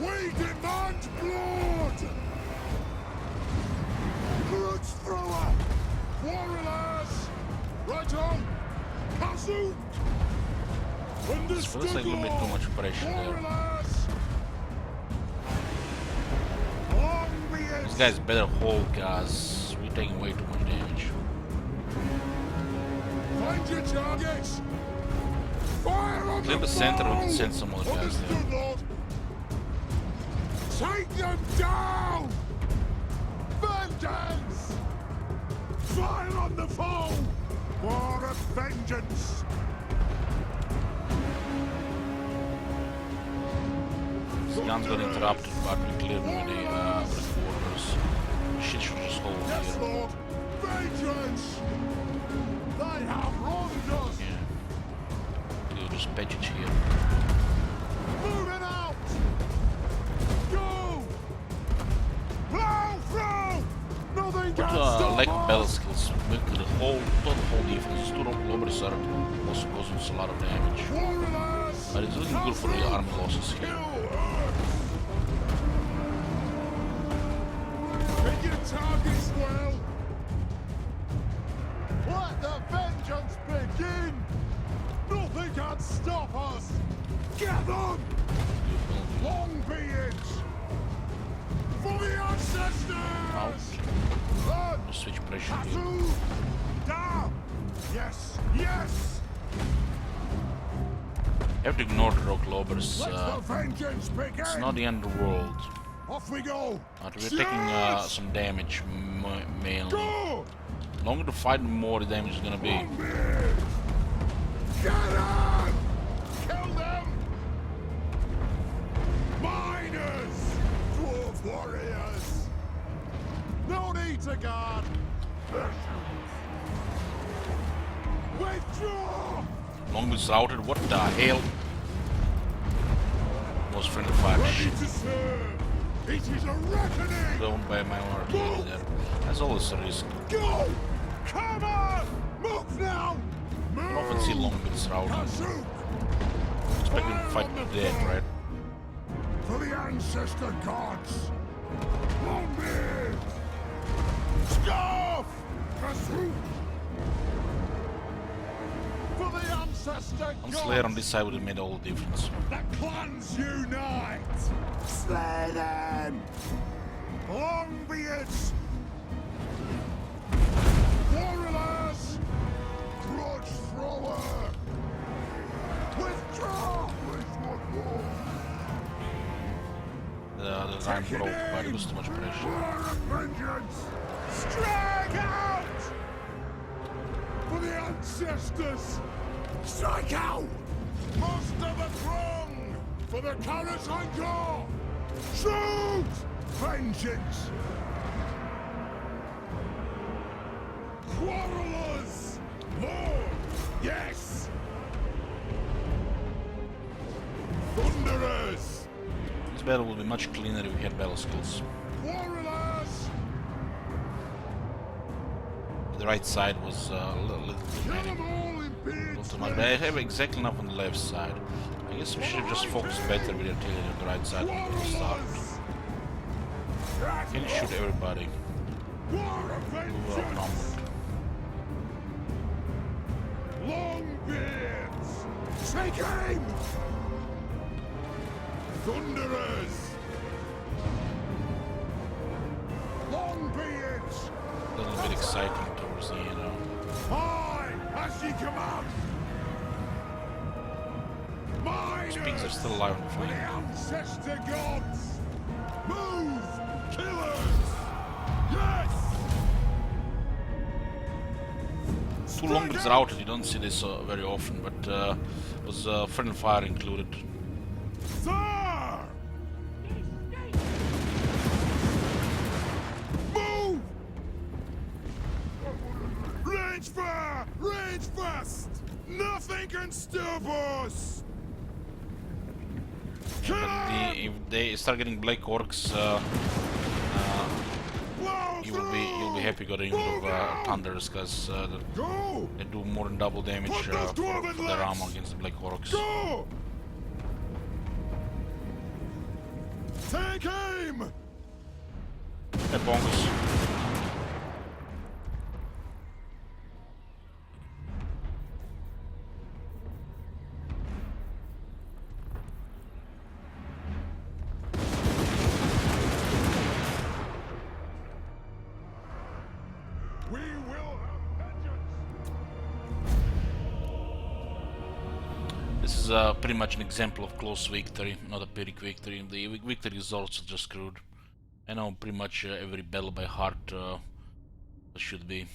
We demand blood! Grudge thrower! Warriors! Right on! Kazoo! This feels like a little bit too much pressure there. Warriors! Long be it! This guy's better hold, guys. We're taking way too much damage. Find your targets! Fire on Clear the center, we can send some other guys there. Understood, Lord. Take them down! Vengeance! Fire on the foe! War of vengeance! These guns got interrupted, but we cleared them with the quarters. Shit should just hold Yes, here. Lord! Vengeance! They have wronged us! Yeah. We'll just patch it here. Moving out! Go! Plow through! Nothing But can stop lack of battle us! skills, make the total defense. Sturm Globers are also causing us a lot of damage. Warriors! But it's looking good for the army losses here. Pick your targets well! Let the vengeance begin! Nothing can stop us! Get them! Long be it! For the ancestors! Out. Run! Just switch pressure here. Kazoo! Down! Yes! Yes! You have to ignore the rock lobbers. Let the vengeance begin! It's not the end of the world. Off we go! But we're taking some damage mainly. Go! The longer the fight, the more the damage is gonna be. Long be it! Get them! Kill them! Miners! Dwarf warriors! No need to guard! Withdraw! Longbows routed, what the hell? was friendly fire Ready shit. to serve! It is a reckoning! Blown by my artillery there. That's always a risk. Go! Come on! Move now! Move! I often see long bits routing. Kazook! Expect them to fight to the dead, right? For the ancestor gods! Longbeard! Scarf! Kazook! For the ancestor One gods! Slayer on this side would have made all the difference. The clans unite! Slay them! Longbeards! Warriors! Grudge thrower! Withdraw! The line broke, but it was too much pressure. War of vengeance! Strike out! For the ancestors! Strike out! Muster the throng! For the Karaz-a-Karak! Shoot! Vengeance! Quarrelers! Lord! Yes! Thunderers! This battle would be much cleaner if we had battle skills. Quarrelers! The right side was a little bit Kill many. them all in beards! Too much, but I have exactly enough on the left side. I guess we should have just focused better with artillery on the right side when we start. Can you shoot everybody? War of vengeance! Longbeards! Take aim! Thunderers! Longbeards! A little bit exciting towards the end. Aye, as ye command! Miners! Pigs are still alive on the For the flank. ancestor gods! Move! Killers! Yes! Two longbeards routed, you don't see this very often, but was friendly fire included. Sir! Move! Range fire! Range fast! Nothing can stop us! Kill But him! if they start getting black orcs, Blow you'll be happy getting rid of thunders, because Go! they do more than double damage Put those for dwarven their legs! armor against the black orcs. Go! Take aim! Hey, bonkers. We will have vengeance! This is pretty much an example of close victory, not a Pyrrhic victory. The victory is also just screwed. I know pretty much every battle by heart should be.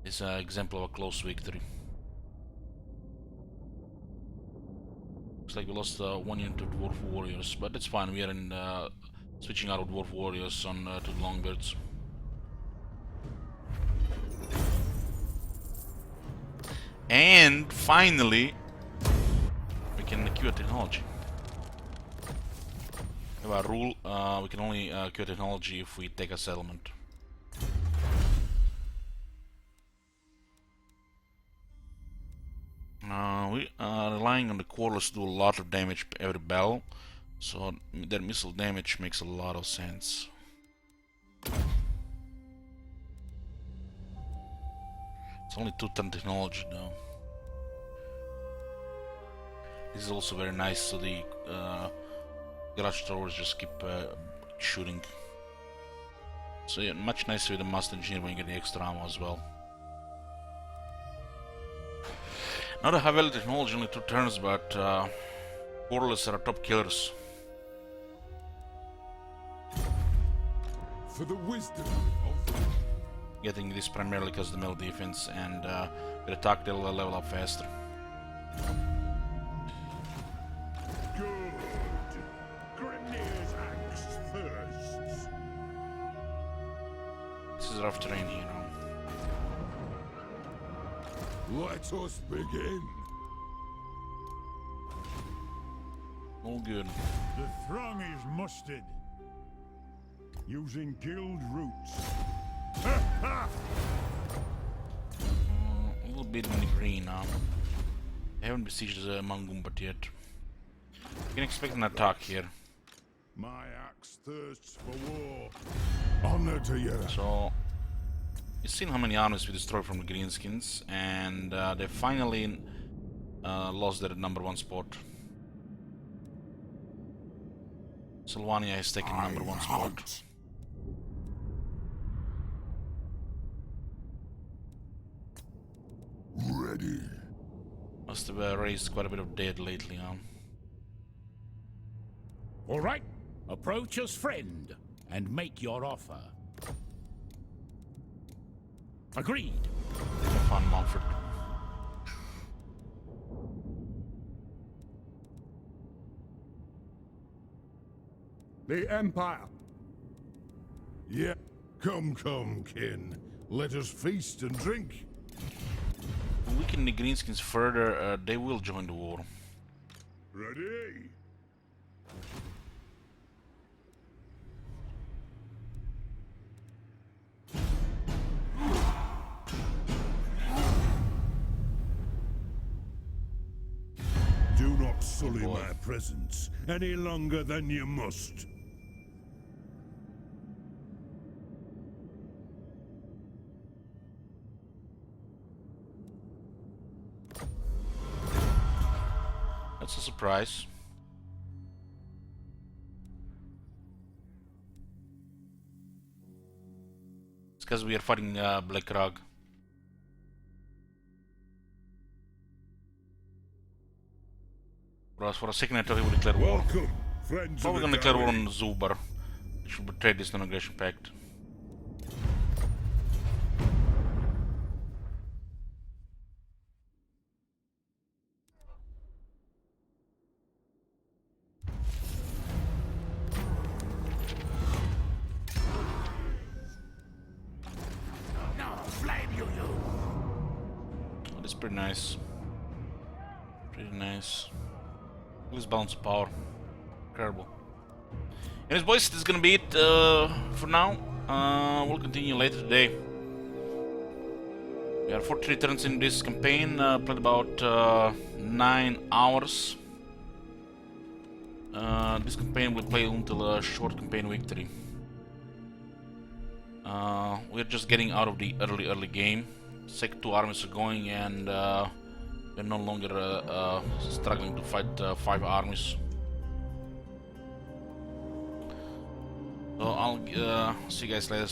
It's an example of a close victory. Looks like we lost one unit to Dwarf Warriors, but that's fine. We are in switching out of Dwarf Warriors on to the Longbeards. And finally, we can cure technology. We have a rule: we can only cure technology if we take a settlement. We are relying on the quarrels to do a lot of damage every battle, so their missile damage makes a lot of sense. It's only 2-turn technology though. This is also very nice, so the garage throwers just keep shooting. So yeah, much nicer with the Master Engineer when you get the extra ammo as well. Not a high value technology, only 2 turns, but portals are top killers. For the wisdom of... Getting this primarily because of the melee defense, and with attack they'll level up faster. Good. Grimnir's axe thirsts. This is rough terrain here, Let us begin. All good. The throng is mustered. Using guild routes. A little bit in the green now. I haven't besieged Mangumbat yet. You can expect an attack here. My axe thirsts for war. Honor to you. So, you've seen how many armies we destroyed from the Greenskins, and they finally lost their #1 spot. Sylvania has taken #1 spot. Ready. Must have raised quite a bit of dead lately, huh? All right, approach as friend and make your offer. Agreed. Have fun, Montfort. The Empire. Yeah. Come, kin. Let us feast and drink. Weaken the Greenskins further, they will join the war. Ready? Do not sully my presence any longer than you must. That's a surprise. It's because we are fighting Black Rug. For a second I thought he would declare war. Welcome, friends. Probably of gonna the declare war Gallery. on Zubar. He should betray this non-aggression pact. No, flame you! Oh, that's pretty nice. Pretty nice. Lose balance of power. Incredible. Anyways, boys, this is gonna be it for now. We'll continue later today. We are 43 turns in this campaign. Played about 9 hours. This campaign will play until a short campaign victory. We're just getting out of the early game. Second 2 armies are going, and we're no longer struggling to fight 5 armies. So I'll see you guys later.